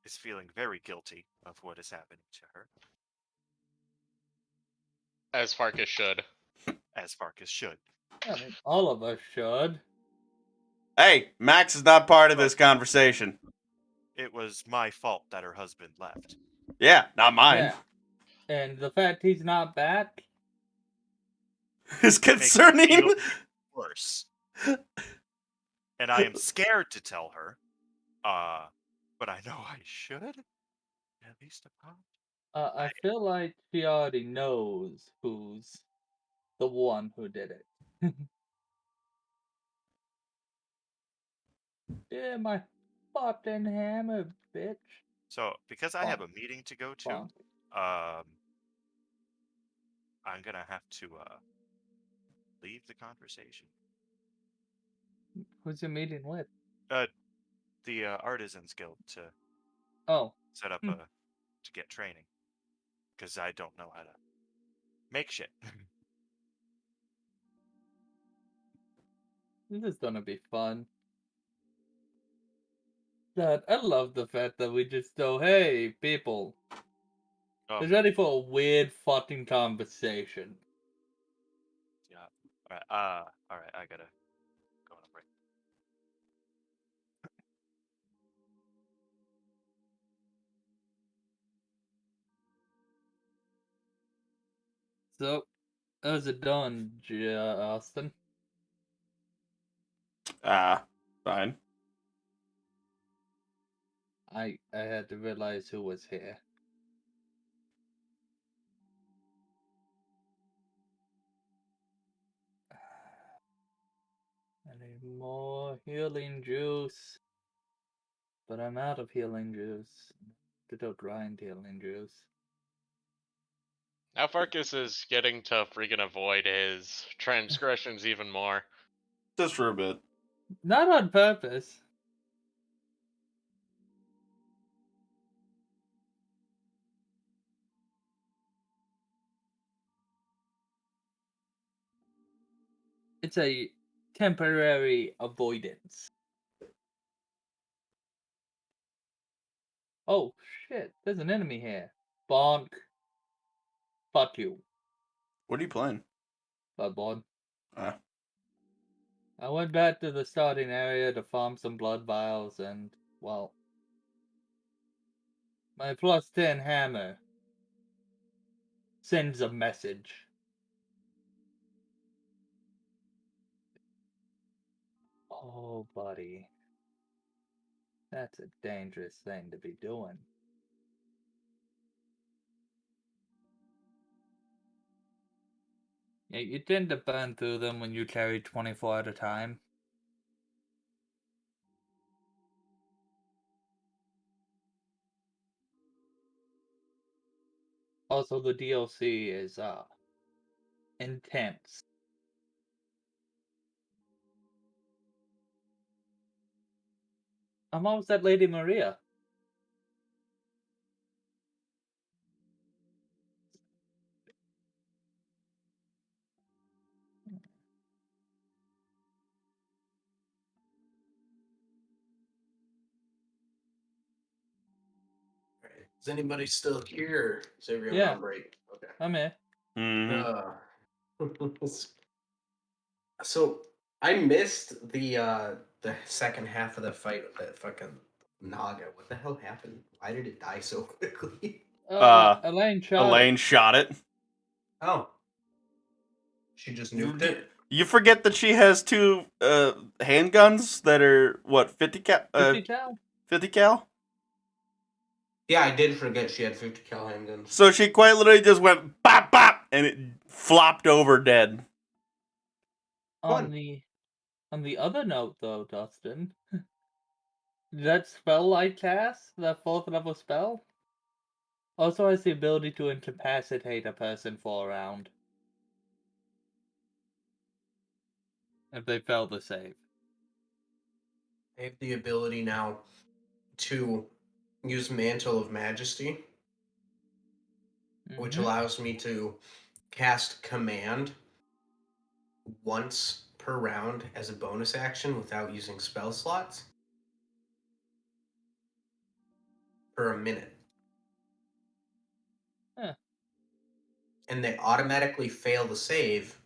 is feeling very guilty of what has happened to her, As Farkas should. as Farkas should. I mean, all of us should. Hey, Max is not part of this conversation. It was my fault that her husband left. Yeah, not mine. Yeah. And the fact he's not back. It's Makes me concerning. feel worse. And I am scared to tell her. But I know I should. At least about. I feel like she already knows who's the one who did it. Yeah, my fucking hammer, bitch. So, because I have a meeting to go to, Bonk. I'm gonna have to leave the conversation. Who's you meeting with? The Artisans Guild to Oh, set up to get training, because I don't know how to make shit. this is gonna be fun. God, I love the fact that we just go, hey, people, Oh, get ready for a weird fucking conversation. yeah. All right. I gotta go on a break. So, how's it done, Austin? Fine. I had to realize who was here. I need more healing juice. But I'm out of healing juice. To grind healing juice. Now Farkas is getting to freaking avoid his transgressions even more. Just for a bit. Not on purpose. It's a temporary avoidance. Oh shit, there's an enemy here. Bonk. Fuck you, What are you playing? Bloodborne. Uh, I went back to the starting area to farm some blood vials and, well, My +10 hammer sends a message. Oh, buddy. That's a dangerous thing to be doing. Yeah, you tend to burn through them when you carry 24 at a time. Also, the DLC is intense. I'm almost at Lady Maria. Right. Is anybody still here? Is everyone Yeah. on break? Okay. I'm here. Mhm. So I missed the second half of the fight with that fucking Naga. What the hell happened? Why did it die so quickly? Elaine shot Elaine it. shot it. Oh. She just nuked it? You forget that she has two handguns that are what 50 cal. 50 cal? 50 cal. Yeah, I did forget she had 50 cal handguns. So she quite literally just went bop bop and it flopped over dead. On the other note, though, Dustin, that spell I cast, that 4th level spell, also has the ability to incapacitate a person for a round. If they fail the save. I have the ability now to use Mantle of Majesty, which Mhm. allows me to cast Command once per round as a bonus action without using spell slots for a minute. Huh. And they automatically fail the save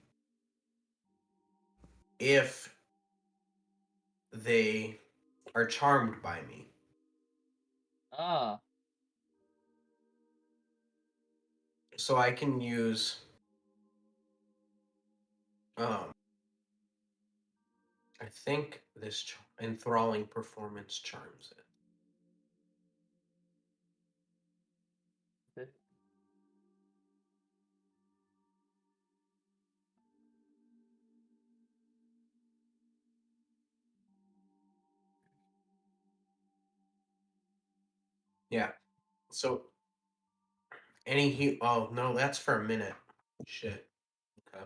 if they are charmed by me. Ah. So I can use I think this enthralling performance charms it. Yeah. So oh no, that's for a minute. Shit. Okay.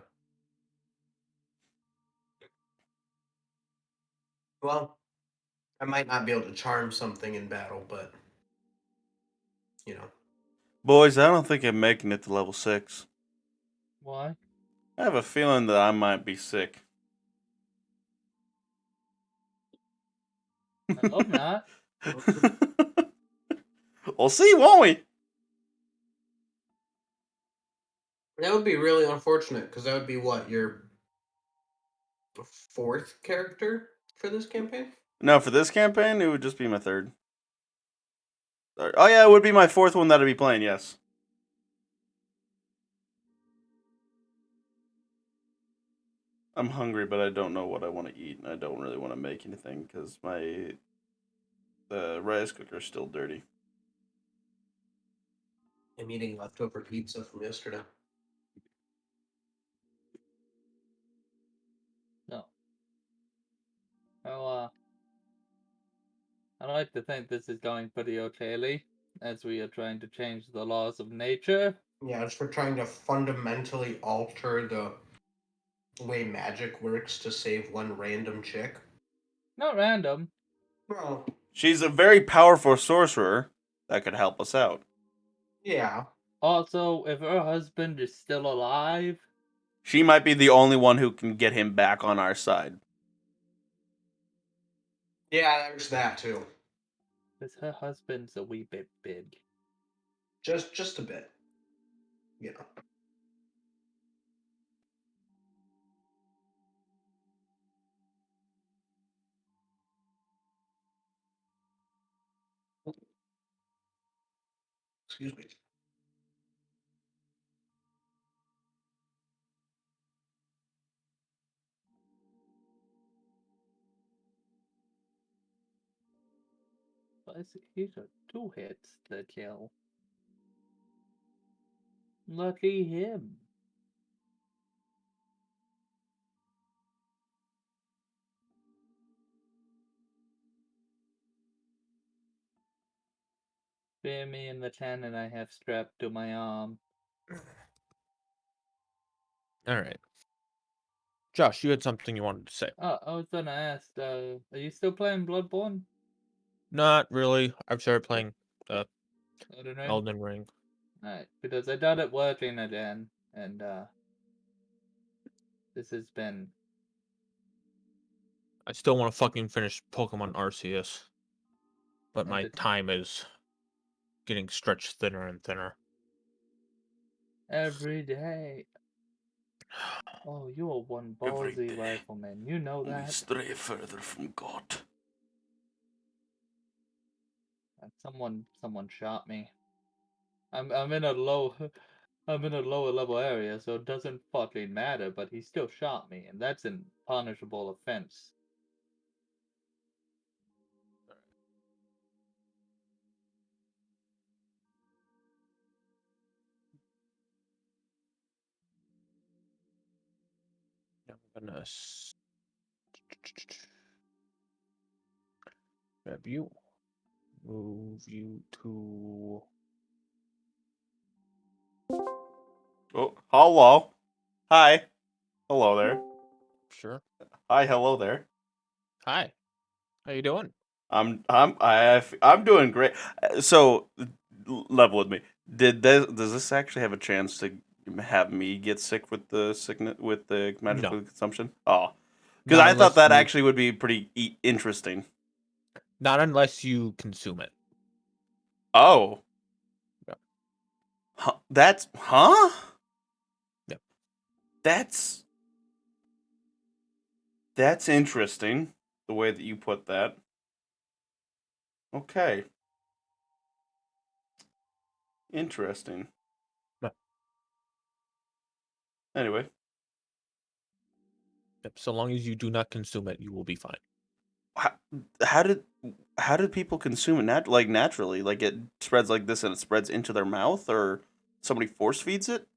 Well, I might not be able to charm something in battle, but you know. Boys, I don't think I'm making it to level 6. Why? I have a feeling that I might be sick. I hope not. We'll see, won't we? That would be really unfortunate because that would be what, your fourth character for this campaign? No, for this campaign, it would just be my third. Oh yeah, it would be my fourth one that I'd be playing, yes. I'm hungry, but I don't know what I want to eat, and I don't really want to make anything because the rice cooker's still dirty. I'm eating leftover pizza from yesterday. No. Well, I like to think this is going pretty okayly, as we are trying to change the laws of nature. Yeah, it's for trying to fundamentally alter the way magic works to save one random chick. Not random. Well, She's a very powerful sorcerer that could help us out. yeah. Also, if her husband is still alive, She might be the only one who can get him back on our side. Yeah, there's that too. because her husband's a wee bit big. Just a bit. You know. Excuse me. Execution, 2 hits to kill. Lucky him. Bear me in the cannon I have strapped to my arm. All right. Josh, you had something you wanted to say. Oh, I was gonna ask, are you still playing Bloodborne? Not really. I've started playing Elden Ring? Elden Ring. Alright, because I got it working again, and this has been... I still want to fucking finish Pokemon Arceus, but my did- time is getting stretched thinner and thinner. every day. Oh, you're one Every ballsy day. rifleman. You know We that? stray further from God. Someone shot me. I'm in a low I'm in a lower level area, so it doesn't fucking matter, but he still shot me, and that's a punishable offense. I'm gonna grab you, move you to. Oh, hello. Hi. Hello there. Sure. Hi, hello there. Hi. How you doing? I'm doing great. So, level with me. Does this actually have a chance to have me get sick with the magical consumption? Oh, because Not I thought unless that you- actually would be pretty interesting. Not unless you consume it. Oh. Yeah. Huh? Yep. That's interesting. The way that you put that. Okay. Interesting. Yeah. Anyway. Yep. So long as you do not consume it, you will be fine. How did people consume it naturally? Like it spreads like this and it spreads into their mouth, or somebody force feeds it?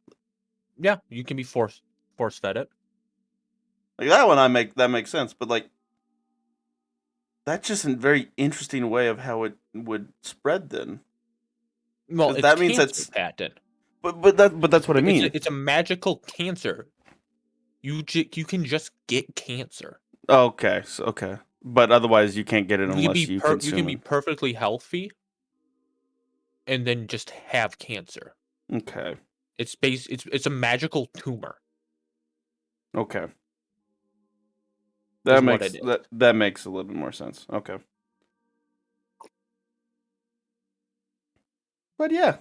Yeah, you can be force fed it. Like that makes sense, but like that's just a very interesting way of how it would spread then. Well, 'Cause it's that means cancer, that's Patton. but that's what I mean. It's a magical cancer. You can just get cancer. Okay, okay. But otherwise you can't get it unless you You consume can be it. perfectly healthy and then just have cancer. Okay. It's a magical tumor. Okay. Is what it is. That makes a little bit more sense. Okay. But yeah.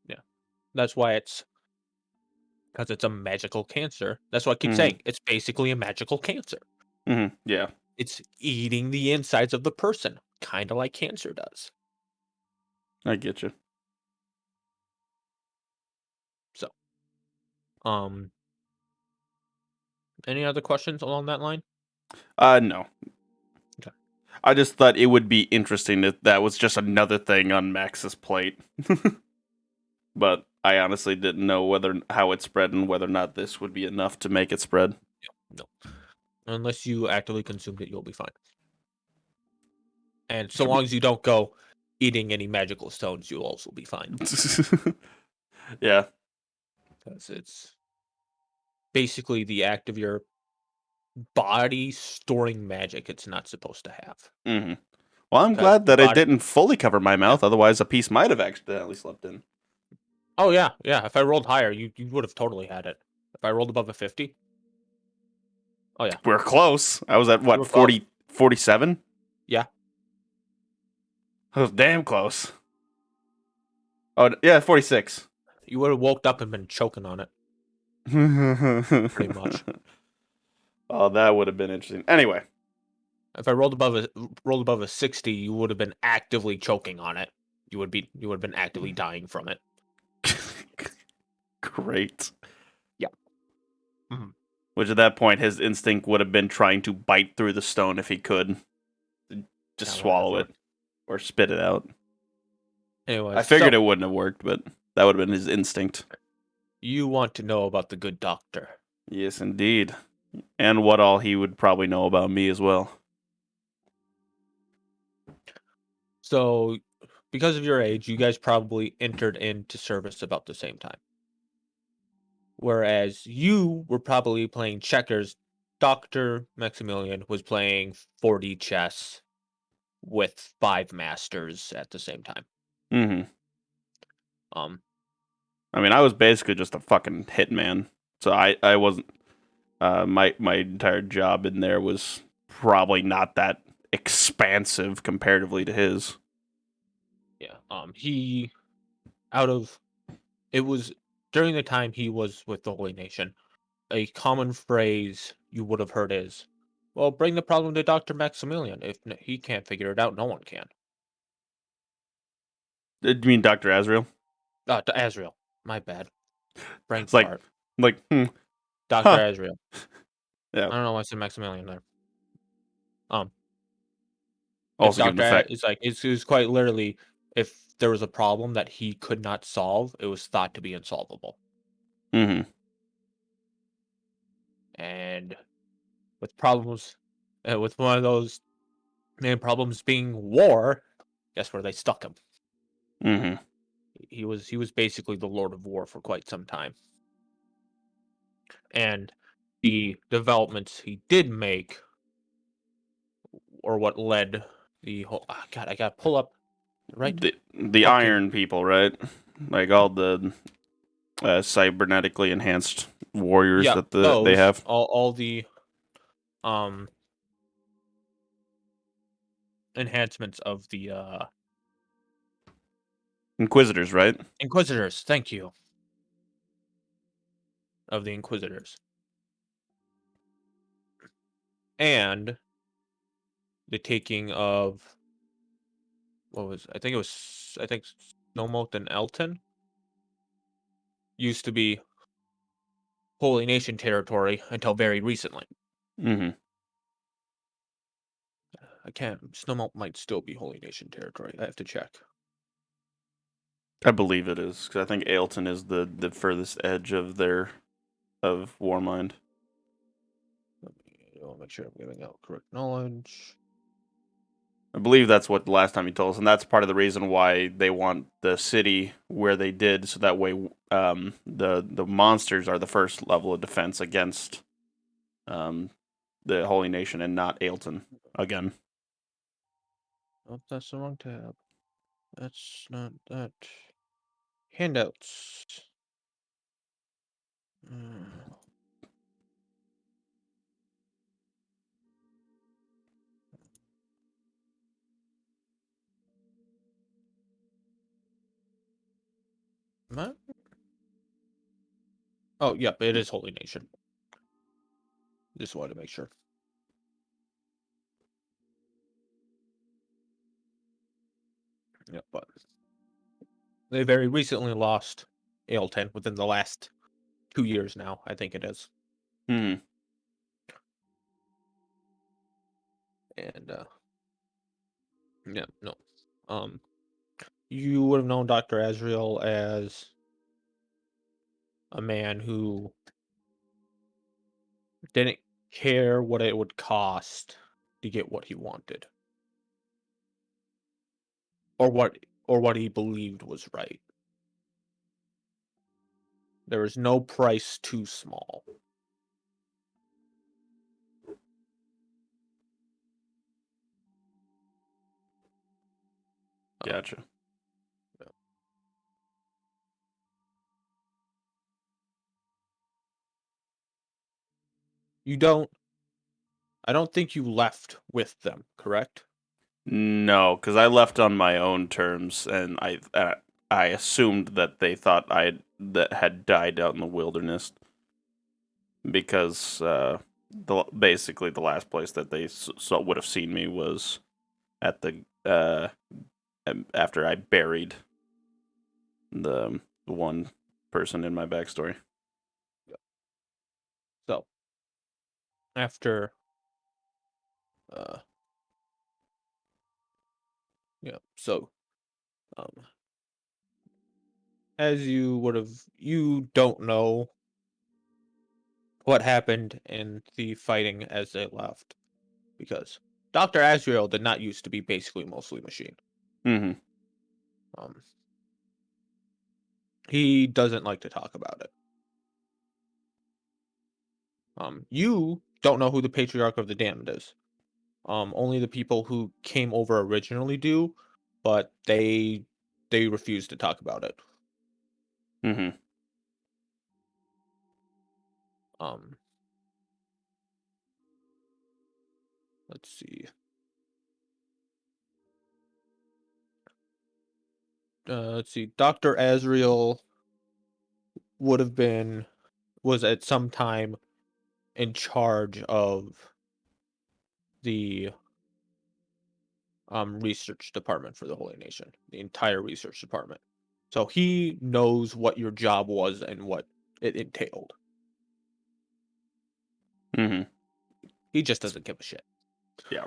Yeah. That's why because it's a magical cancer. That's why I keep Mhm. saying it's basically a magical cancer. Mhm. Yeah. It's eating the insides of the person, kind of like cancer does. I get you. So, any other questions along that line? No. Okay. I just thought it would be interesting if that was just another thing on Max's plate. But I honestly didn't know how it spread and whether or not this would be enough to make it spread. No. Unless you actively consumed it, you'll be fine. And so long as you don't go eating any magical stones, you'll also be fine. Yeah. Because it's basically the act of your body storing magic it's not supposed to have. Mm-hmm. Well, I'm 'Cause glad your that it body- didn't fully cover my mouth. Otherwise, a piece might have accidentally slipped in. Oh, yeah. Yeah. If I rolled higher, you would have totally had it. If I rolled above a 50. Oh, yeah. We're close. I was at, what, were close. 40, 47? Yeah. I was damn close. Oh, yeah, 46. You would have woke up and been choking on it. Pretty much. Oh, that would have been interesting. Anyway. if I rolled above a 60, you would have been actively choking on it. You would have been actively dying from it. Great. Yeah. Mhm. Which at that point, his instinct would have been trying to bite through the stone if he could. Just Yeah, swallow whatever. it. Or spit it out. Anyways, I figured so it wouldn't have worked, but that would have been his instinct. you want to know about the good doctor. Yes, indeed. And what all he would probably know about me as well. So, because of your age, you guys probably entered into service about the same time. Whereas you were probably playing checkers, Dr. Maximilian was playing 40 chess with 5 masters at the same time. Mm-hmm. Um, I mean, I was basically just a fucking hitman. So I wasn't... my entire job in there was probably not that expansive comparatively to his. yeah. He out of it was during the time he was with the Holy Nation, a common phrase you would have heard is, "Well, bring the problem to Dr. Maximilian. If he can't figure it out, no one can." Do you mean Dr. Azrael? To Azrael. My bad. Brain It's like, fart. Dr. huh. Azrael. I Yeah. don't know why I said Maximilian there. If Also given Dr. the fact... It's like it was quite literally, if there was a problem that he could not solve, it was thought to be insolvable. Mm-hmm. And with problems, with one of those main problems being war, guess where they stuck him? Mm-hmm. He was basically the Lord of War for quite some time. And the developments he did make, or what led the whole... God, I gotta pull up right. The fucking- Iron people, right? Like all the cybernetically enhanced warriors Yeah, that those they have. all the enhancements of the Inquisitors, right? Inquisitors. Thank you. Of the Inquisitors. And the taking of I think Snowmote and Elton used to be Holy Nation territory until very recently. Mm-hmm. Snowmote might still be Holy Nation territory. I have to check. I believe it is, because I think Ailton is the furthest edge of Warmind. I'll make sure I'm giving out correct knowledge. I believe that's what the last time he told us, and that's part of the reason why they want the city where they did, so that way the monsters are the first level of defense against the Holy Nation and not Ailton again. Oh, that's the wrong tab. That's not that. Handouts. What? Oh, yep, it is Holy Nation. Just wanted to make sure. Yep, but they very recently lost Ailton within the last 2 years now, I think it is. Hmm. And yeah, no. You would have known Dr. Azrael as a man who didn't care what it would cost to get what he wanted. Or what he believed was right. There was no price too small. Gotcha. I don't think you left with them, correct? No, because I left on my own terms, and I assumed that they thought I had died out in the wilderness, because basically the last place that they would have seen me was at the after I buried the one person in my backstory. So after so as you don't know what happened in the fighting as they left, because Dr. Azrael did not used to be basically mostly machine. Mm-hmm. Um, he doesn't like to talk about it. You don't know who the Patriarch of the Damned is. Only the people who came over originally do, but they refuse to talk about it. Mm-hmm. Let's see. Let's see. Dr. Azrael was at some time in charge of the research department for the Holy Nation, the entire research department. So he knows what your job was and what it entailed. Mm-hmm. He just doesn't give a shit. Yeah.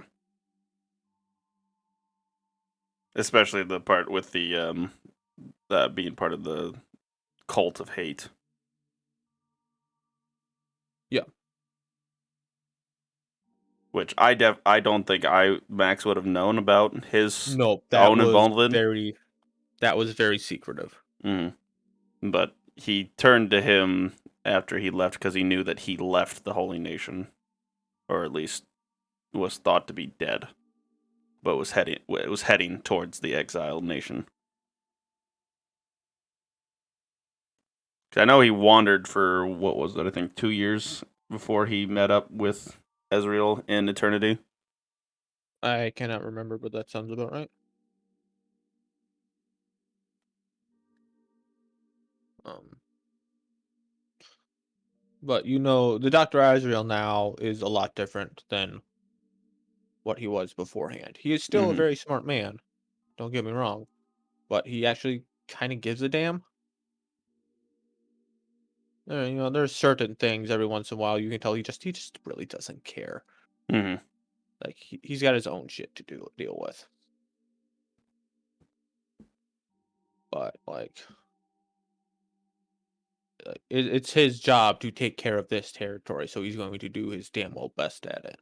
Especially the part with the being part of the cult of hate. Yeah. Which I don't think Max would have known about his No, own involvement. that was very secretive. Mm-hmm. But he turned to him after he left because he knew that he left the Holy Nation, or at least was thought to be dead, but was heading towards the exiled nation. I know he wandered for, what was it, I think 2 years before he met up with Ezreal in Eternity. I cannot remember, but that sounds about right. But the Dr. Azrael now is a lot different than what he was beforehand. He is still a Mm-hmm. very smart man, don't get me wrong, but he actually kind of gives a damn. There's certain things every once in a while you can tell he just really doesn't care. Mm-hmm. Like he's got his own shit to deal with. But it's his job to take care of this territory, so he's going to do his damn well best at it.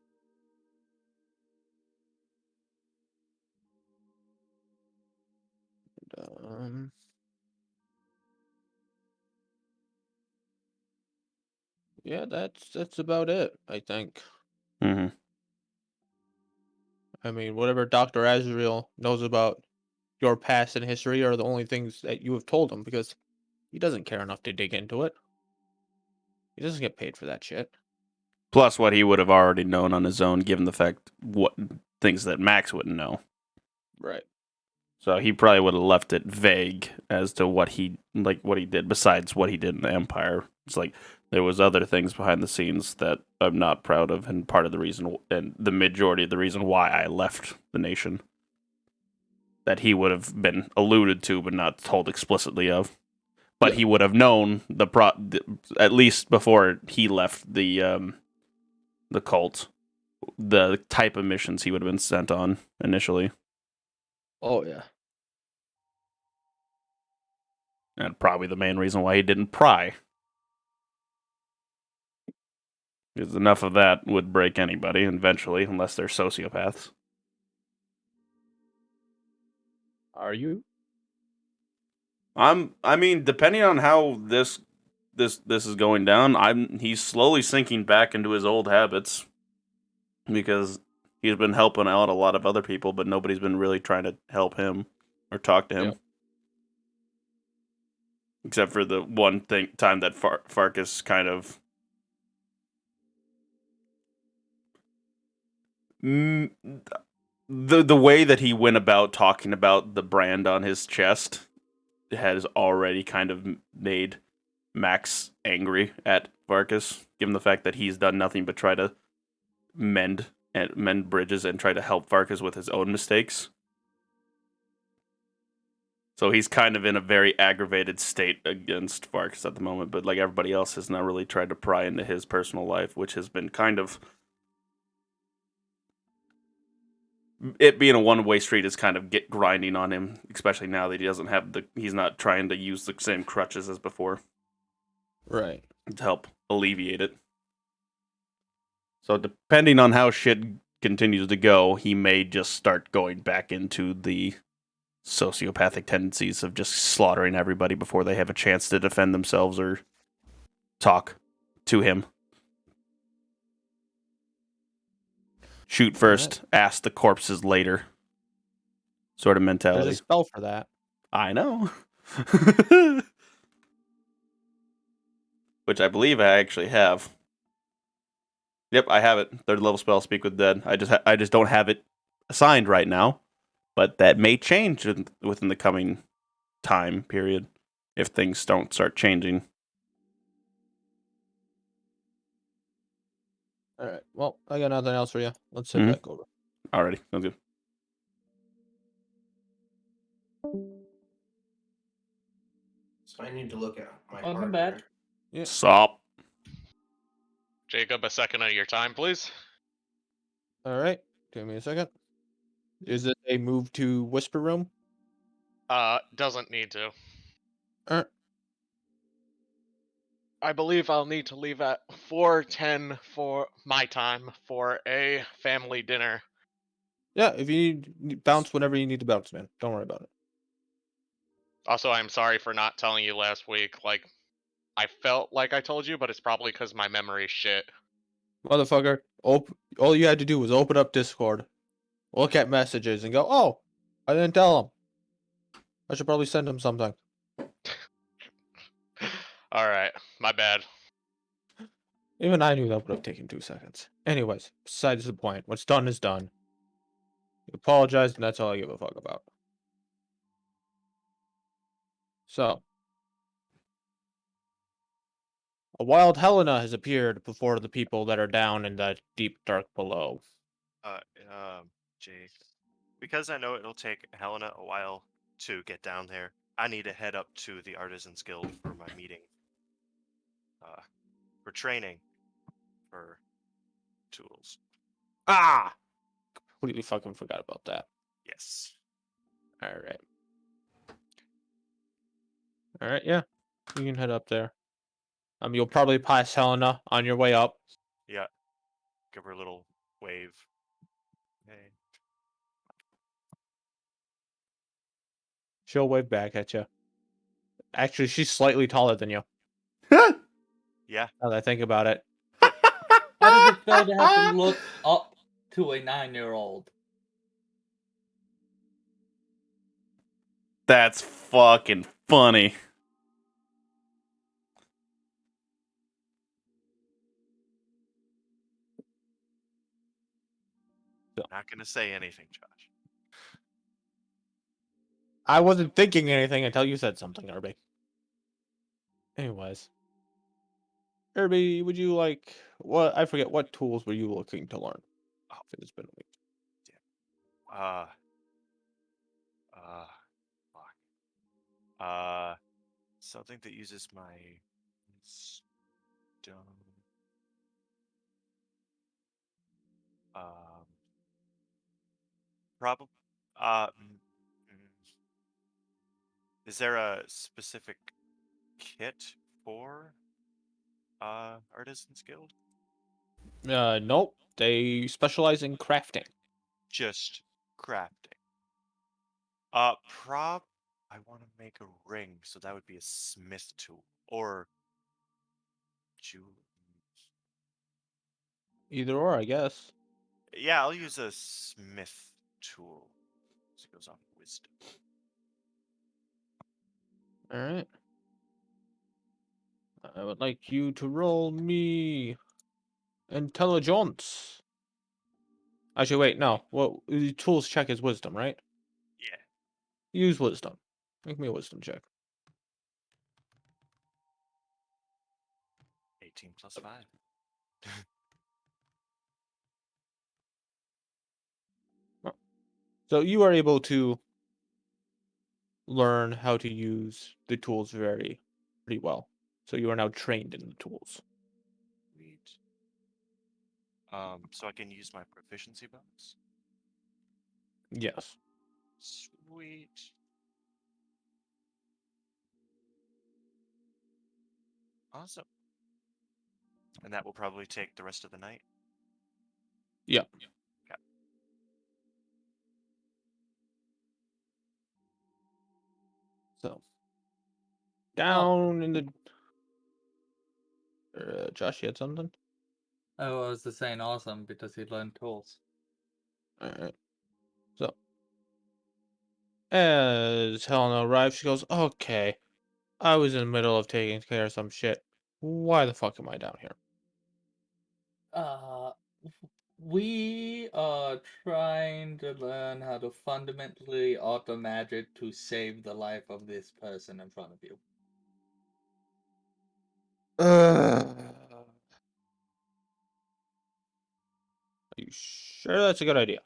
Yeah, that's about it, I think. Mm-hmm. I mean, whatever Dr. Azrael knows about your past and history are the only things that you have told him, because he doesn't care enough to dig into it. He doesn't get paid for that shit. Plus what he would have already known on his own, given the fact what things that Max wouldn't know. Right. So he probably would have left it vague as to what he did besides what he did in the Empire. It's like there was other things behind the scenes that I'm not proud of, and part of the reason, and the majority of the reason why I left the nation, that he would have been alluded to but not told explicitly of. But Yeah. he would have known at least before he left the cult, the type of missions he would have been sent on initially. Oh yeah. And probably the main reason why he didn't pry. Because enough of that would break anybody eventually, unless they're sociopaths. Are you? I mean, depending on how this is going down, he's slowly sinking back into his old habits. Because he's been helping out a lot of other people, but nobody's been really trying to help him or talk to him. Yep. Except for the one time that Farkas kind of the way that he went about talking about the brand on his chest has already kind of made Max angry at Varkas, given the fact that he's done nothing but try to mend bridges and try to help Varkas with his own mistakes. So he's kind of in a very aggravated state against Varkas at the moment, but like everybody else has not really tried to pry into his personal life, which has been kind of it being a one-way street is kind of grinding on him, especially now that he doesn't have he's not trying to use the same crutches as before Right. to help alleviate it. So depending on how shit continues to go, he may just start going back into the sociopathic tendencies of just slaughtering everybody before they have a chance to defend themselves or talk to him. Shoot first, ask the corpses later. Sort of There's mentality. a spell for that. I know. Which I believe I actually have. Yep, I have it. Third level spell, Speak with Dead. I just don't have it assigned right now, but that may change within the coming time period if things don't start changing. All right. Well, I got nothing else for you. Let's head Mhm. back over. Alrighty, sounds good. So I need to look at my Oh, not partner. bad. Yeah. Stop. Jacob, a second of your time, please. All right. Give me a second. Is it a move to Whisper Room? Doesn't need to. All right. I believe I'll need to leave at 4:10 for my time for a family dinner. Yeah, if you need bounce whenever you need to bounce, man. Don't worry about it. Also, I'm sorry for not telling you last week. Like, I felt like I told you, but it's probably because my memory's shit. Motherfucker, all you had to do was open up Discord, look at messages, and go, oh, I didn't tell him. I should probably send him something. Alright, my bad. Even I knew that would have taken 2 seconds. Anyways, besides the point. What's done is done. You apologized, and that's all I give a fuck about. So, a wild Helena has appeared before the people that are down in the deep dark below. Uh, Jake, because I know it'll take Helena a while to get down there, I need to head up to the Artisans Guild for my meeting. For training for tools. Ah! Completely fucking forgot about that. Yes. Alright. Alright, yeah. You can head up there. You'll probably pass Helena on your way up. Yeah. Give her a little wave. Hey. She'll wave back at you. Actually, she's slightly taller than you, Yeah. now that I think about it. How does it feel to have to look up to a 9-year-old? That's fucking funny. Not gonna say anything, Josh. I wasn't thinking anything until you said something, Irby. Anyways. Irby, would you like... What? I forget, what tools were you looking to learn? Oh. It's been a week. Uh. Fuck. Something that uses my stone. Probably. Is there a specific kit for Artisans Guild? Nope. They specialize in crafting. Just crafting. I want to make a ring, so that would be a smith tool or jewel. Either or, I guess. Yeah, I'll use a smith tool. So it goes on wisdom. Alright. I would like you to roll me... Intelligence. Actually, wait, no. Well, the tools check is wisdom, right? Yeah. Use wisdom. Make me a wisdom check. 18 plus 5. So you are able to learn how to use the tools pretty well. So you are now trained in the tools. Sweet. So I can use my proficiency bonus. Yes. Sweet. Awesome. And that will probably take the rest of the night. Yep. Okay. So down in the Josh, you had something? I was just saying awesome because he learned tools. All right. So as Helena arrives, she goes, "Okay, I was in the middle of taking care of some shit. Why the fuck am I down here?" Uh, we are trying to learn how to fundamentally alter magic to save the life of this person in front of you. Are you sure that's a good idea?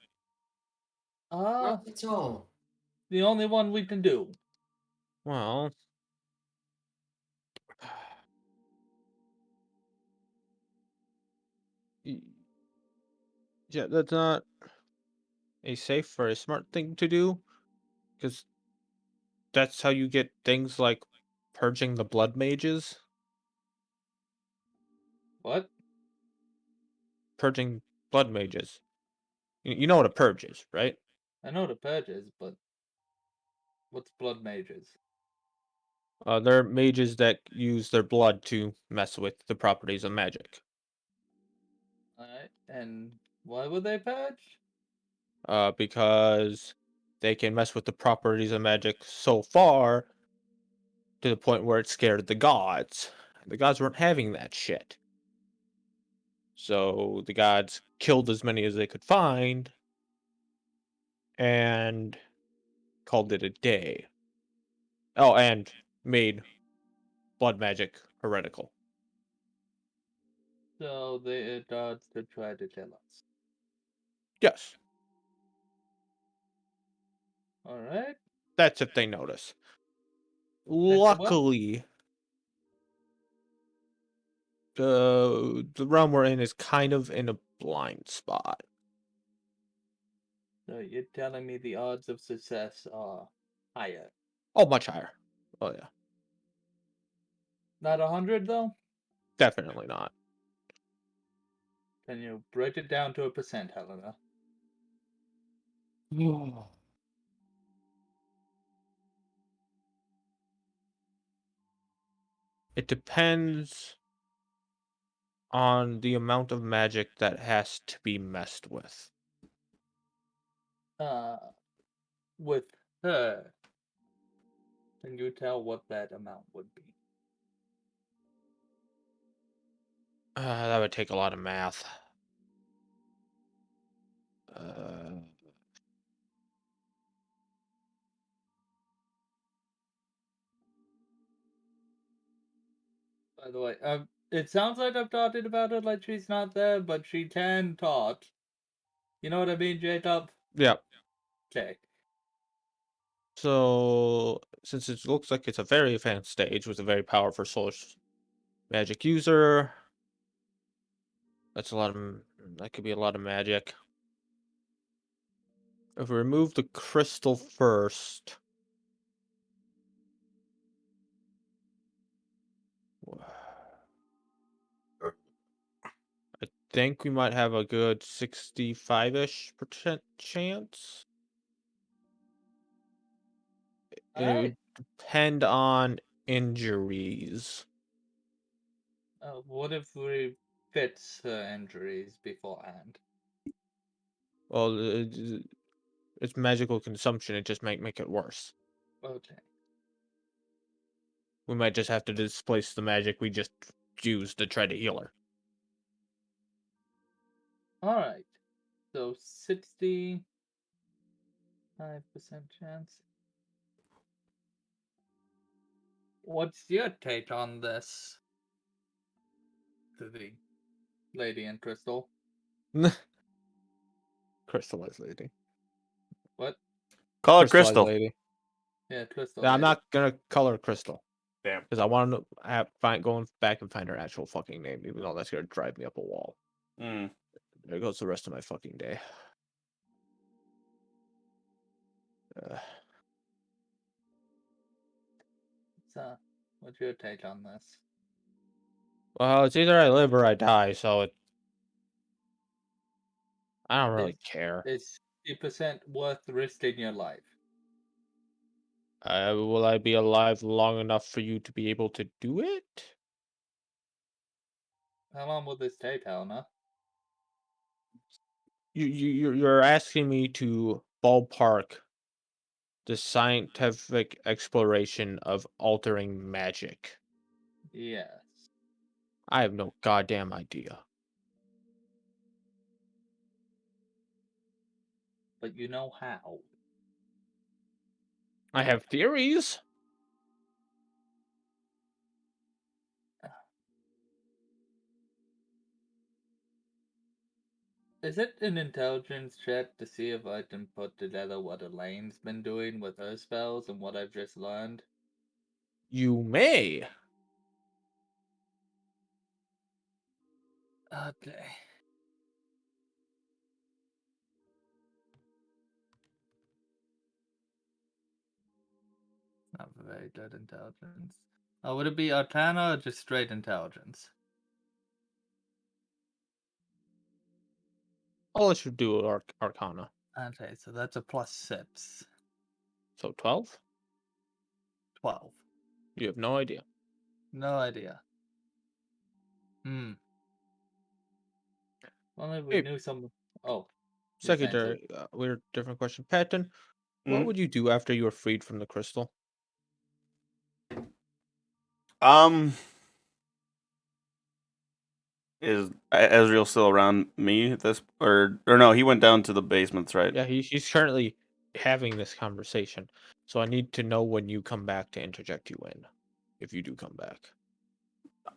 Not at all. The only one we can do. Well, y- yeah, that's not a safe or a smart thing to do, because that's how you get things like purging the blood mages. What? Purging blood mages. You know what a purge is, right? I know the purges, but what's blood mages? They're mages that use their blood to mess with the properties of magic. Alright, and why would they purge? Because they can mess with the properties of magic so far to the point where it scared the gods. The gods weren't having that shit. So the gods killed as many as they could find and called it a day. Oh, and made blood magic heretical. So the gods to try to kill us. Yes, Alright. that's if they notice. And so what? Luckily, the realm we're in is kind of in a blind spot. So you're telling me the odds of success are higher. Oh, much higher. Oh yeah, Not 100 though? definitely not. Can you break it down to a percent, Helena? It depends on the amount of magic that has to be messed with. Uh, with her, can you tell what that amount would be? That would take a lot of math. Uh, By the way, it sounds like I've talked about it like she's not there, but she can talk. You know what I mean, Jacob? yeah. Okay. So, since it looks like it's a very advanced stage with a very powerful source magic user, that's a lot of that could be a lot of magic. If we remove the crystal first, I think we might have a good 65-ish% chance. It Alright. would depend on injuries. What if we fix her injuries beforehand? Well, it's magical consumption. It just might make it worse. Okay. We might just have to displace the magic we just used to try to heal her. Alright. So 65% chance. What's your take on this? to the lady in crystal. Crystallized lady. What? Call it Crystallized Crystal. lady. Yeah, crystal. Yeah, I'm lady. not gonna color Crystal Damn. because I want to going back and find her actual fucking name, even though that's gonna drive me up a wall. Mm. There goes the rest of my fucking day. So, what's your take on this? Well, it's either I live or I die, so I don't really care. Is 50% worth risking your life? Will I be alive long enough for you to be able to do it? How long will this take, Helena? You're asking me to ballpark the scientific exploration of altering magic. Yes. I have no goddamn idea. But you know how. I have theories. Is it an intelligence check to see if I can put together what Elaine's been doing with her spells and what I've just learned? You may. Okay. Not very good intelligence. Would it be Arcana or just straight intelligence? I'll let you do Arcana. Okay, so that's a +6. So 12? 12. You have no idea. No idea. Hmm. Only we Hey, knew some. Oh, you're saying so. secondary, weird, different question. Patton, what Mhm. would you do after you were freed from the crystal? Is Ezreal still around me at this, or no? He went down to the basements, right? Yeah, he's currently having this conversation. So I need to know when you come back to interject you in, if you do come back.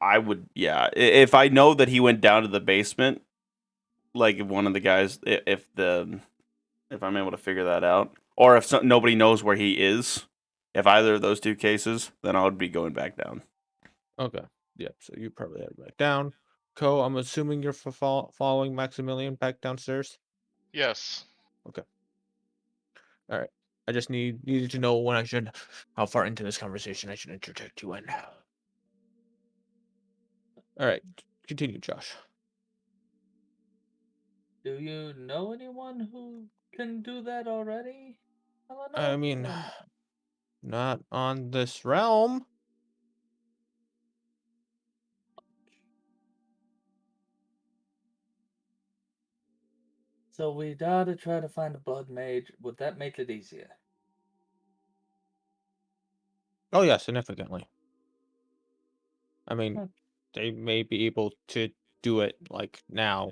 I would, yeah. If I know that he went down to the basement, like if one of the guys, if I'm able to figure that out, or if nobody knows where he is, if either of those two cases, then I would be going back down. Okay. Yep. So you probably head back down. Co, I'm assuming you're following Maximilian back downstairs. Yes. Okay. All right. I just needed to know how far into this conversation I should interject you in. All right. Continue, Josh. Do you know anyone who can do that already? Helena? I mean, Or no? not on this realm. So we gotta try to find a blood mage. Would that make it easier? Oh yeah, significantly. I mean, Hmm. they may be able to do it like now,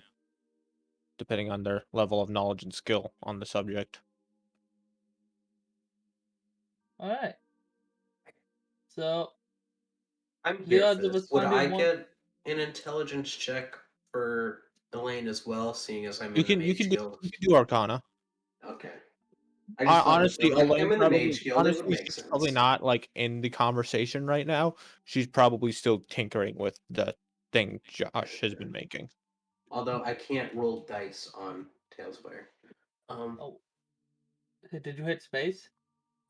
depending on their level of knowledge and skill on the subject. Alright. So I'm the here odds for of us this. Would I finding one. get an intelligence check for Elaine as well, seeing as I'm You in the can Mage Guild? do Arcana. Okay. I just thought Honestly, like Elaine I'm in the Mage Guild, it would honestly, make she's probably sense. not like in the conversation right now. She's probably still tinkering with the thing Josh has been making. Although I can't roll dice on Tailspire. Oh. Did you hit space?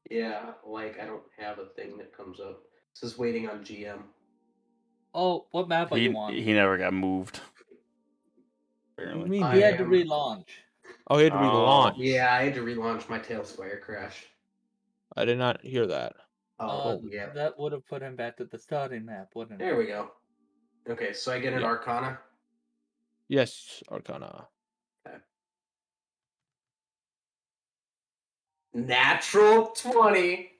Yeah, like I don't have a thing that comes up. It says waiting on GM. Oh, what map are you on? He never got moved. What do you Apparently. mean? He I had to am. relaunch. Oh, he had to Oh. relaunch. Yeah, I had to relaunch my Tailspire crash. I did not hear that. Oh, yeah. That would have put him back to the starting map, wouldn't it? There we go. Okay, so I get an Yeah. Arcana. Yes, Arcana. Okay. Natural 20.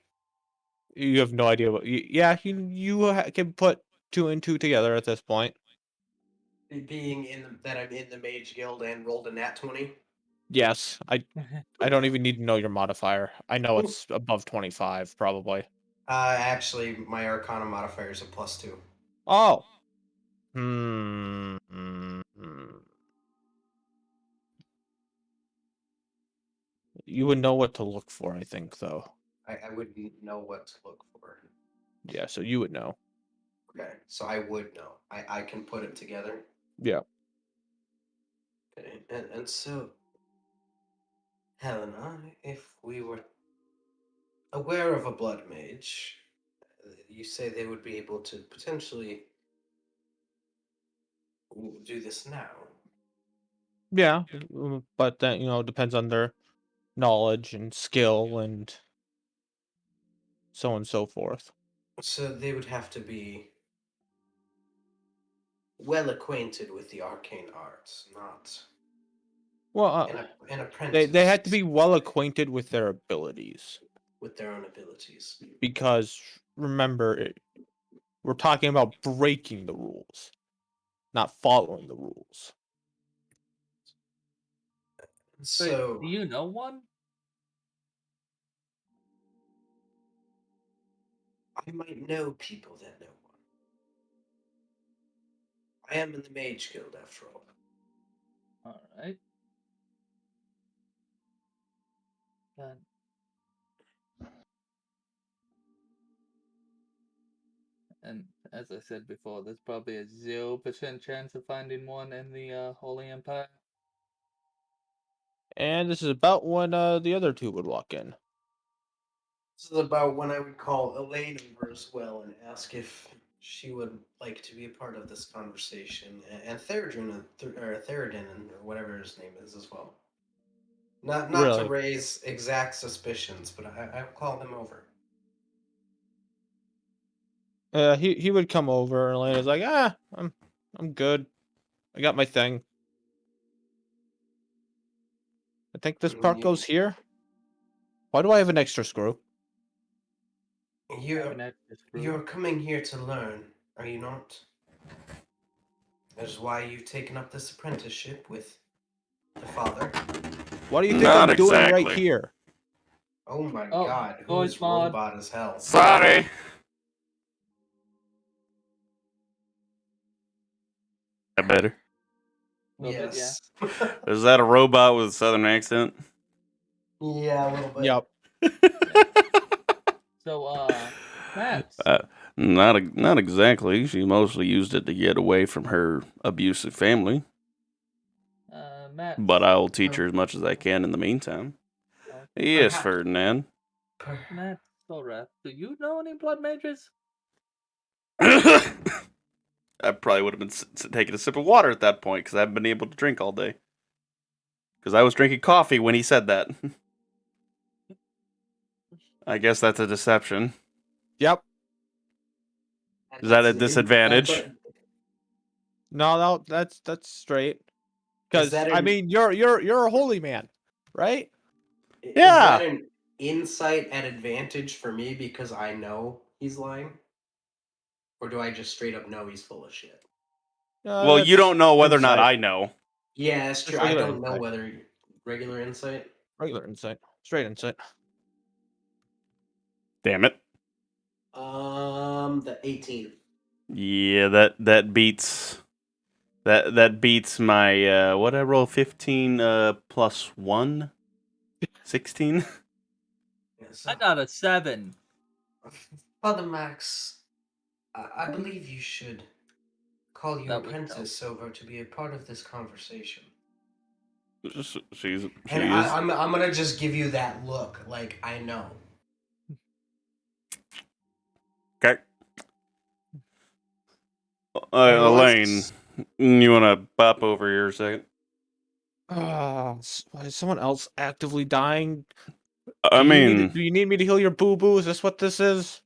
You have no idea what. Yeah, you can put two and two together at this point. Being in that I'm in the Mage Guild and rolled a nat 20. Yes, I don't even need to know your modifier. I know it's above 25, probably. Actually, my Arcana modifier is a +2. Oh, Hmm. hmm. You would know what to look for, I think, though. I wouldn't know what to look for. Yeah, so you would know. Okay, so I would know. I can put it together. Yeah. Okay, and so, Helena, if we were aware of a blood mage, you say they would be able to potentially do this now. Yeah, but that, depends on their knowledge and skill and so on and so forth. So they would have to be well acquainted with the arcane arts, not Well, an apprentice they had to be well acquainted with their abilities with their own abilities. because remember, we're talking about breaking the rules, not following the rules. So do you know one? I might know people that know one. I am in the Mage Guild, after all. All right. Then. And as I said before, there's probably a 0% chance of finding one in the Holy Empire. And this is about when the other two would walk in. This is about when I would call Elaine over as well and ask if she would like to be a part of this conversation, and Theridin, or whatever his name is as well. Not to Really? raise exact suspicions, but I'll call them over. He would come over and Elena's like, I'm good. I got my thing. I think this part goes here. Why do I have an extra screw? You're coming here to learn, are you not? That is why you've taken up this apprenticeship with the father. What do you think Not I'm doing right exactly. here? Oh my Oh, god, who voice is mod. robot as hell? Sorry. That better. Little bit, yeah. Yes. Is that a robot with a southern accent? Yeah, a little bit. Yep. So, Matt. Not exactly. She mostly used it to get away from her abusive family. Matt. But I will teach her as much as I can in the meantime. Yes, Perhaps- Ferdinand. Matt Soreth, do you know any blood mages? I probably would have been taking a sip of water at that point because I haven't been able to drink all day. Because I was drinking coffee when he said that. I guess that's a deception. Yep. Is that a disadvantage? No, that's straight. Because that I an- mean, you're a holy man, right? Is Yeah. that an insight at advantage for me because I know he's lying? Or do I just straight up know he's full of shit? Well, you That's don't know whether or not insight. I know. Yeah, that's true. Just I regular don't know insight. whether regular insight. Regular insight. Straight insight. Damn it. The 18. Yeah, that beats that beats my what I roll 15 plus 1 16. Yeah, so, I got a 7. Father Max, I believe you should call your That would apprentice over to be a part of this conversation. She And is. I'm gonna just give you that look, like I know. Okay. Hey, Elaine, you want to pop over here a second? Is someone else actively dying? I Do mean, you need me to heal your boo boo? Is this what this is?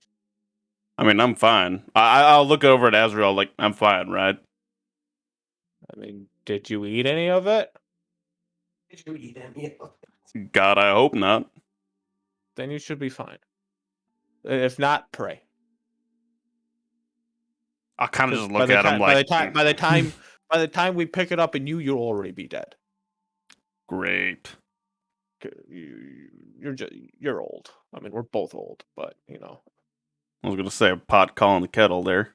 I'm fine. I'll look over at Azrael like I'm fine, right? I mean, did you eat any of it? Did you eat any of it? God, I hope not. Then you should be fine. If not, pray. I kind of 'Cause just look at him like, by the time we pick it up and you'll already be dead. great. You're old. I mean, we're both old, but I was gonna say a pot calling the kettle there.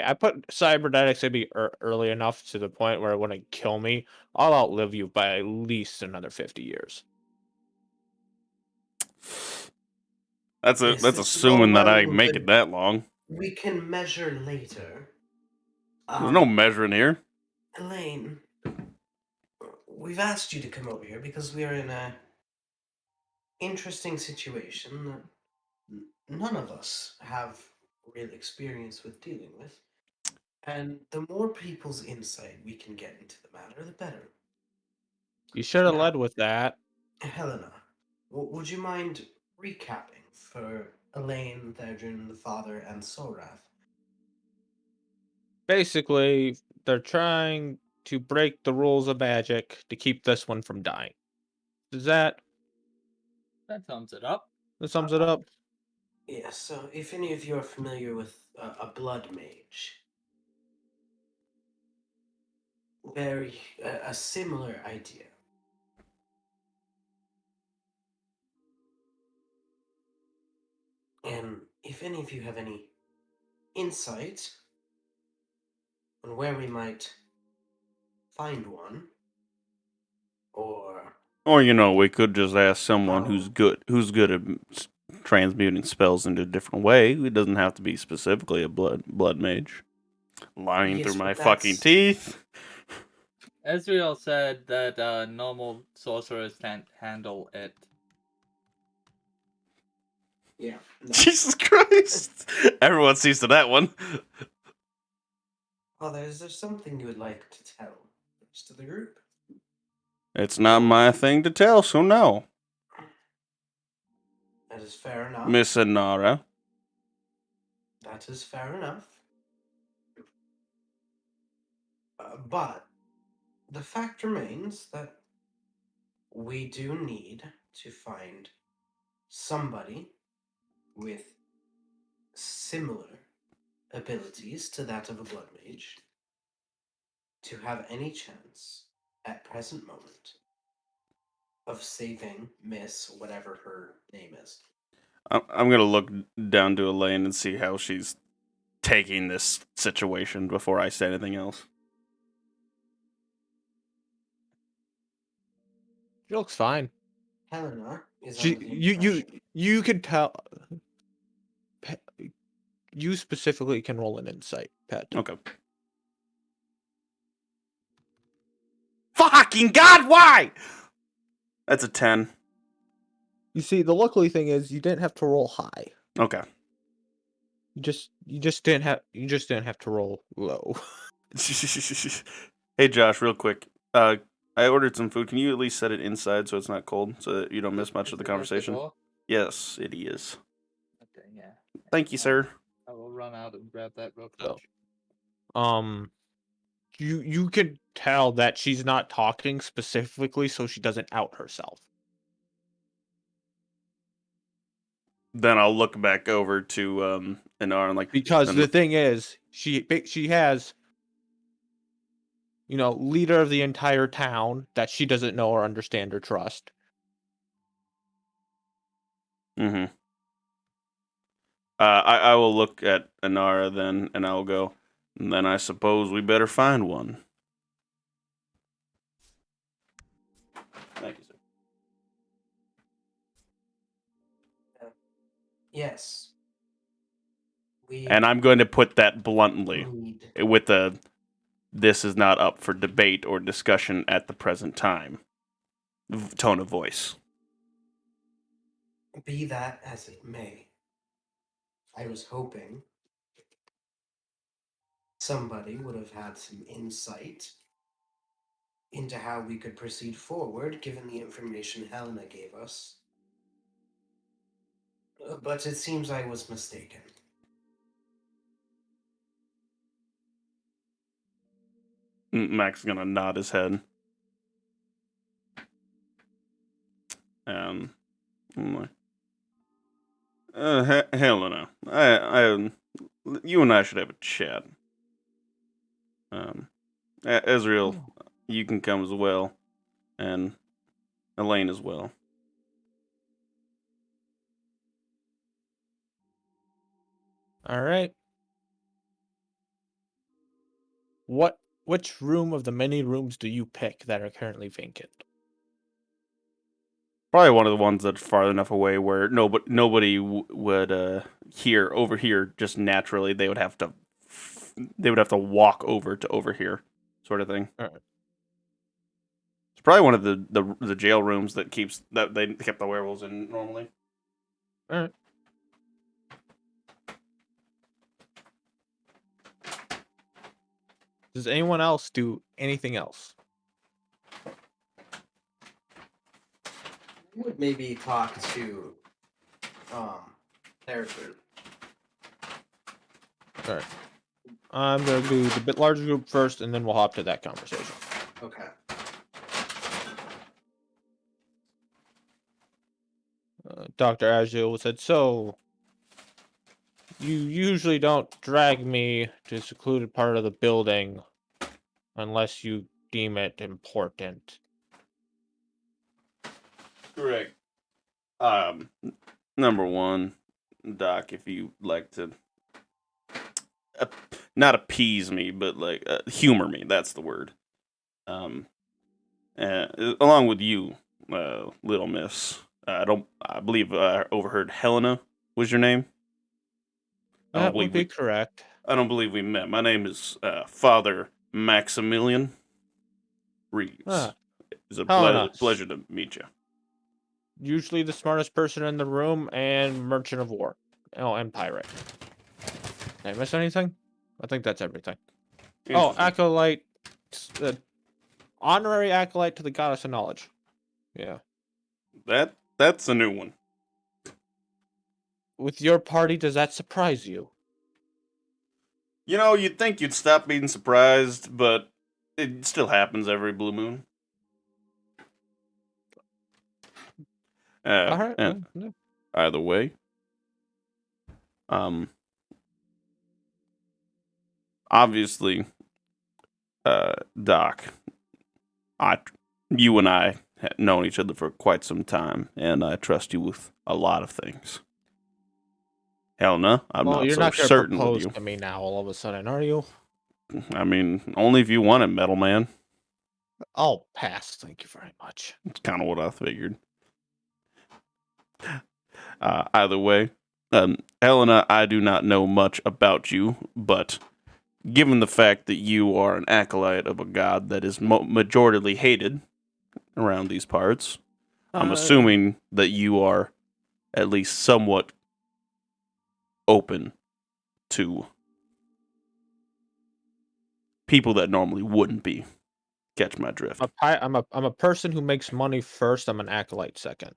I put cybernetics maybe early enough to the point where it wouldn't kill me. I'll outlive you by at least another 50 years. That's Yes, that's this is all assuming that well I and make good. it that long. We can measure later. There's no measuring here. Elaine, we've asked you to come over here because we are in a interesting situation that none of us have real experience with dealing with. And the more people's insight we can get into the matter, the better. You should have Now, led with that. Helena, would you mind recapping for Elaine, Thedrin, the father, and Sorath? Basically, they're trying to break the rules of magic to keep this one from dying. Does that That sums it up. sums it up? Yes, so if any of you are familiar with a blood mage, very a similar idea. And if any of you have any insight on where we might find one, or Or we could just ask someone who's good at transmuting spells into a different way. It doesn't have to be specifically a blood mage. Lying Yes, through my but fucking that's- teeth. Ezreal said that normal sorcerers can't handle it. yeah, no. Jesus Christ! Everyone sees to that one. Father, is there something you would like to tell the rest of the group? It's not my thing to tell, so no, That is fair enough. Miss Anara. That is fair enough. But the fact remains that we do need to find somebody with similar abilities to that of a blood mage to have any chance at present moment of saving Miss whatever her name is. I'm gonna look down to Elaine and see how she's taking this situation before I say anything else. She looks fine. Helena is She, under the you impression. you can tell. You specifically can roll an insight, pet. Okay. Fucking God, why? That's a 10. You see, the luckily thing is you didn't have to roll high. Okay. You just didn't have to roll low. Hey Josh, real quick. I ordered some food. Can you at least set it inside so it's not cold, so that you don't miss much of the Is it at conversation? door? Yes, it is. Okay, yeah. Thank you, sir. I will run out and grab that real So, quick. you can tell that she's not talking specifically so she doesn't out herself. Then I'll look back over to Anar and Because and the thing is, she has, leader of the entire town that she doesn't know or understand or trust. mm-hmm. I will look at Anara then, and I'll go. And then I suppose we better find one. Thank you, sir. Yes. We And I'm going to put that bluntly, need. with this is not up for debate or discussion at the present time tone of voice. Be that as it may, I was hoping somebody would have had some insight into how we could proceed forward given the information Helena gave us. But it seems I was mistaken. Mac's gonna nod his head. I'm like, Helena, you and I should have a chat. Ezreal, you can come as well, and Elaine as well. All right. which room of the many rooms do you pick that are currently vacant? Probably one of the ones that's far enough away where nobody would overhear just naturally. They would have to walk over to overhear, sort of thing. Alright. It's probably one of the jail rooms that they kept the werewolves in normally. Alright. Does anyone else do anything else? I would maybe talk to their group. Alright. I'm gonna do the bit larger group first, and then we'll hop to that conversation. Okay. Dr. Azul said, so you usually don't drag me to a secluded part of the building unless you deem it important. Correct. Number one, Doc, if you like to not appease me, but like humor me, that's the word. Along with you, little miss. I believe I overheard Helena was your name. That would be correct. I don't believe we met. My name is Father Maximilian Reeves. It's a Helena. pleasure to meet you. Usually the smartest person in the room, and merchant of war. Oh, and pirate. Did I miss anything? I think that's everything. Oh, Interesting. acolyte. Honorary acolyte to the goddess of knowledge. Yeah. That's a new one. With your party, does that surprise you? You know, you'd think you'd stop being surprised, but it still happens every blue moon. All right. And either way, obviously, Doc, you and I have known each other for quite some time, and I trust you with a lot of things. Helena, I'm not you're so not gonna certain with propose you. to me now all of a sudden, are you? I mean, only if you want it, Metal Man. I'll pass. Thank you very much. It's kind of what I figured. Either way, Helena, I do not know much about you, but given the fact that you are an acolyte of a god that is majoritarily hated around these parts, I'm assuming that you are at least somewhat open to people that normally wouldn't be. Catch my drift. I'm a person who makes money first. I'm an acolyte second.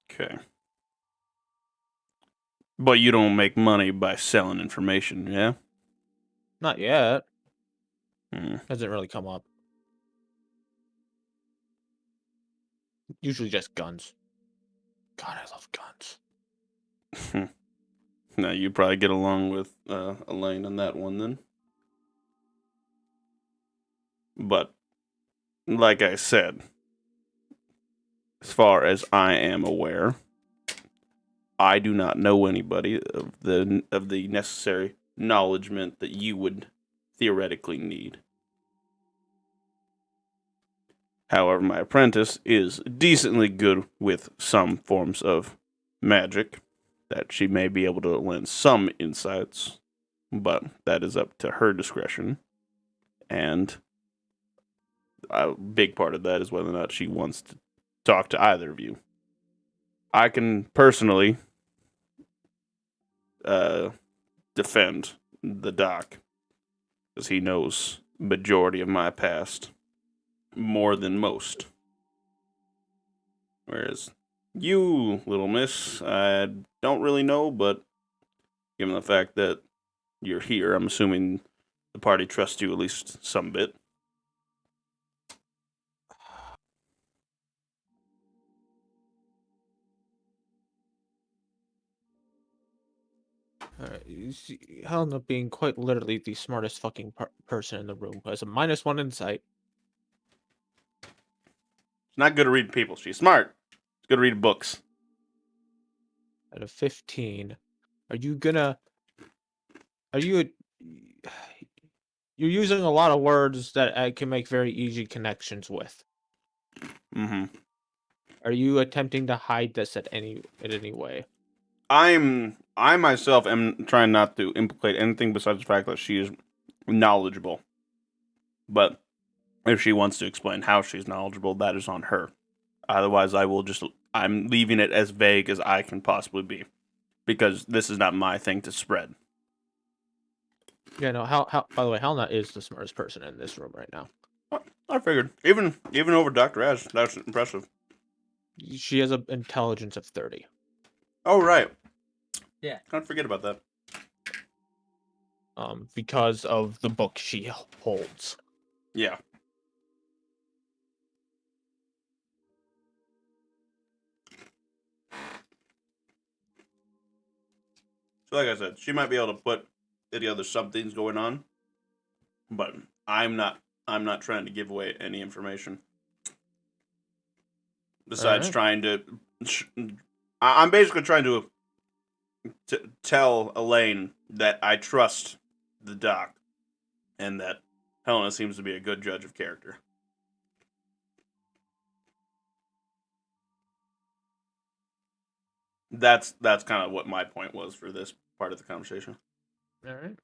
Okay. But you don't make money by selling information, yeah? Not yet. Hmm. Hasn't really come up. Usually just guns. God, I love guns. Now you'd probably get along with Elaine on that one then. But like I said, as far as I am aware, I do not know anybody of the necessary knowledgement that you would theoretically need. However, my apprentice is decently good with some forms of magic that she may be able to lend some insights, but that is up to her discretion. And a big part of that is whether or not she wants to talk to either of you. I can personally defend the doc because he knows majority of my past more than most. Whereas you, little miss, I don't really know, but given the fact that you're here, I'm assuming the party trusts you at least some bit. You see, Helena being quite literally the smartest fucking person in the room has a -1 insight. She's not good at reading people. She's smart. She's good at reading books. Out of 15, are you gonna? Are you? you're using a lot of words that I can make very easy connections with. Mm-hmm. Are you attempting to hide this in any way? I myself am trying not to implicate anything besides the fact that she is knowledgeable. But if she wants to explain how she's knowledgeable, that is on her. Otherwise, I'm leaving it as vague as I can possibly be, because this is not my thing to spread. Yeah, no, how by the way, Helena is the smartest person in this room right now. I figured, even over Dr. Ash, that's impressive. She has an intelligence of 30. Oh, right. Yeah. Can't forget about that. Because of the book she holds. Yeah. So like I said, she might be able to put together something's going on, but I'm not trying to give away any information. Besides Alright. trying to... I'm basically trying to tell Elaine that I trust the doc, and that Helena seems to be a good judge of character. That's kind of what my point was for this part of the conversation. Alright.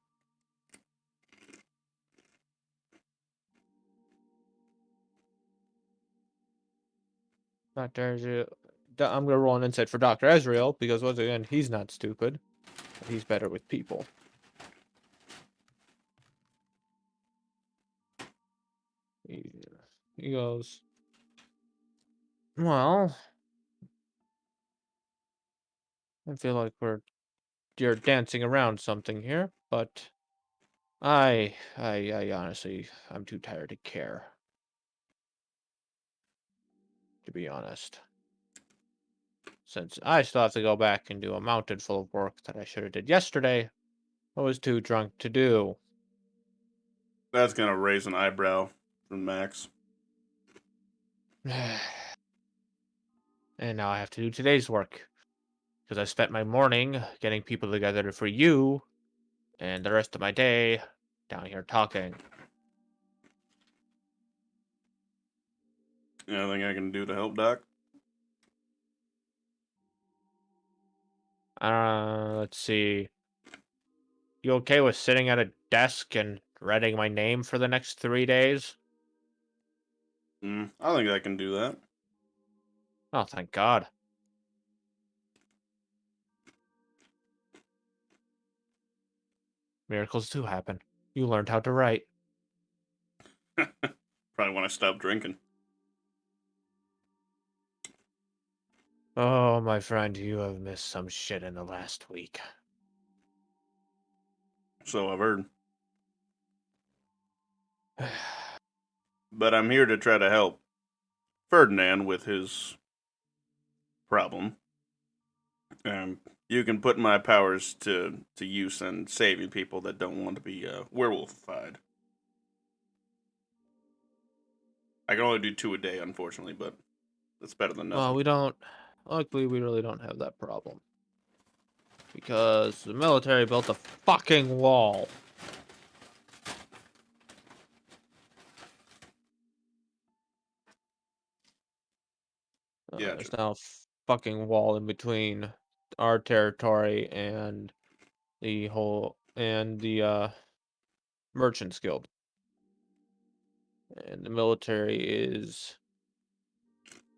Dr. Ezreal. I'm gonna roll an insight for Dr. Ezreal, because once again, he's not stupid. But he's better with people. He goes, well, I feel like you're dancing around something here, but I honestly, I'm too tired to care. To be honest. Since I still have to go back and do a mountain full of work that I should have did yesterday, I was too drunk to do. That's gonna raise an eyebrow from Max. And now I have to do today's work. Because I spent my morning getting people together for you, and the rest of my day down here talking. Anything I can do to help, Doc? Let's see. You okay with sitting at a desk and writing my name for the next 3 days? I think I can do that. Oh, thank God. Miracles do happen. You learned how to write. Probably want to stop drinking. Oh, my friend, you have missed some shit in the last week. So I've heard. But I'm here to try to help Ferdinand with his problem. You can put my powers to use in saving people that don't want to be werewolfified. I can only do 2 a day, unfortunately, but that's better than nothing. Well, luckily, we really don't have that problem. Because the military built a fucking wall. Yeah, There's true. now a fucking wall in between our territory and the Merchants Guild. And the military is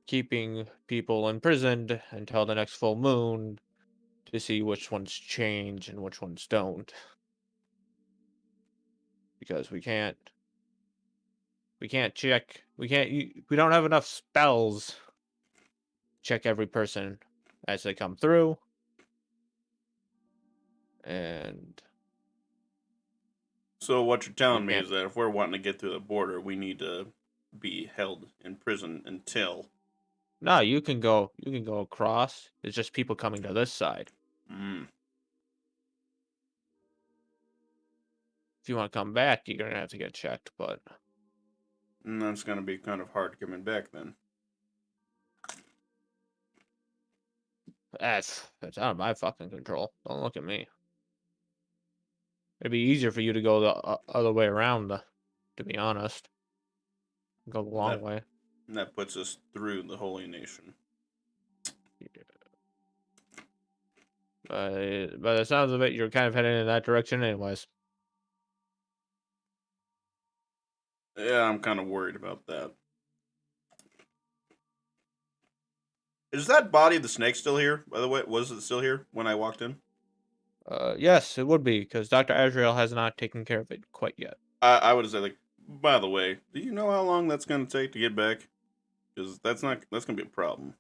keeping people imprisoned until the next full moon to see which ones change and which ones don't. Because we don't have enough spells to check every person as they come through. And So what you're telling me can't. is that if we're wanting to get through the border, we need to be held in prison until... No, you can go across. It's just people coming to this side. Mm. If you want to come back, you're gonna have to get checked, but And that's going to be kind of hard coming back then. that's out of my fucking control. Don't look at me. It'd be easier for you to go the other way around, to be honest. Go the long way. And that puts us through the Holy Nation. By the sounds of it, you're kind of heading in that direction anyways. Yeah, I'm kind of worried about that. Is that body of the snake still here, by the way? Was it still here when I walked in? Yes, it would be, because Dr. Azrael has not taken care of it quite yet. I would say, like, by the way, do you know how long that's going to take to get back? Because that's going to be a problem.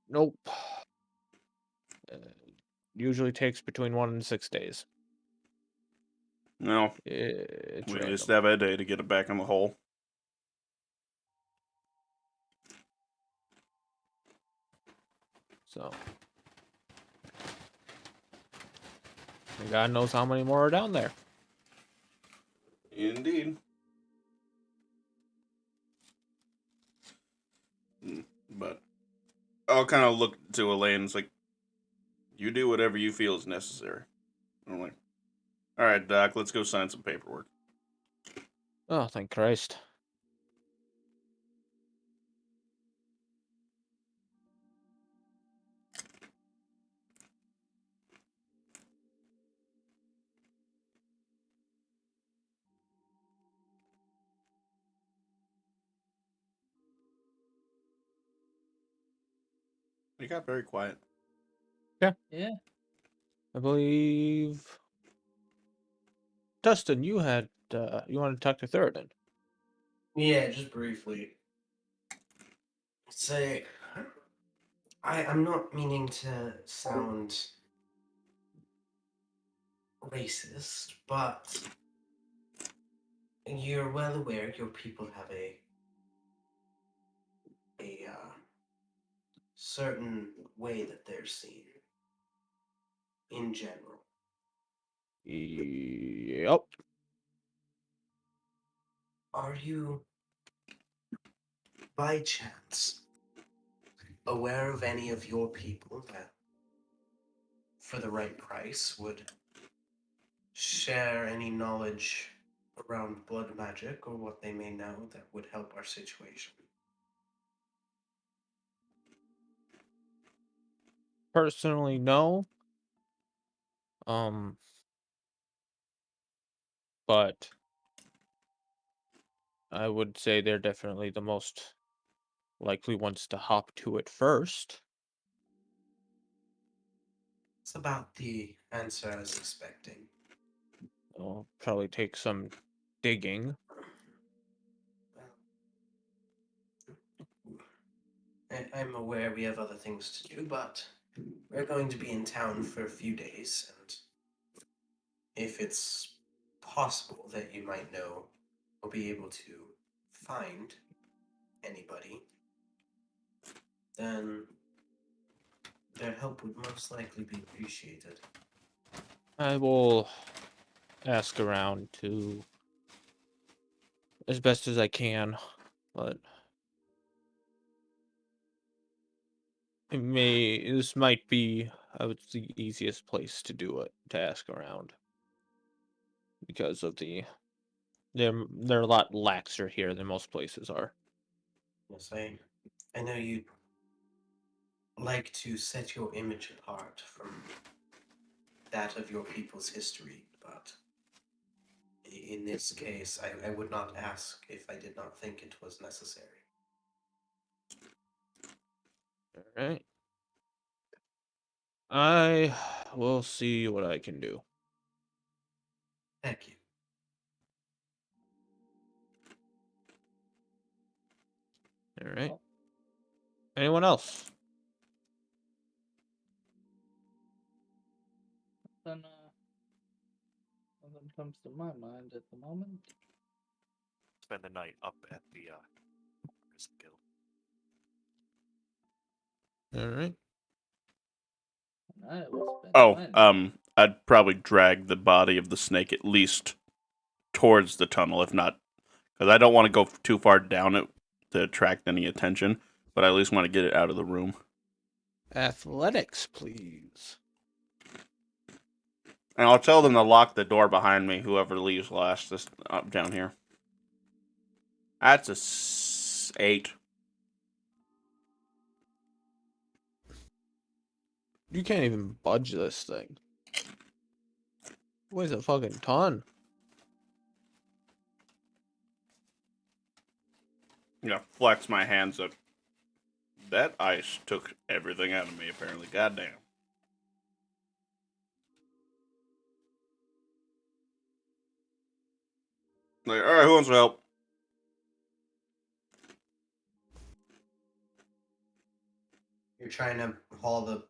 Nope. Usually takes between 1 and 6 days. No, It's we random. just have a day to get it back on the hole. So. And God knows how many more are down there. Indeed. But I'll kind of look to Elaine. It's like, you do whatever you feel is necessary. I'm like, all right, Doc, let's go sign some paperwork. Oh, thank Christ. He got very quiet. Yeah. I believe... Dustin, you had... you wanted to talk to Theoden. Yeah, just briefly. Say, I'm not meaning to sound racist, but you're well aware your people have a certain way that they're seen in general. Yep. Are you, by chance, aware of any of your people that, for the right price, would share any knowledge around blood magic or what they may know that would help our situation? Personally, no. But I would say they're definitely the most likely ones to hop to it first. It's about the answer I was expecting. It'll probably take some digging. I'm aware we have other things to do, but we're going to be in town for a few days, and if it's possible that you might know or be able to find anybody, then their help would most likely be appreciated. I will ask around to as best as I can, but this might be the easiest place to do it, to ask around, because of they're a lot laxer here than most places are. Yes, I know you like to set your image apart from that of your people's history, but in this case, I would not ask if I did not think it was necessary. All right. I will see what I can do. Thank you. All right. Anyone else? Then, nothing comes to my mind at the moment. Spend the night up at the prison guild. All right. I will spend Oh, mine. I'd probably drag the body of the snake at least towards the tunnel, if not, because I don't want to go too far down it to attract any attention, but I at least want to get it out of the room. Athletics, please. And I'll tell them to lock the door behind me, whoever leaves last, this up down here. That's a 8. You can't even budge this thing. Weighs a fucking ton. Yeah, flex my hands up. That ice took everything out of me, apparently. Goddamn. Like, alright, who wants to help? You're trying to haul the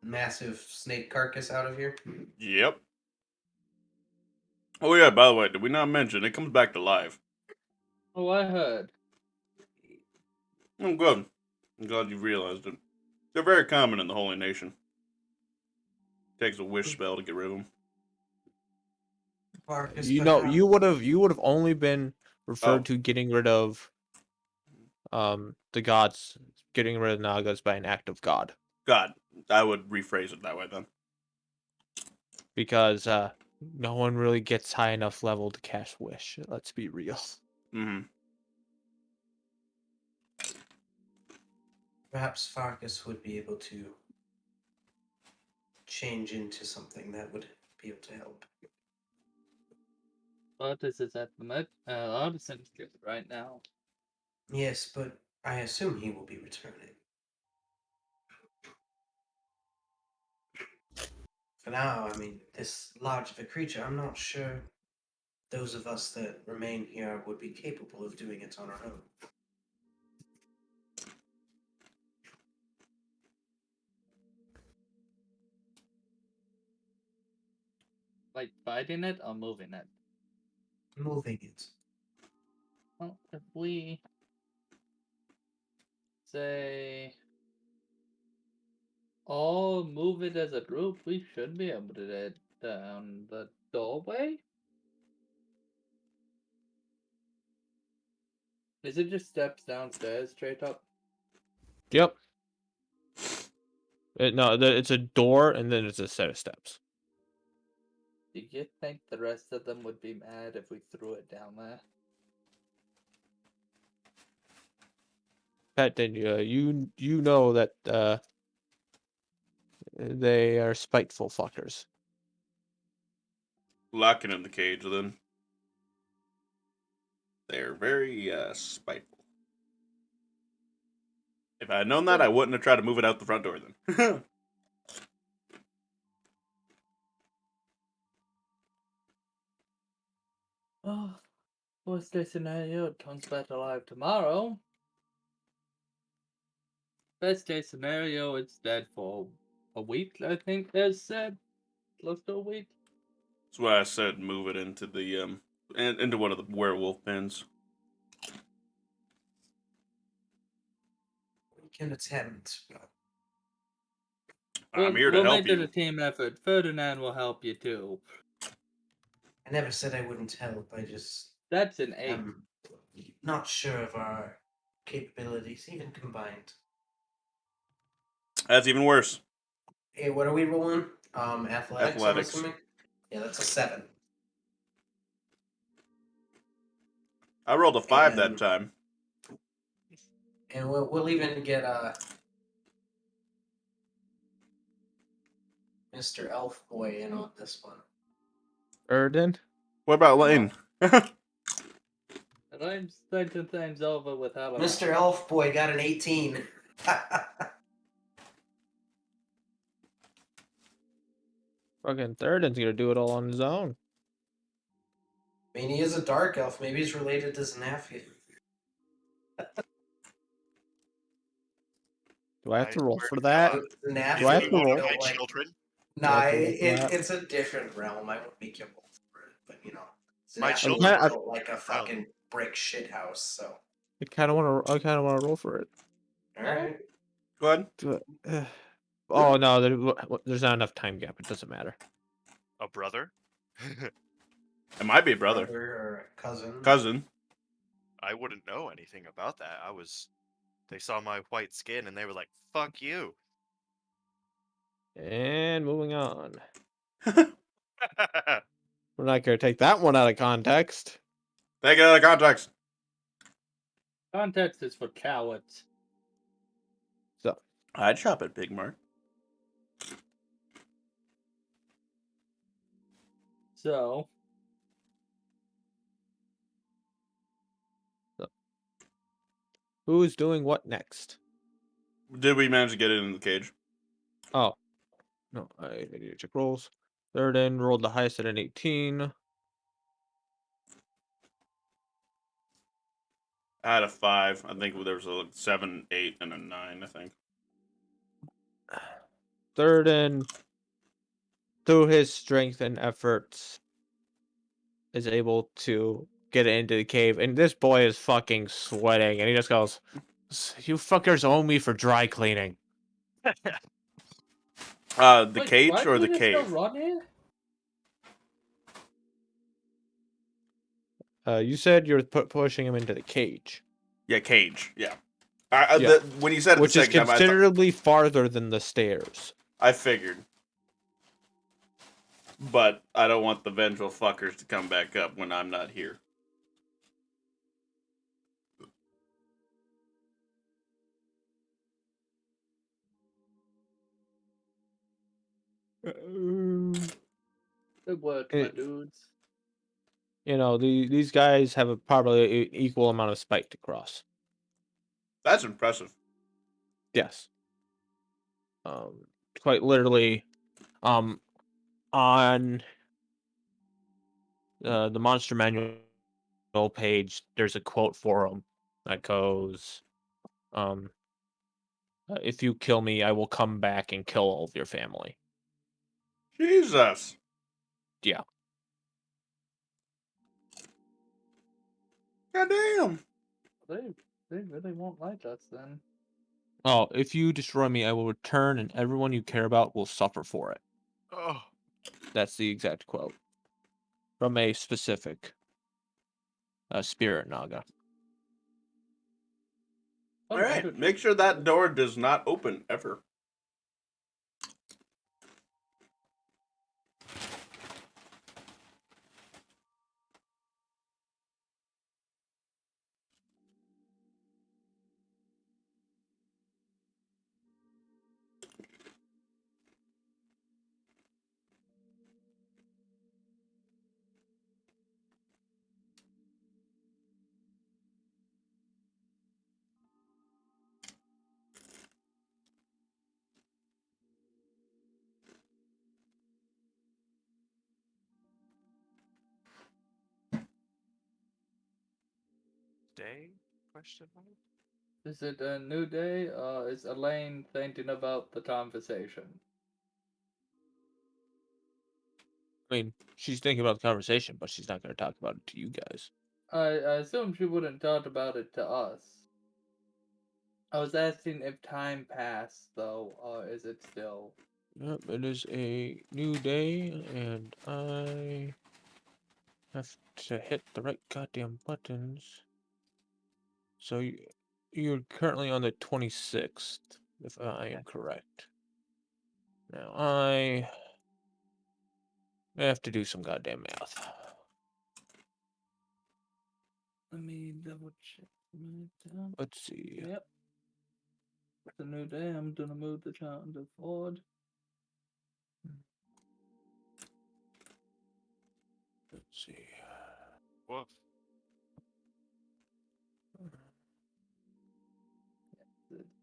massive snake carcass out of here? Yep. Oh yeah, by the way, did we not mention it comes back to life? Oh, I heard. Oh, good. I'm glad you realized it. They're very common in the Holy Nation. Takes a wish spell to get rid of them. Carcass, You but know, how? you would have only been referred Oh. to getting rid of the gods, getting rid of Nagas by an act of God. God, I would rephrase it that way then. Because no one really gets high enough level to cast wish. Let's be real. Mm-hmm. Perhaps Farkas would be able to change into something that would be able to help. Artis is at the artisan's guild right now. Yes, but I assume he will be returning. For now, I mean, this large of a creature, I'm not sure those of us that remain here would be capable of doing it on our own. Like fighting it or moving it? Moving it. Well, if we say all move it as a group, we should be able to get down the doorway. Is it just steps downstairs straight up? Yep. It's a door and then it's a set of steps. Do you think the rest of them would be mad if we threw it down there? Pat, then you know that they are spiteful fuckers. Locking in the cage then. They're very spiteful. If I had known that, I wouldn't have tried to move it out the front door then. Oh, worst case scenario, it comes back alive tomorrow. Best case scenario, it's dead for a week, I think they said. Close to a week. That's why I said move it into the into one of the werewolf pens. We can attempt, but I'm here to We'll help make it a you. team effort. Ferdinand will help you too. I never said I wouldn't help. I just That's an 8. am not sure of our capabilities, even combined. That's even worse. Hey, what are we rolling? Athletics, I'm Athletics. assuming? Yeah, that's a 7. I rolled a 5 that And- time. And we'll even get Mr. Elf Boy in on this one. Erden? What about Lane? And I'm starting things over with Helena. Mr. Elf Boy got an 18. Fucking Erden's gonna do it all on his own. I mean, he is a dark elf. Maybe he's related to Zanafi. Do I have to roll swear for to that? God, Zanafi Do I have if to you roll? one of my like, children, nah, Do I have to roll for that? it's a different realm. I won't make you roll for it, but you know, My Zanafi children are- built like a fucking brick shit house. So, I kind of want to roll for it. all right. Go ahead. Oh no, there's not enough time gap. It doesn't matter. a brother. It might be a brother. or a cousin. Cousin. I wouldn't know anything about that. They saw my white skin and they were like, "Fuck you." And moving on. We're not gonna take that one out of context. Take it out of context. Context is for cowards. So I'd shop at Big Mart. So, who's doing what next? Did we manage to get it in the cage? Oh. No, I need to check rolls. Third in, rolled the highest at an 18. I had a 5. I think there was a 7, 8, and a 9, I think. Third in, through his strength and efforts, is able to get it into the cave. And this boy is fucking sweating. And he just goes, "You fuckers owe me for dry cleaning." The wait, cage why or do the we still cave? run here? You said you're pushing him into the cage. Yeah, cage. Yeah. Yeah. When you said it the Which is second time, considerably farther than the stairs. I figured. But I don't want the vengeful fuckers to come back up when I'm not here. Good work, my dudes. You know, these guys have a probably equal amount of spike to cross. That's impressive. Yes. Quite literally, on the monster manual page, there's a quote for him that goes, "If you kill me, I will come back and kill all of your family." Jesus. Yeah. Goddamn. They really won't like us then. Oh, if you destroy me, I will return, and everyone you care about will suffer for it. Oh, That's the exact quote from a specific spirit Naga. Oh, All right. Make sure that door does not open ever. day? Question mark. Is it a new day, or is Elaine thinking about the conversation? I mean, she's thinking about the conversation, but she's not going to talk about it to you guys. I assume she wouldn't talk about it to us. I was asking if time passed, though, or is it still? Yep, it is a new day, and I have to hit the right goddamn buttons. So you're currently on the 26th, if I am correct. Now I have to do some goddamn math. Let me double check. Let's see. Yep. It's a new day. I'm gonna move the calendar forward. Let's see. Woof.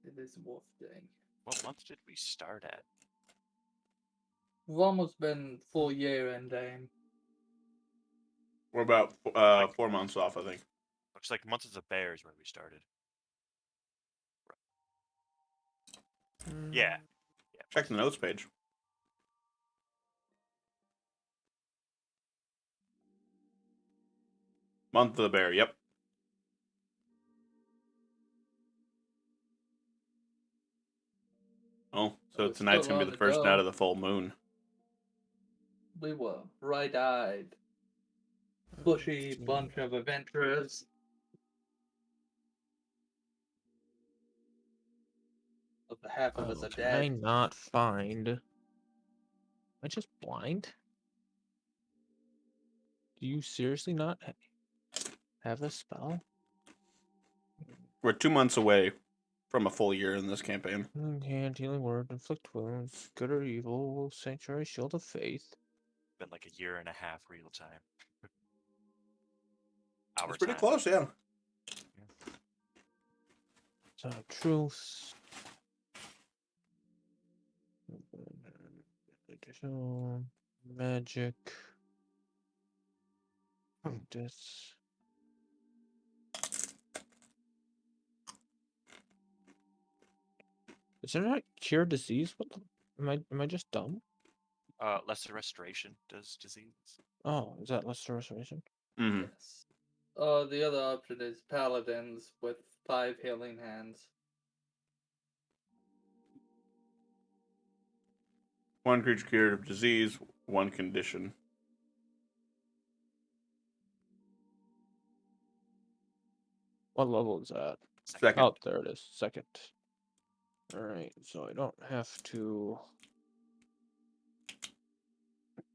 It is Wolf Day. What month did we start at? We've almost been full year ending. We're about Like- 4 months off, I think. Looks like Month of the Bears where we started. Yeah. Yeah. Check the notes page. Month of the Bear, yep. Oh, so We're tonight's still going to on be the the first go. night of the full moon. We were bright-eyed, bushy bunch of adventurers. Of the half of us are Can I dead. not find? Am I just blind? Do you seriously not have a spell? We're 2 months away from a full year in this campaign. Hand, healing word, inflict wounds, good or evil, sanctuary, shield of faith. Been like a year and a half real time. Our It's pretty time. close, yeah. Truth. Additional magic. This. Is there not cure disease? What am I just dumb? Lesser restoration does disease. Oh, is that lesser restoration? Mm-hmm. Yes. The other option is paladins with 5 healing hands. 1 creature cured of disease, 1 condition. What level is that? Second. Oh, there it is. Second. Alright, so I don't have to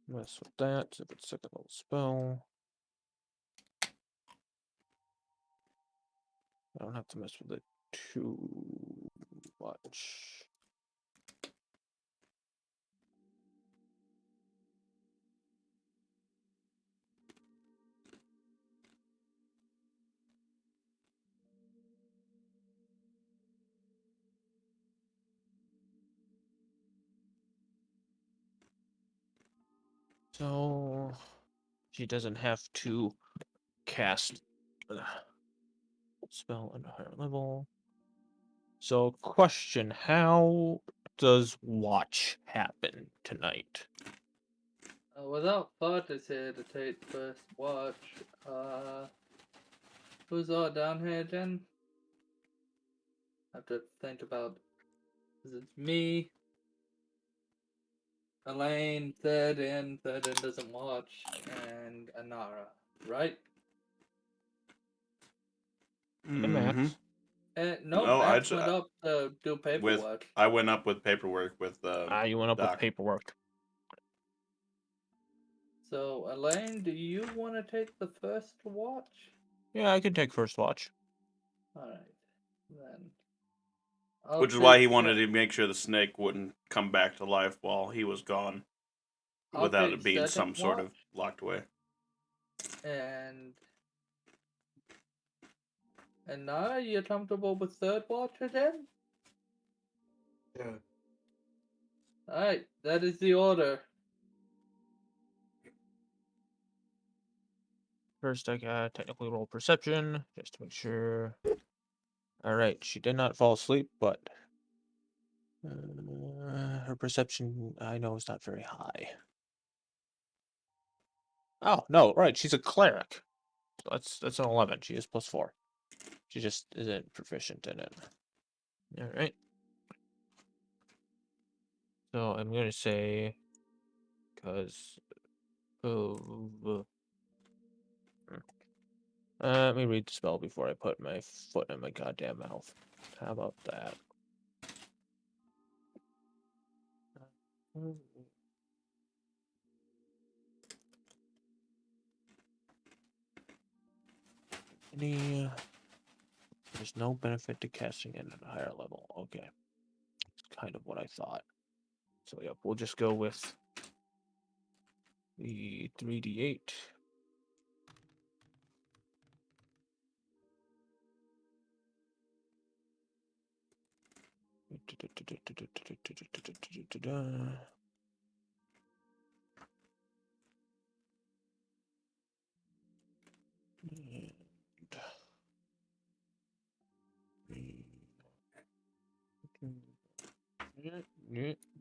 mess with that if it's second level spell. I don't have to mess with it too much. So she doesn't have to cast a spell at a higher level. So question, how does watch happen tonight? Without thought is here to take first watch. Who's all down here again? Have to think about. Is it me? Elaine, third in doesn't watch, and Anara, right? Hey, Mm-hmm. Max. No, No, Max went up to do paperwork. I went up with paperwork with You went up with Doc. paperwork. So, Elaine, do you want to take the first watch? Yeah, I can take first watch. Alright, then. I'll Which is why take he wanted to make sure the snake wouldn't come back to life while he was gone, I'll without take it being second some sort of watch, locked away. And Nara, you're comfortable with third watch again? Yeah. Alright, that is the order. First, I got technically roll perception, just to make sure. Alright, she did not fall asleep, but her perception, I know, is not very high. Oh, no, right, she's a cleric. So that's an 11. She is +4. She just isn't proficient in it. Alright. So I'm going to say, because... let me read the spell before I put my foot in my goddamn mouth. How about that? There's no benefit to casting it at a higher level. Okay. It's kind of what I thought. So, yep, we'll just go with the 3d8.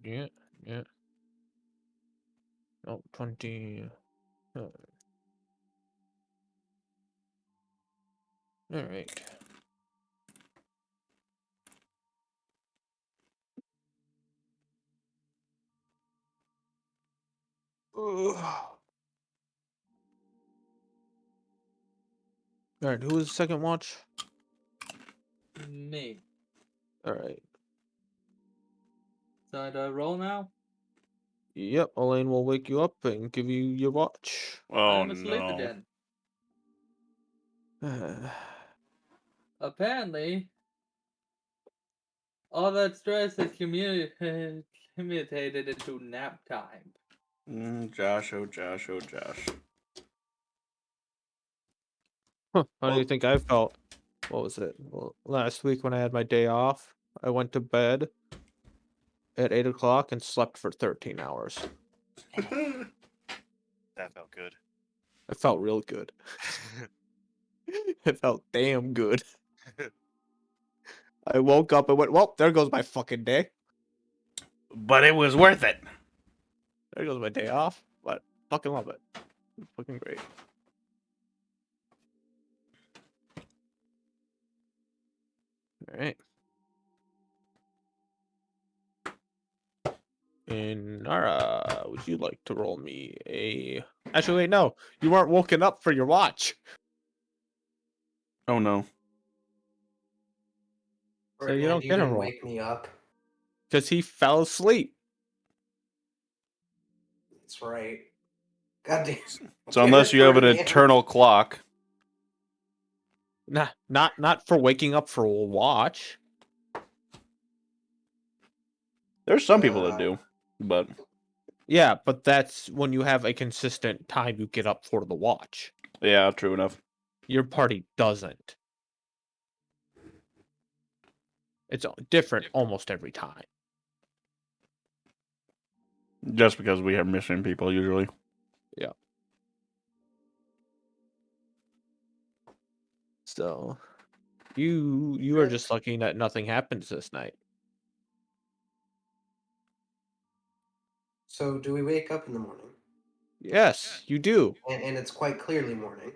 Yeah. Oh, 20. All right. All right, who was second watch? Me. All right. So do I roll now? Yep, Elaine will wake you up and give you your watch. Oh I'm asleep no. again. Apparently, all that stress is commutated into nap time. Josh, oh Josh, oh Josh. How do you think I felt? What was it? Well, last week when I had my day off, I went to bed at 8 o'clock and slept for 13 hours. That felt good. It felt real good. It felt damn good. I woke up and went, well, there goes my fucking day. But it was worth it. There goes my day off. But fucking love it. It's fucking great. All right. And Nara, would you like to roll me a... Actually, wait, no. You weren't woken up for your watch. Oh no. So you don't you get a didn't roll. wake me up. Because he fell asleep. That's right. God damn. So unless you have an eternal clock. Nah, not for waking up for a watch. There's some people that do, but Yeah, but that's when you have a consistent time you get up for the watch. yeah, true enough. Your party doesn't. It's different almost every time. Just because we have missing people usually. Yeah. So you are just lucky that nothing happens this night. So do we wake up in the morning? Yes, you do. And it's quite clearly morning.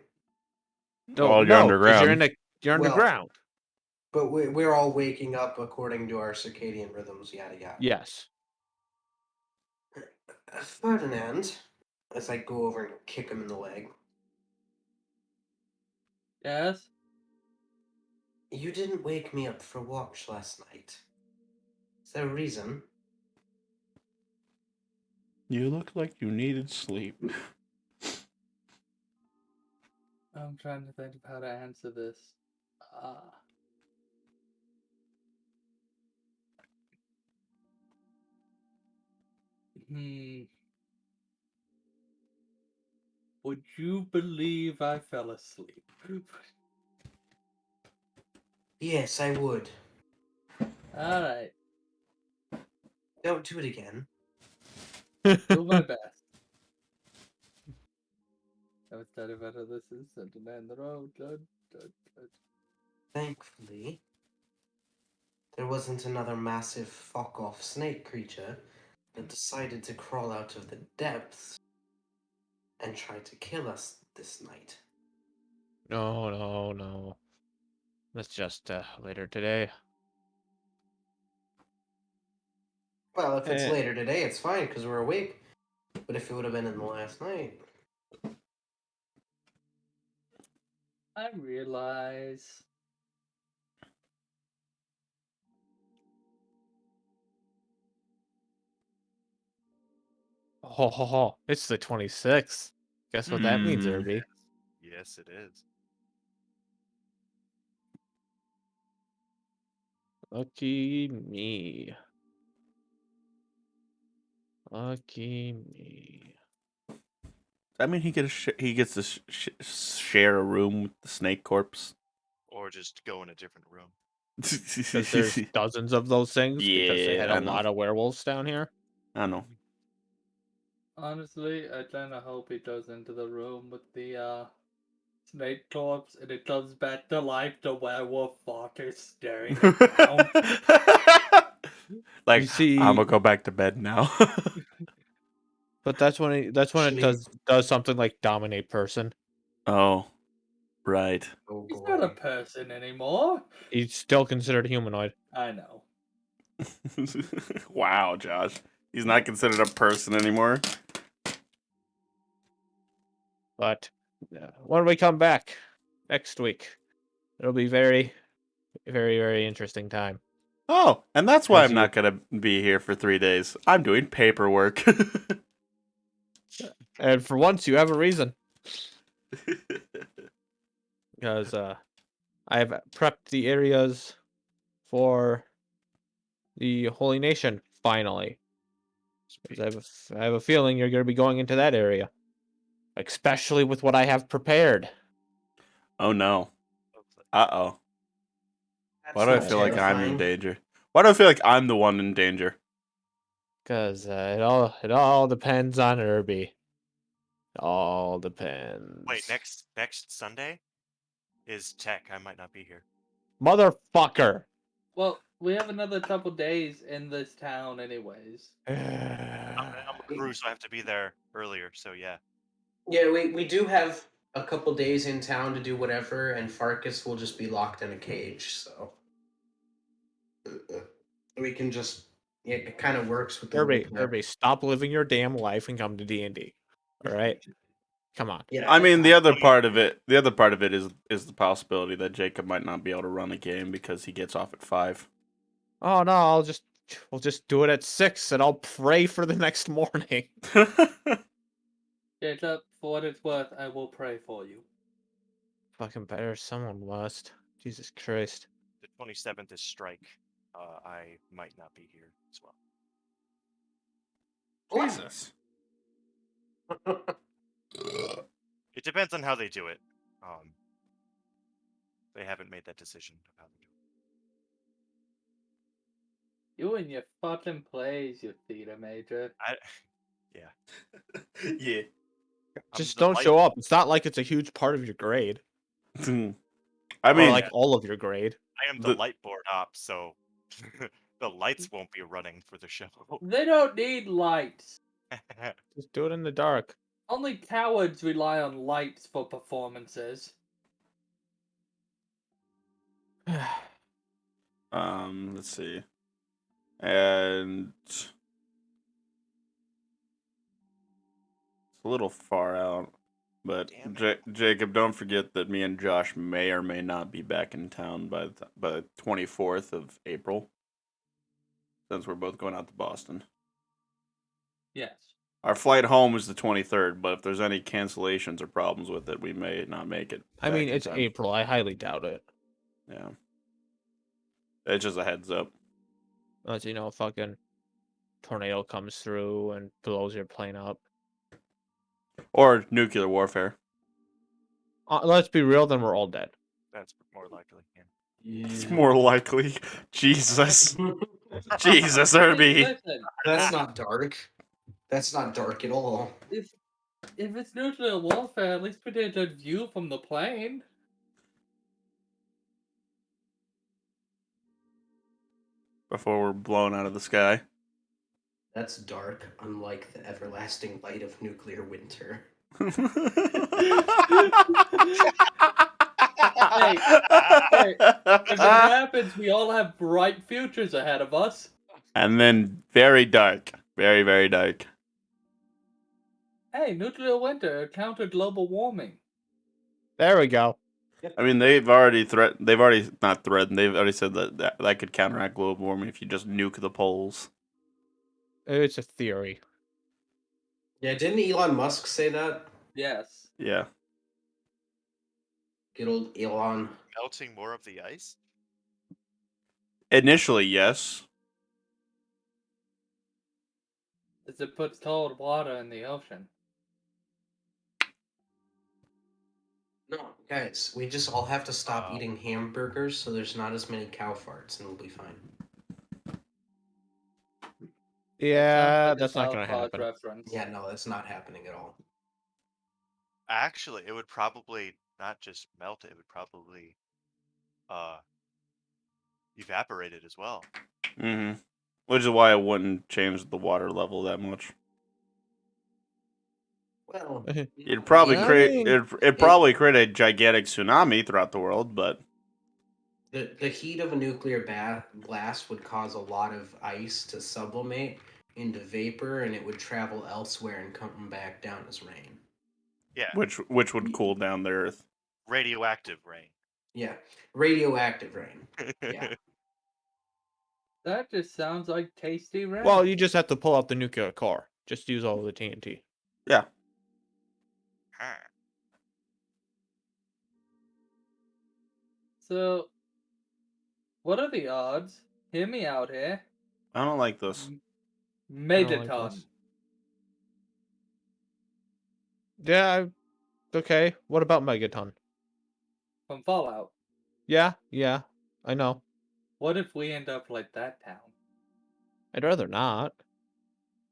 Well, you're No, because you're underground. you're Well, underground. But we're all waking up according to our circadian rhythms, yada yada. Yes. Ferdinand, as I go over and kick him in the leg, Yes? you didn't wake me up for watch last night. Is there a reason? You look like you needed sleep. I'm trying to think of how to answer this. Would you believe I fell asleep? Yes, I would. Alright, Don't do it again. do my best. I was studying better this is than to man the road. Good. Thankfully, there wasn't another massive fuck-off snake creature that decided to crawl out of the depths and try to kill us this night. No. That's just later today. Well, if it's later today, it's fine because we're awake. But if it would have been in the last night, I realize. Oh, it's the 26th. Guess what that means, Mm. Irby? Yes, it is. Lucky me. Lucky me. I mean, he gets to share a room with the snake corpse. Or just go in a different room. Because there's dozens of those things because they Yeah, had I a know. lot of werewolves down here. I know. Honestly, I kind of hope he goes into the room with the snake corpse and it comes back to life. The werewolf fucker staring it down. Like, You see, I'm gonna go back to bed now. but that's when it does something like dominate person. Oh, right. oh He's boy. not a person anymore. He's still considered humanoid. I know. Wow, Josh. He's not considered a person anymore. But when we come back next week, it'll be very, very, very interesting time. Oh, and that's why As I'm not gonna be here for 3 days. I'm doing paperwork. And for once, you have a reason. Because I've prepped the areas for the Holy Nation, finally. 'Cause I have a feeling you're going to be going into that area. Especially with what I have prepared. Oh no. Hopefully. Uh-oh. That's Why do I not feel like I'm in terrifying. danger? Why do I feel like I'm the one in danger? Because it all depends on Irby. It all depends. Wait, next Sunday is tech. I might not be here. Motherfucker! Well, we have another couple days in this town, anyways. I'm a crew, so I have to be there earlier. So yeah. Yeah, we do have a couple days in town to do whatever, and Farkas will just be locked in a cage, so we can just it kind of works with the Irby, stop living your damn life and come to D&D. All right? Come on. Yeah, I mean, the other Oh, yeah. part of it is the possibility that Jacob might not be able to run a game because he gets off at 5. Oh no, we'll just do it at 6 and I'll pray for the next morning. Jacob, for what it's worth, I will pray for you. Fucking better, someone must. Jesus Christ. The 27th is strike. I might not be here as well. Jesus. It depends on how they do it. They haven't made that decision of how they do You and your fucking plays, you theater major. it. Yeah. Yeah. Just the don't light- show up. It's not like it's a huge part of your grade. I Or mean, like all of your grade. I am the light board op, so the lights won't be running for the show. They don't need lights. Just do it in the dark. Only cowards rely on lights for performances. let's see. And it's a little far out, but Damn it. Jacob, don't forget that me and Josh may or may not be back in town by the 24th of April, since we're both going out to Boston. Yes. Our flight home is the 23rd, but if there's any cancellations or problems with it, we may not make it. I mean, back in it's time. April. I highly doubt it. Yeah. It's just a heads up. Unless, you know, a fucking tornado comes through and blows your plane up. Or nuclear warfare. Let's be real, then we're all dead. That's more likely. Yeah. It's more likely. Jesus. Jesus, Irby. Listen, That's not dark. That's not dark at all. if it's nuclear warfare, at least we did a view from the plane. Before we're blown out of the sky. That's dark, unlike the everlasting light of nuclear winter. Hey, if it happens, we all have bright futures ahead of us. And then very dark. Very, very dark. Hey, nuclear winter counter global warming. There we go. I mean, they've already said that could counteract global warming if you just nuke the poles. It's a theory. Yeah, didn't Elon Musk say that? Yes. Yeah. Good old Elon. Melting more of the ice? Initially, yes. As it puts cold water in the ocean. No, guys, we just all have to stop Oh. eating hamburgers so there's not as many cow farts and we'll be fine. Yeah, Sounds like a that's not South going to Park happen. Reference. Yeah, no, that's not happening at all. Actually, it would probably not just melt it would probably evaporate it as well. Mm-hmm. Which is why I wouldn't change the water level that much. Well, It'd probably I create mean- it'd probably create a gigantic tsunami throughout the world, but the heat of a nuclear blast would cause a lot of ice to sublimate into vapor, and it would travel elsewhere and come back down as rain. Yeah, which would cool down the earth. radioactive rain. Yeah, radioactive rain. Yeah. That just sounds like tasty ranch. Well, you just have to pull out the nuclear core. Just use all the TNT. Yeah. Huh. So, what are the odds? Hear me out here. I don't like this. Megaton this. Yeah, okay. What about Megaton? from Fallout. Yeah, I know. What if we end up like that town? I'd rather not.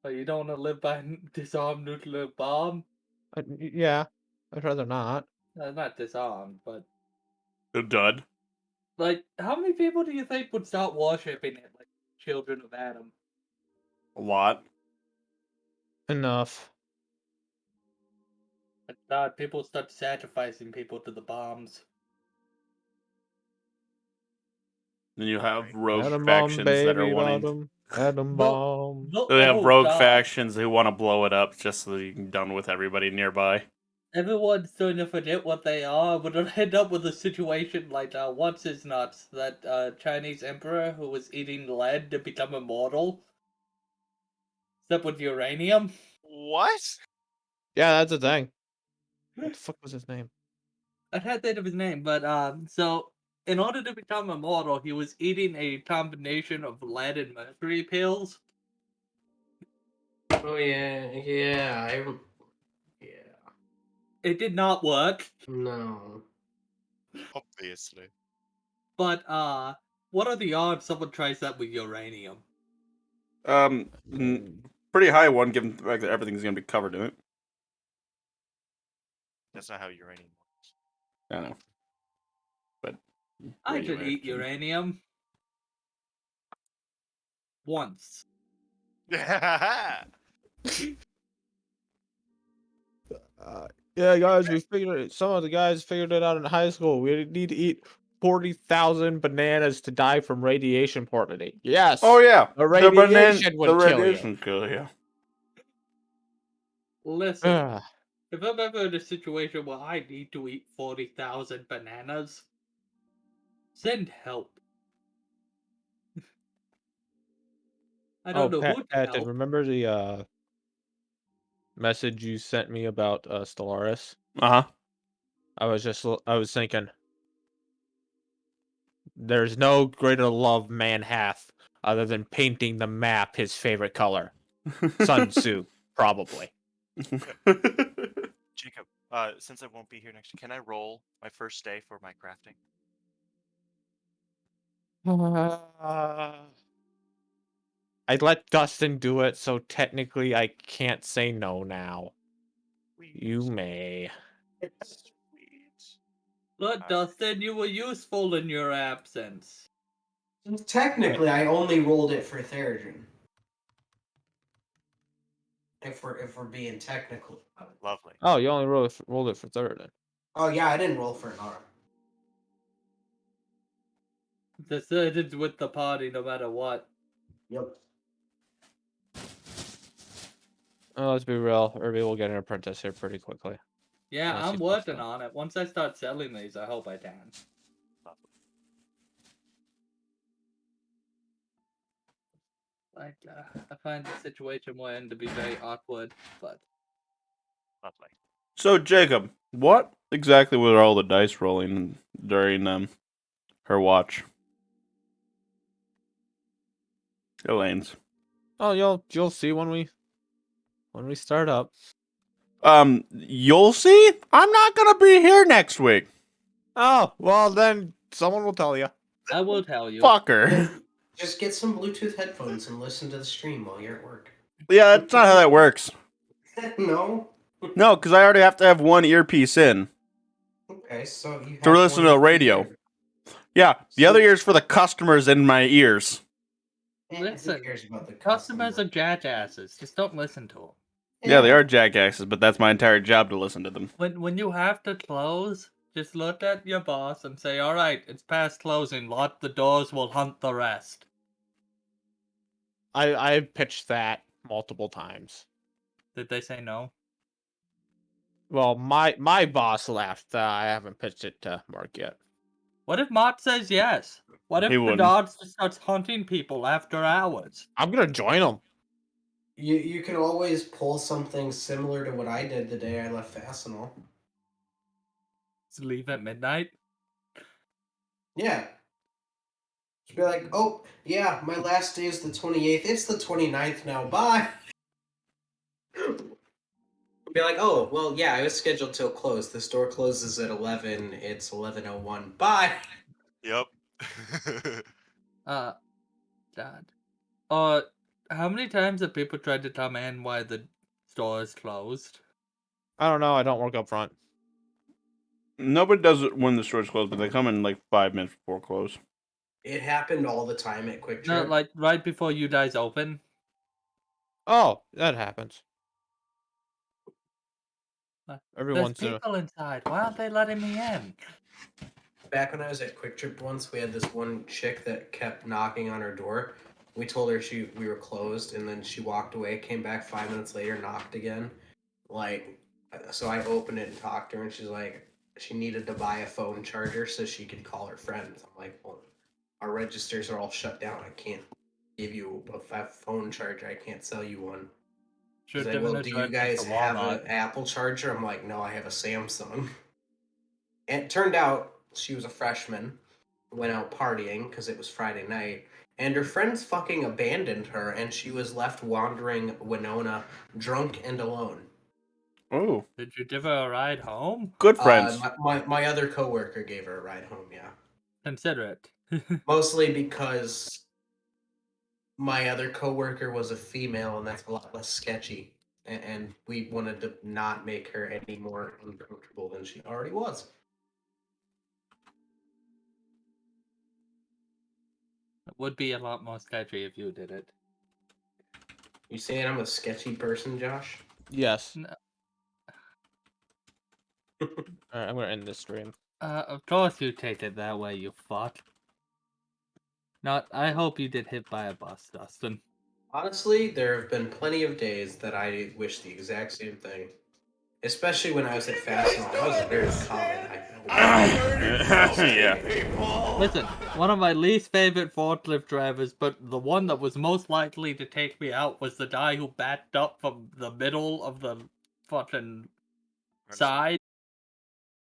But you don't want to live by disarmed nuclear bomb? Yeah, I'd rather not. Not disarmed, but A dud. like, how many people do you think would start worshipping it like children of Adam? A lot. Enough. People start sacrificing people to the bombs. Then you have rogue Atom bomb, factions that are baby wanting. bottom. Atom Well, bomb. They have oh, rogue God. factions who want to blow it up just so that you can done with everybody nearby. Everyone's starting to forget what they are. We're gonna end up with a situation like what's his nuts? That Chinese emperor who was eating lead to become immortal. Except with uranium. What? Yeah, that's a thing. What the fuck was his name? I can't think of his name, but so in order to become immortal, he was eating a combination of lead and mercury pills. Oh yeah, yeah, yeah. It did not work, No. Obviously. but what are the odds someone tries that with uranium? Pretty high one, given the fact that everything's gonna be covered in it. That's not how uranium works. I know. But I could eat radioactive. uranium once. Yeah, guys, we figured it. Some of the guys figured it out in high school. We need to eat 40,000 bananas to die from radiation poisoning. Yes. Oh yeah, The radiation would the kill you. radiation kill you. Listen, Ugh. if I'm ever in a situation where I need to eat 40,000 bananas, send help. I don't know who to Patrick, help. remember the message you sent me about Stellaris? Uh huh. I was thinking, there's no greater love man hath other than painting the map his favorite color. Sun Tzu, probably. Jacob, since I won't be here next week, can I roll my first day for my crafting? I'd let Dustin do it, so technically I can't say no now. You may. Sweet. Look, Dustin, you were useful in your absence. Technically, I only rolled it for Theurgen. If we're being technical about it. Lovely. Oh, you only rolled it for third then. Oh yeah, I didn't roll for Nara. Decided with the party no matter what. Yep. Oh, let's be real. Irby will get an apprentice here pretty quickly. Yeah, Unless I'm he's working buffed up. on it. Once I start selling these, I hope I can. Lovely. Like, I find the situation we're in to be very awkward, but Lovely. So Jacob, what exactly were all the dice rolling during her watch? Elaine's. Oh, you'll see when we start up. You'll see. I'm not gonna be here next week. Oh, well then someone will tell you. I will tell you. Fucker. Just get some Bluetooth headphones and listen to the stream while you're at work. Yeah, that's not how that works. No. No, because I already have to have one earpiece in Okay, so you have to listen to the one radio. ear. Yeah, the So- other ear's for the customers in my ears. Eh, Listen, who cares about the Customers customer? are jackasses. Just don't listen to them. Yeah, they are jackasses, but that's my entire job to listen to them. When you have to close, just look at your boss and say, "All right, it's past closing. Lock the doors. We'll hunt the rest." I pitched that multiple times. Did they say no? Well, my boss left. I haven't pitched it to Mark yet. What if Mott says yes? What if He the wouldn't. dog starts hunting people after hours? I'm gonna join them. You can always pull something similar to what I did the day I left Fastenal. Just leave at midnight? Yeah. Just be like, oh, yeah, my last day is the 28th. It's the 29th now. Bye. Be like, oh, well, yeah, I was scheduled till close. The store closes at 11. It's 11:01. Bye. Yep. Dad. How many times have people tried to tell man why the store is closed? I don't know. I don't work up front. Nobody does it when the store's closed, but they come in like 5 minutes before close. It happened all the time at Quick No, Trip. like right before you guys open. Oh, that happens. Every There's once in a people inside. Why aren't they letting me in? Back when I was at Quick Trip once, we had this one chick that kept knocking on her door. We told her we were closed, and then she walked away, came back 5 minutes later, knocked again. Like, so I opened it and talked to her, and she's like, she needed to buy a phone charger so she could call her friends. I'm like, well, our registers are all shut down. I can't give you a phone charger. I can't sell you one. She's Should like, have well, given do a you directions guys to have Walmart. an Apple charger? I'm like, no, I have a Samsung. And it turned out she was a freshman, went out partying because it was Friday night, and her friends fucking abandoned her, and she was left wandering Winona, drunk and alone. Oh, Did you give her a ride home? good friends. My other coworker gave her a ride home, yeah. Consider it. Mostly because my other coworker was a female, and that's a lot less sketchy. And we wanted to not make her any more uncomfortable than she already was. It would be a lot more sketchy if you did it. You saying I'm a sketchy person, Josh? yes. No. All right, I'm gonna end this stream. Of course you take it that way, you fuck. Not. I hope you get hit by a bus, Dustin. Honestly, there have been plenty of days that I wish the exact same thing. Especially when I was at Fastenal. I was very common. Yeah. Listen, one of my least favorite forklift drivers, but the one that was most likely to take me out was the guy who backed up from the middle of the fucking side